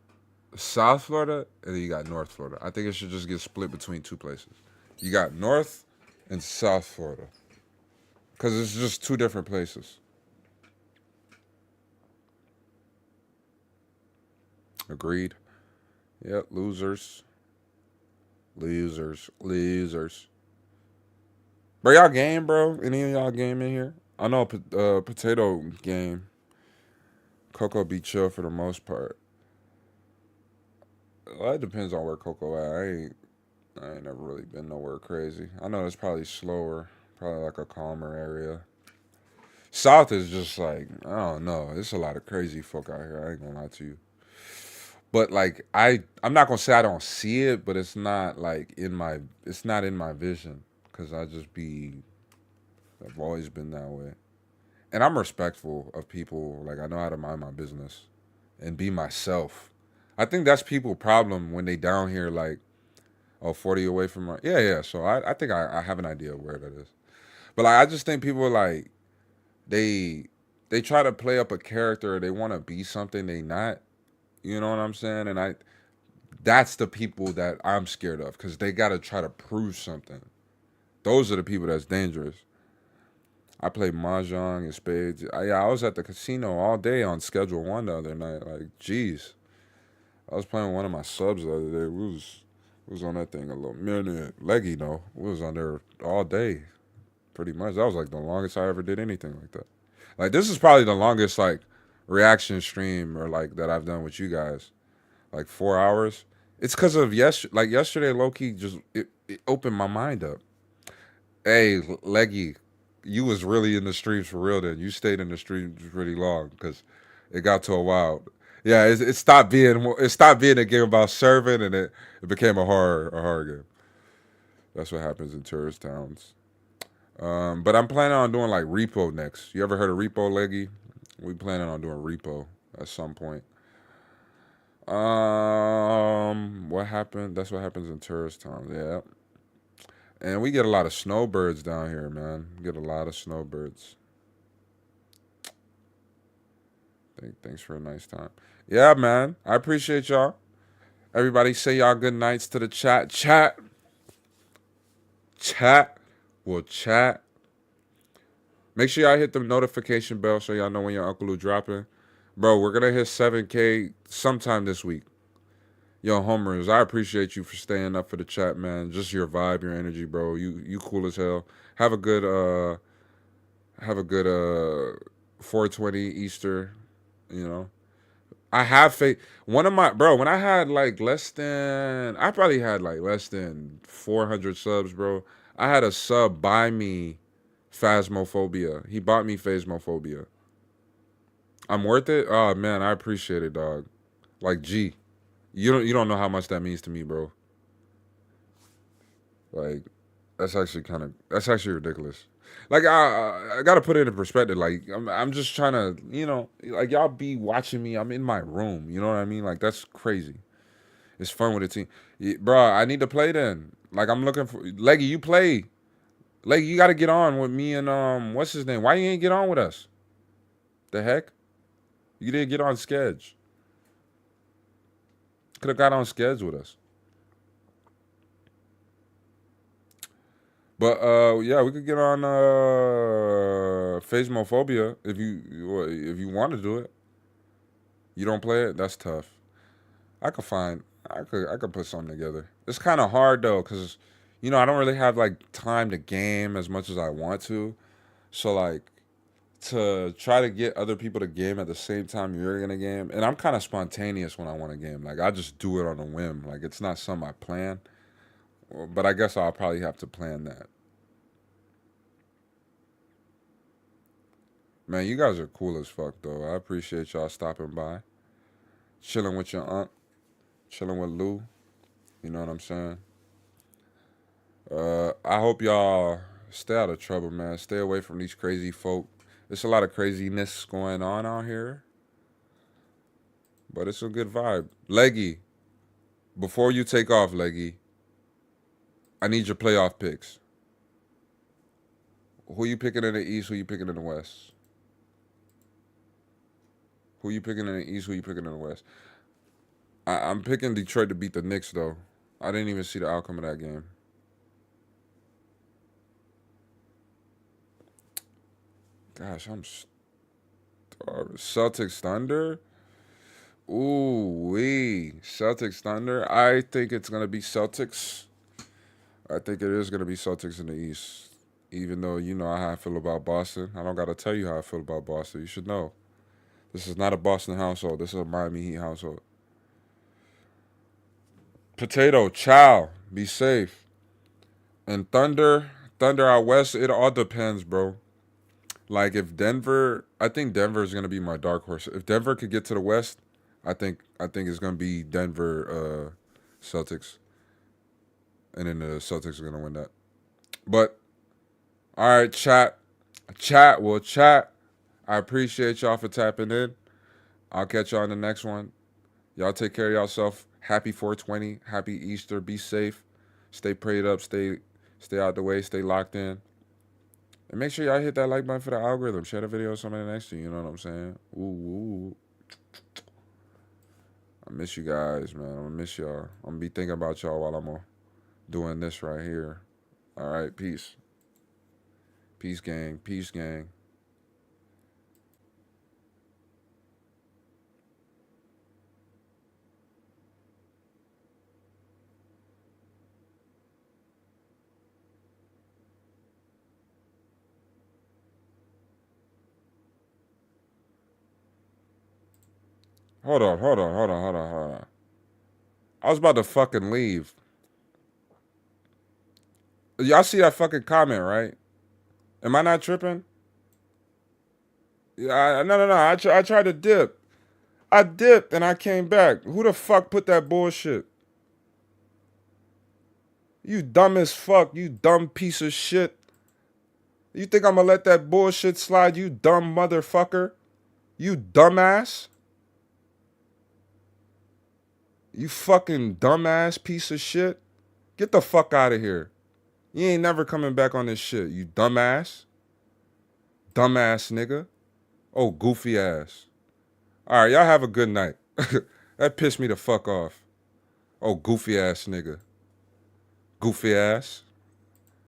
South Florida and then you got North Florida. I think it should just get split between 2 places. You got North and South Florida because it's just 2 different places. Agreed. Yep, losers. Bro, y'all game, bro? Any of y'all game in here? I know Potato game. Coco be chill for the most part. Well, it depends on where Coco at. I ain't never really been nowhere crazy. I know it's probably slower. Probably like a calmer area. South is just like, I don't know. It's a lot of crazy folk out here. I ain't gonna lie to you. But like I'm not gonna say I don't see it, but it's not like it's not in my vision because I've always been that way, and I'm respectful of people. Like I know how to mind my business and be myself. I think that's people's problem when they down here like, 40 away from my yeah. So I think I have an idea of where that is, but like I just think people like they try to play up a character. They want to be something they not. You know what I'm saying? And that's the people that I'm scared of because they got to try to prove something. Those are the people that's dangerous. I played mahjong and spades. I was at the casino all day on Schedule 1 the other night. Like, jeez. I was playing with one of my subs the other day. We was on that thing a little minute. Leggy, though. We was on there all day, pretty much. That was like the longest I ever did anything like that. Like, this is probably the longest, like, reaction stream or like that I've done with you guys, like 4 hours. It's because of yesterday, low-key just it opened my mind up. Hey, Leggy, you was really in the streams for real then. You stayed in the streams really long because it got to a while. Yeah, it stopped being a game about serving and it became a horror game. That's what happens in tourist towns. But I'm planning on doing like repo next. You ever heard of repo, Leggy? We planning on doing repo at some point. What happened? That's what happens in tourist towns. Yeah. And we get a lot of snowbirds down here, man. We get a lot of snowbirds. Thanks for a nice time. Yeah, man. I appreciate y'all. Everybody say y'all good nights to the chat. Chat. We'll chat. Make sure y'all hit the notification bell so y'all know when your Uncle Lou dropping. Bro, we're going to hit 7K sometime this week. Yo, homers, I appreciate you for staying up for the chat, man. Just your vibe, your energy, bro. You cool as hell. Have a good 420 Easter, you know. I have faith. When I had like I probably had like less than 400 subs, bro. I had a sub buy me Phasmophobia. He bought me Phasmophobia. I'm worth it? Oh man, I appreciate it, dog. Like G. You don't know how much that means to me, bro. Like, that's actually ridiculous. Like I gotta put it in perspective. Like I'm just trying to, like y'all be watching me. I'm in my room. You know what I mean? Like that's crazy. It's fun with a team, bro. I need to play then. Like I'm looking for Leggy. You play, Leggy. You got to get on with me and what's his name? Why you ain't get on with us? The heck? You didn't get on Sketch. Could have got on Sketch with us. But yeah, we could get on Phasmophobia if you want to do it. You don't play it? That's tough. I could put something together. It's kind of hard though, cause I don't really have like time to game as much as I want to. So like to try to get other people to game at the same time you're gonna game, and I'm kind of spontaneous when I want to game. Like I just do it on a whim. Like it's not something I plan. But I guess I'll probably have to plan that. Man, you guys are cool as fuck, though. I appreciate y'all stopping by. Chilling with your aunt. Chilling with Lou. You know what I'm saying? I hope y'all stay out of trouble, man. Stay away from these crazy folk. There's a lot of craziness going on out here. But it's a good vibe. Leggy, before you take off, Leggy, I need your playoff picks. Who you picking in the East? Who you picking in the West? Who you picking in the East? Who you picking in the West? I'm picking Detroit to beat the Knicks, though. I didn't even see the outcome of that game. Gosh, I'm starving. Celtics Thunder? Ooh-wee. Celtics Thunder? I think it's going to be Celtics. I think it is going to be Celtics in the East. Even though you know how I feel about Boston. I don't got to tell you how I feel about Boston. You should know. This is not a Boston household. This is a Miami Heat household. Potato, chow. Be safe. And Thunder out west, it all depends, bro. Like if Denver, I think Denver is gonna be my dark horse. If Denver could get to the West, I think it's gonna be Denver Celtics. And then the Celtics are gonna win that. But all right, chat. We'll chat. I appreciate y'all for tapping in. I'll catch y'all in the next one. Y'all take care of yourself. Happy 420. Happy Easter. Be safe. Stay prayed up. Stay out the way. Stay locked in. And make sure y'all hit that like button for the algorithm. Share the video with somebody next to you. You know what I'm saying? Ooh. I miss you guys, man. I'm going to miss y'all. I'm going to be thinking about y'all while I'm doing this right here. All right. Peace. Peace, gang. Peace, gang. Hold on. I was about to fucking leave. Y'all see that fucking comment, right? Am I not tripping? Yeah, no. I tried to dip. I dipped and I came back. Who the fuck put that bullshit? You dumb as fuck. You dumb piece of shit. You think I'm gonna let that bullshit slide, you dumb motherfucker? You dumbass? You fucking dumbass piece of shit. Get the fuck out of here. You ain't never coming back on this shit, you dumbass. Dumbass nigga. Oh, goofy ass. All right, y'all have a good night. That pissed me the fuck off. Oh, goofy ass nigga. Goofy ass.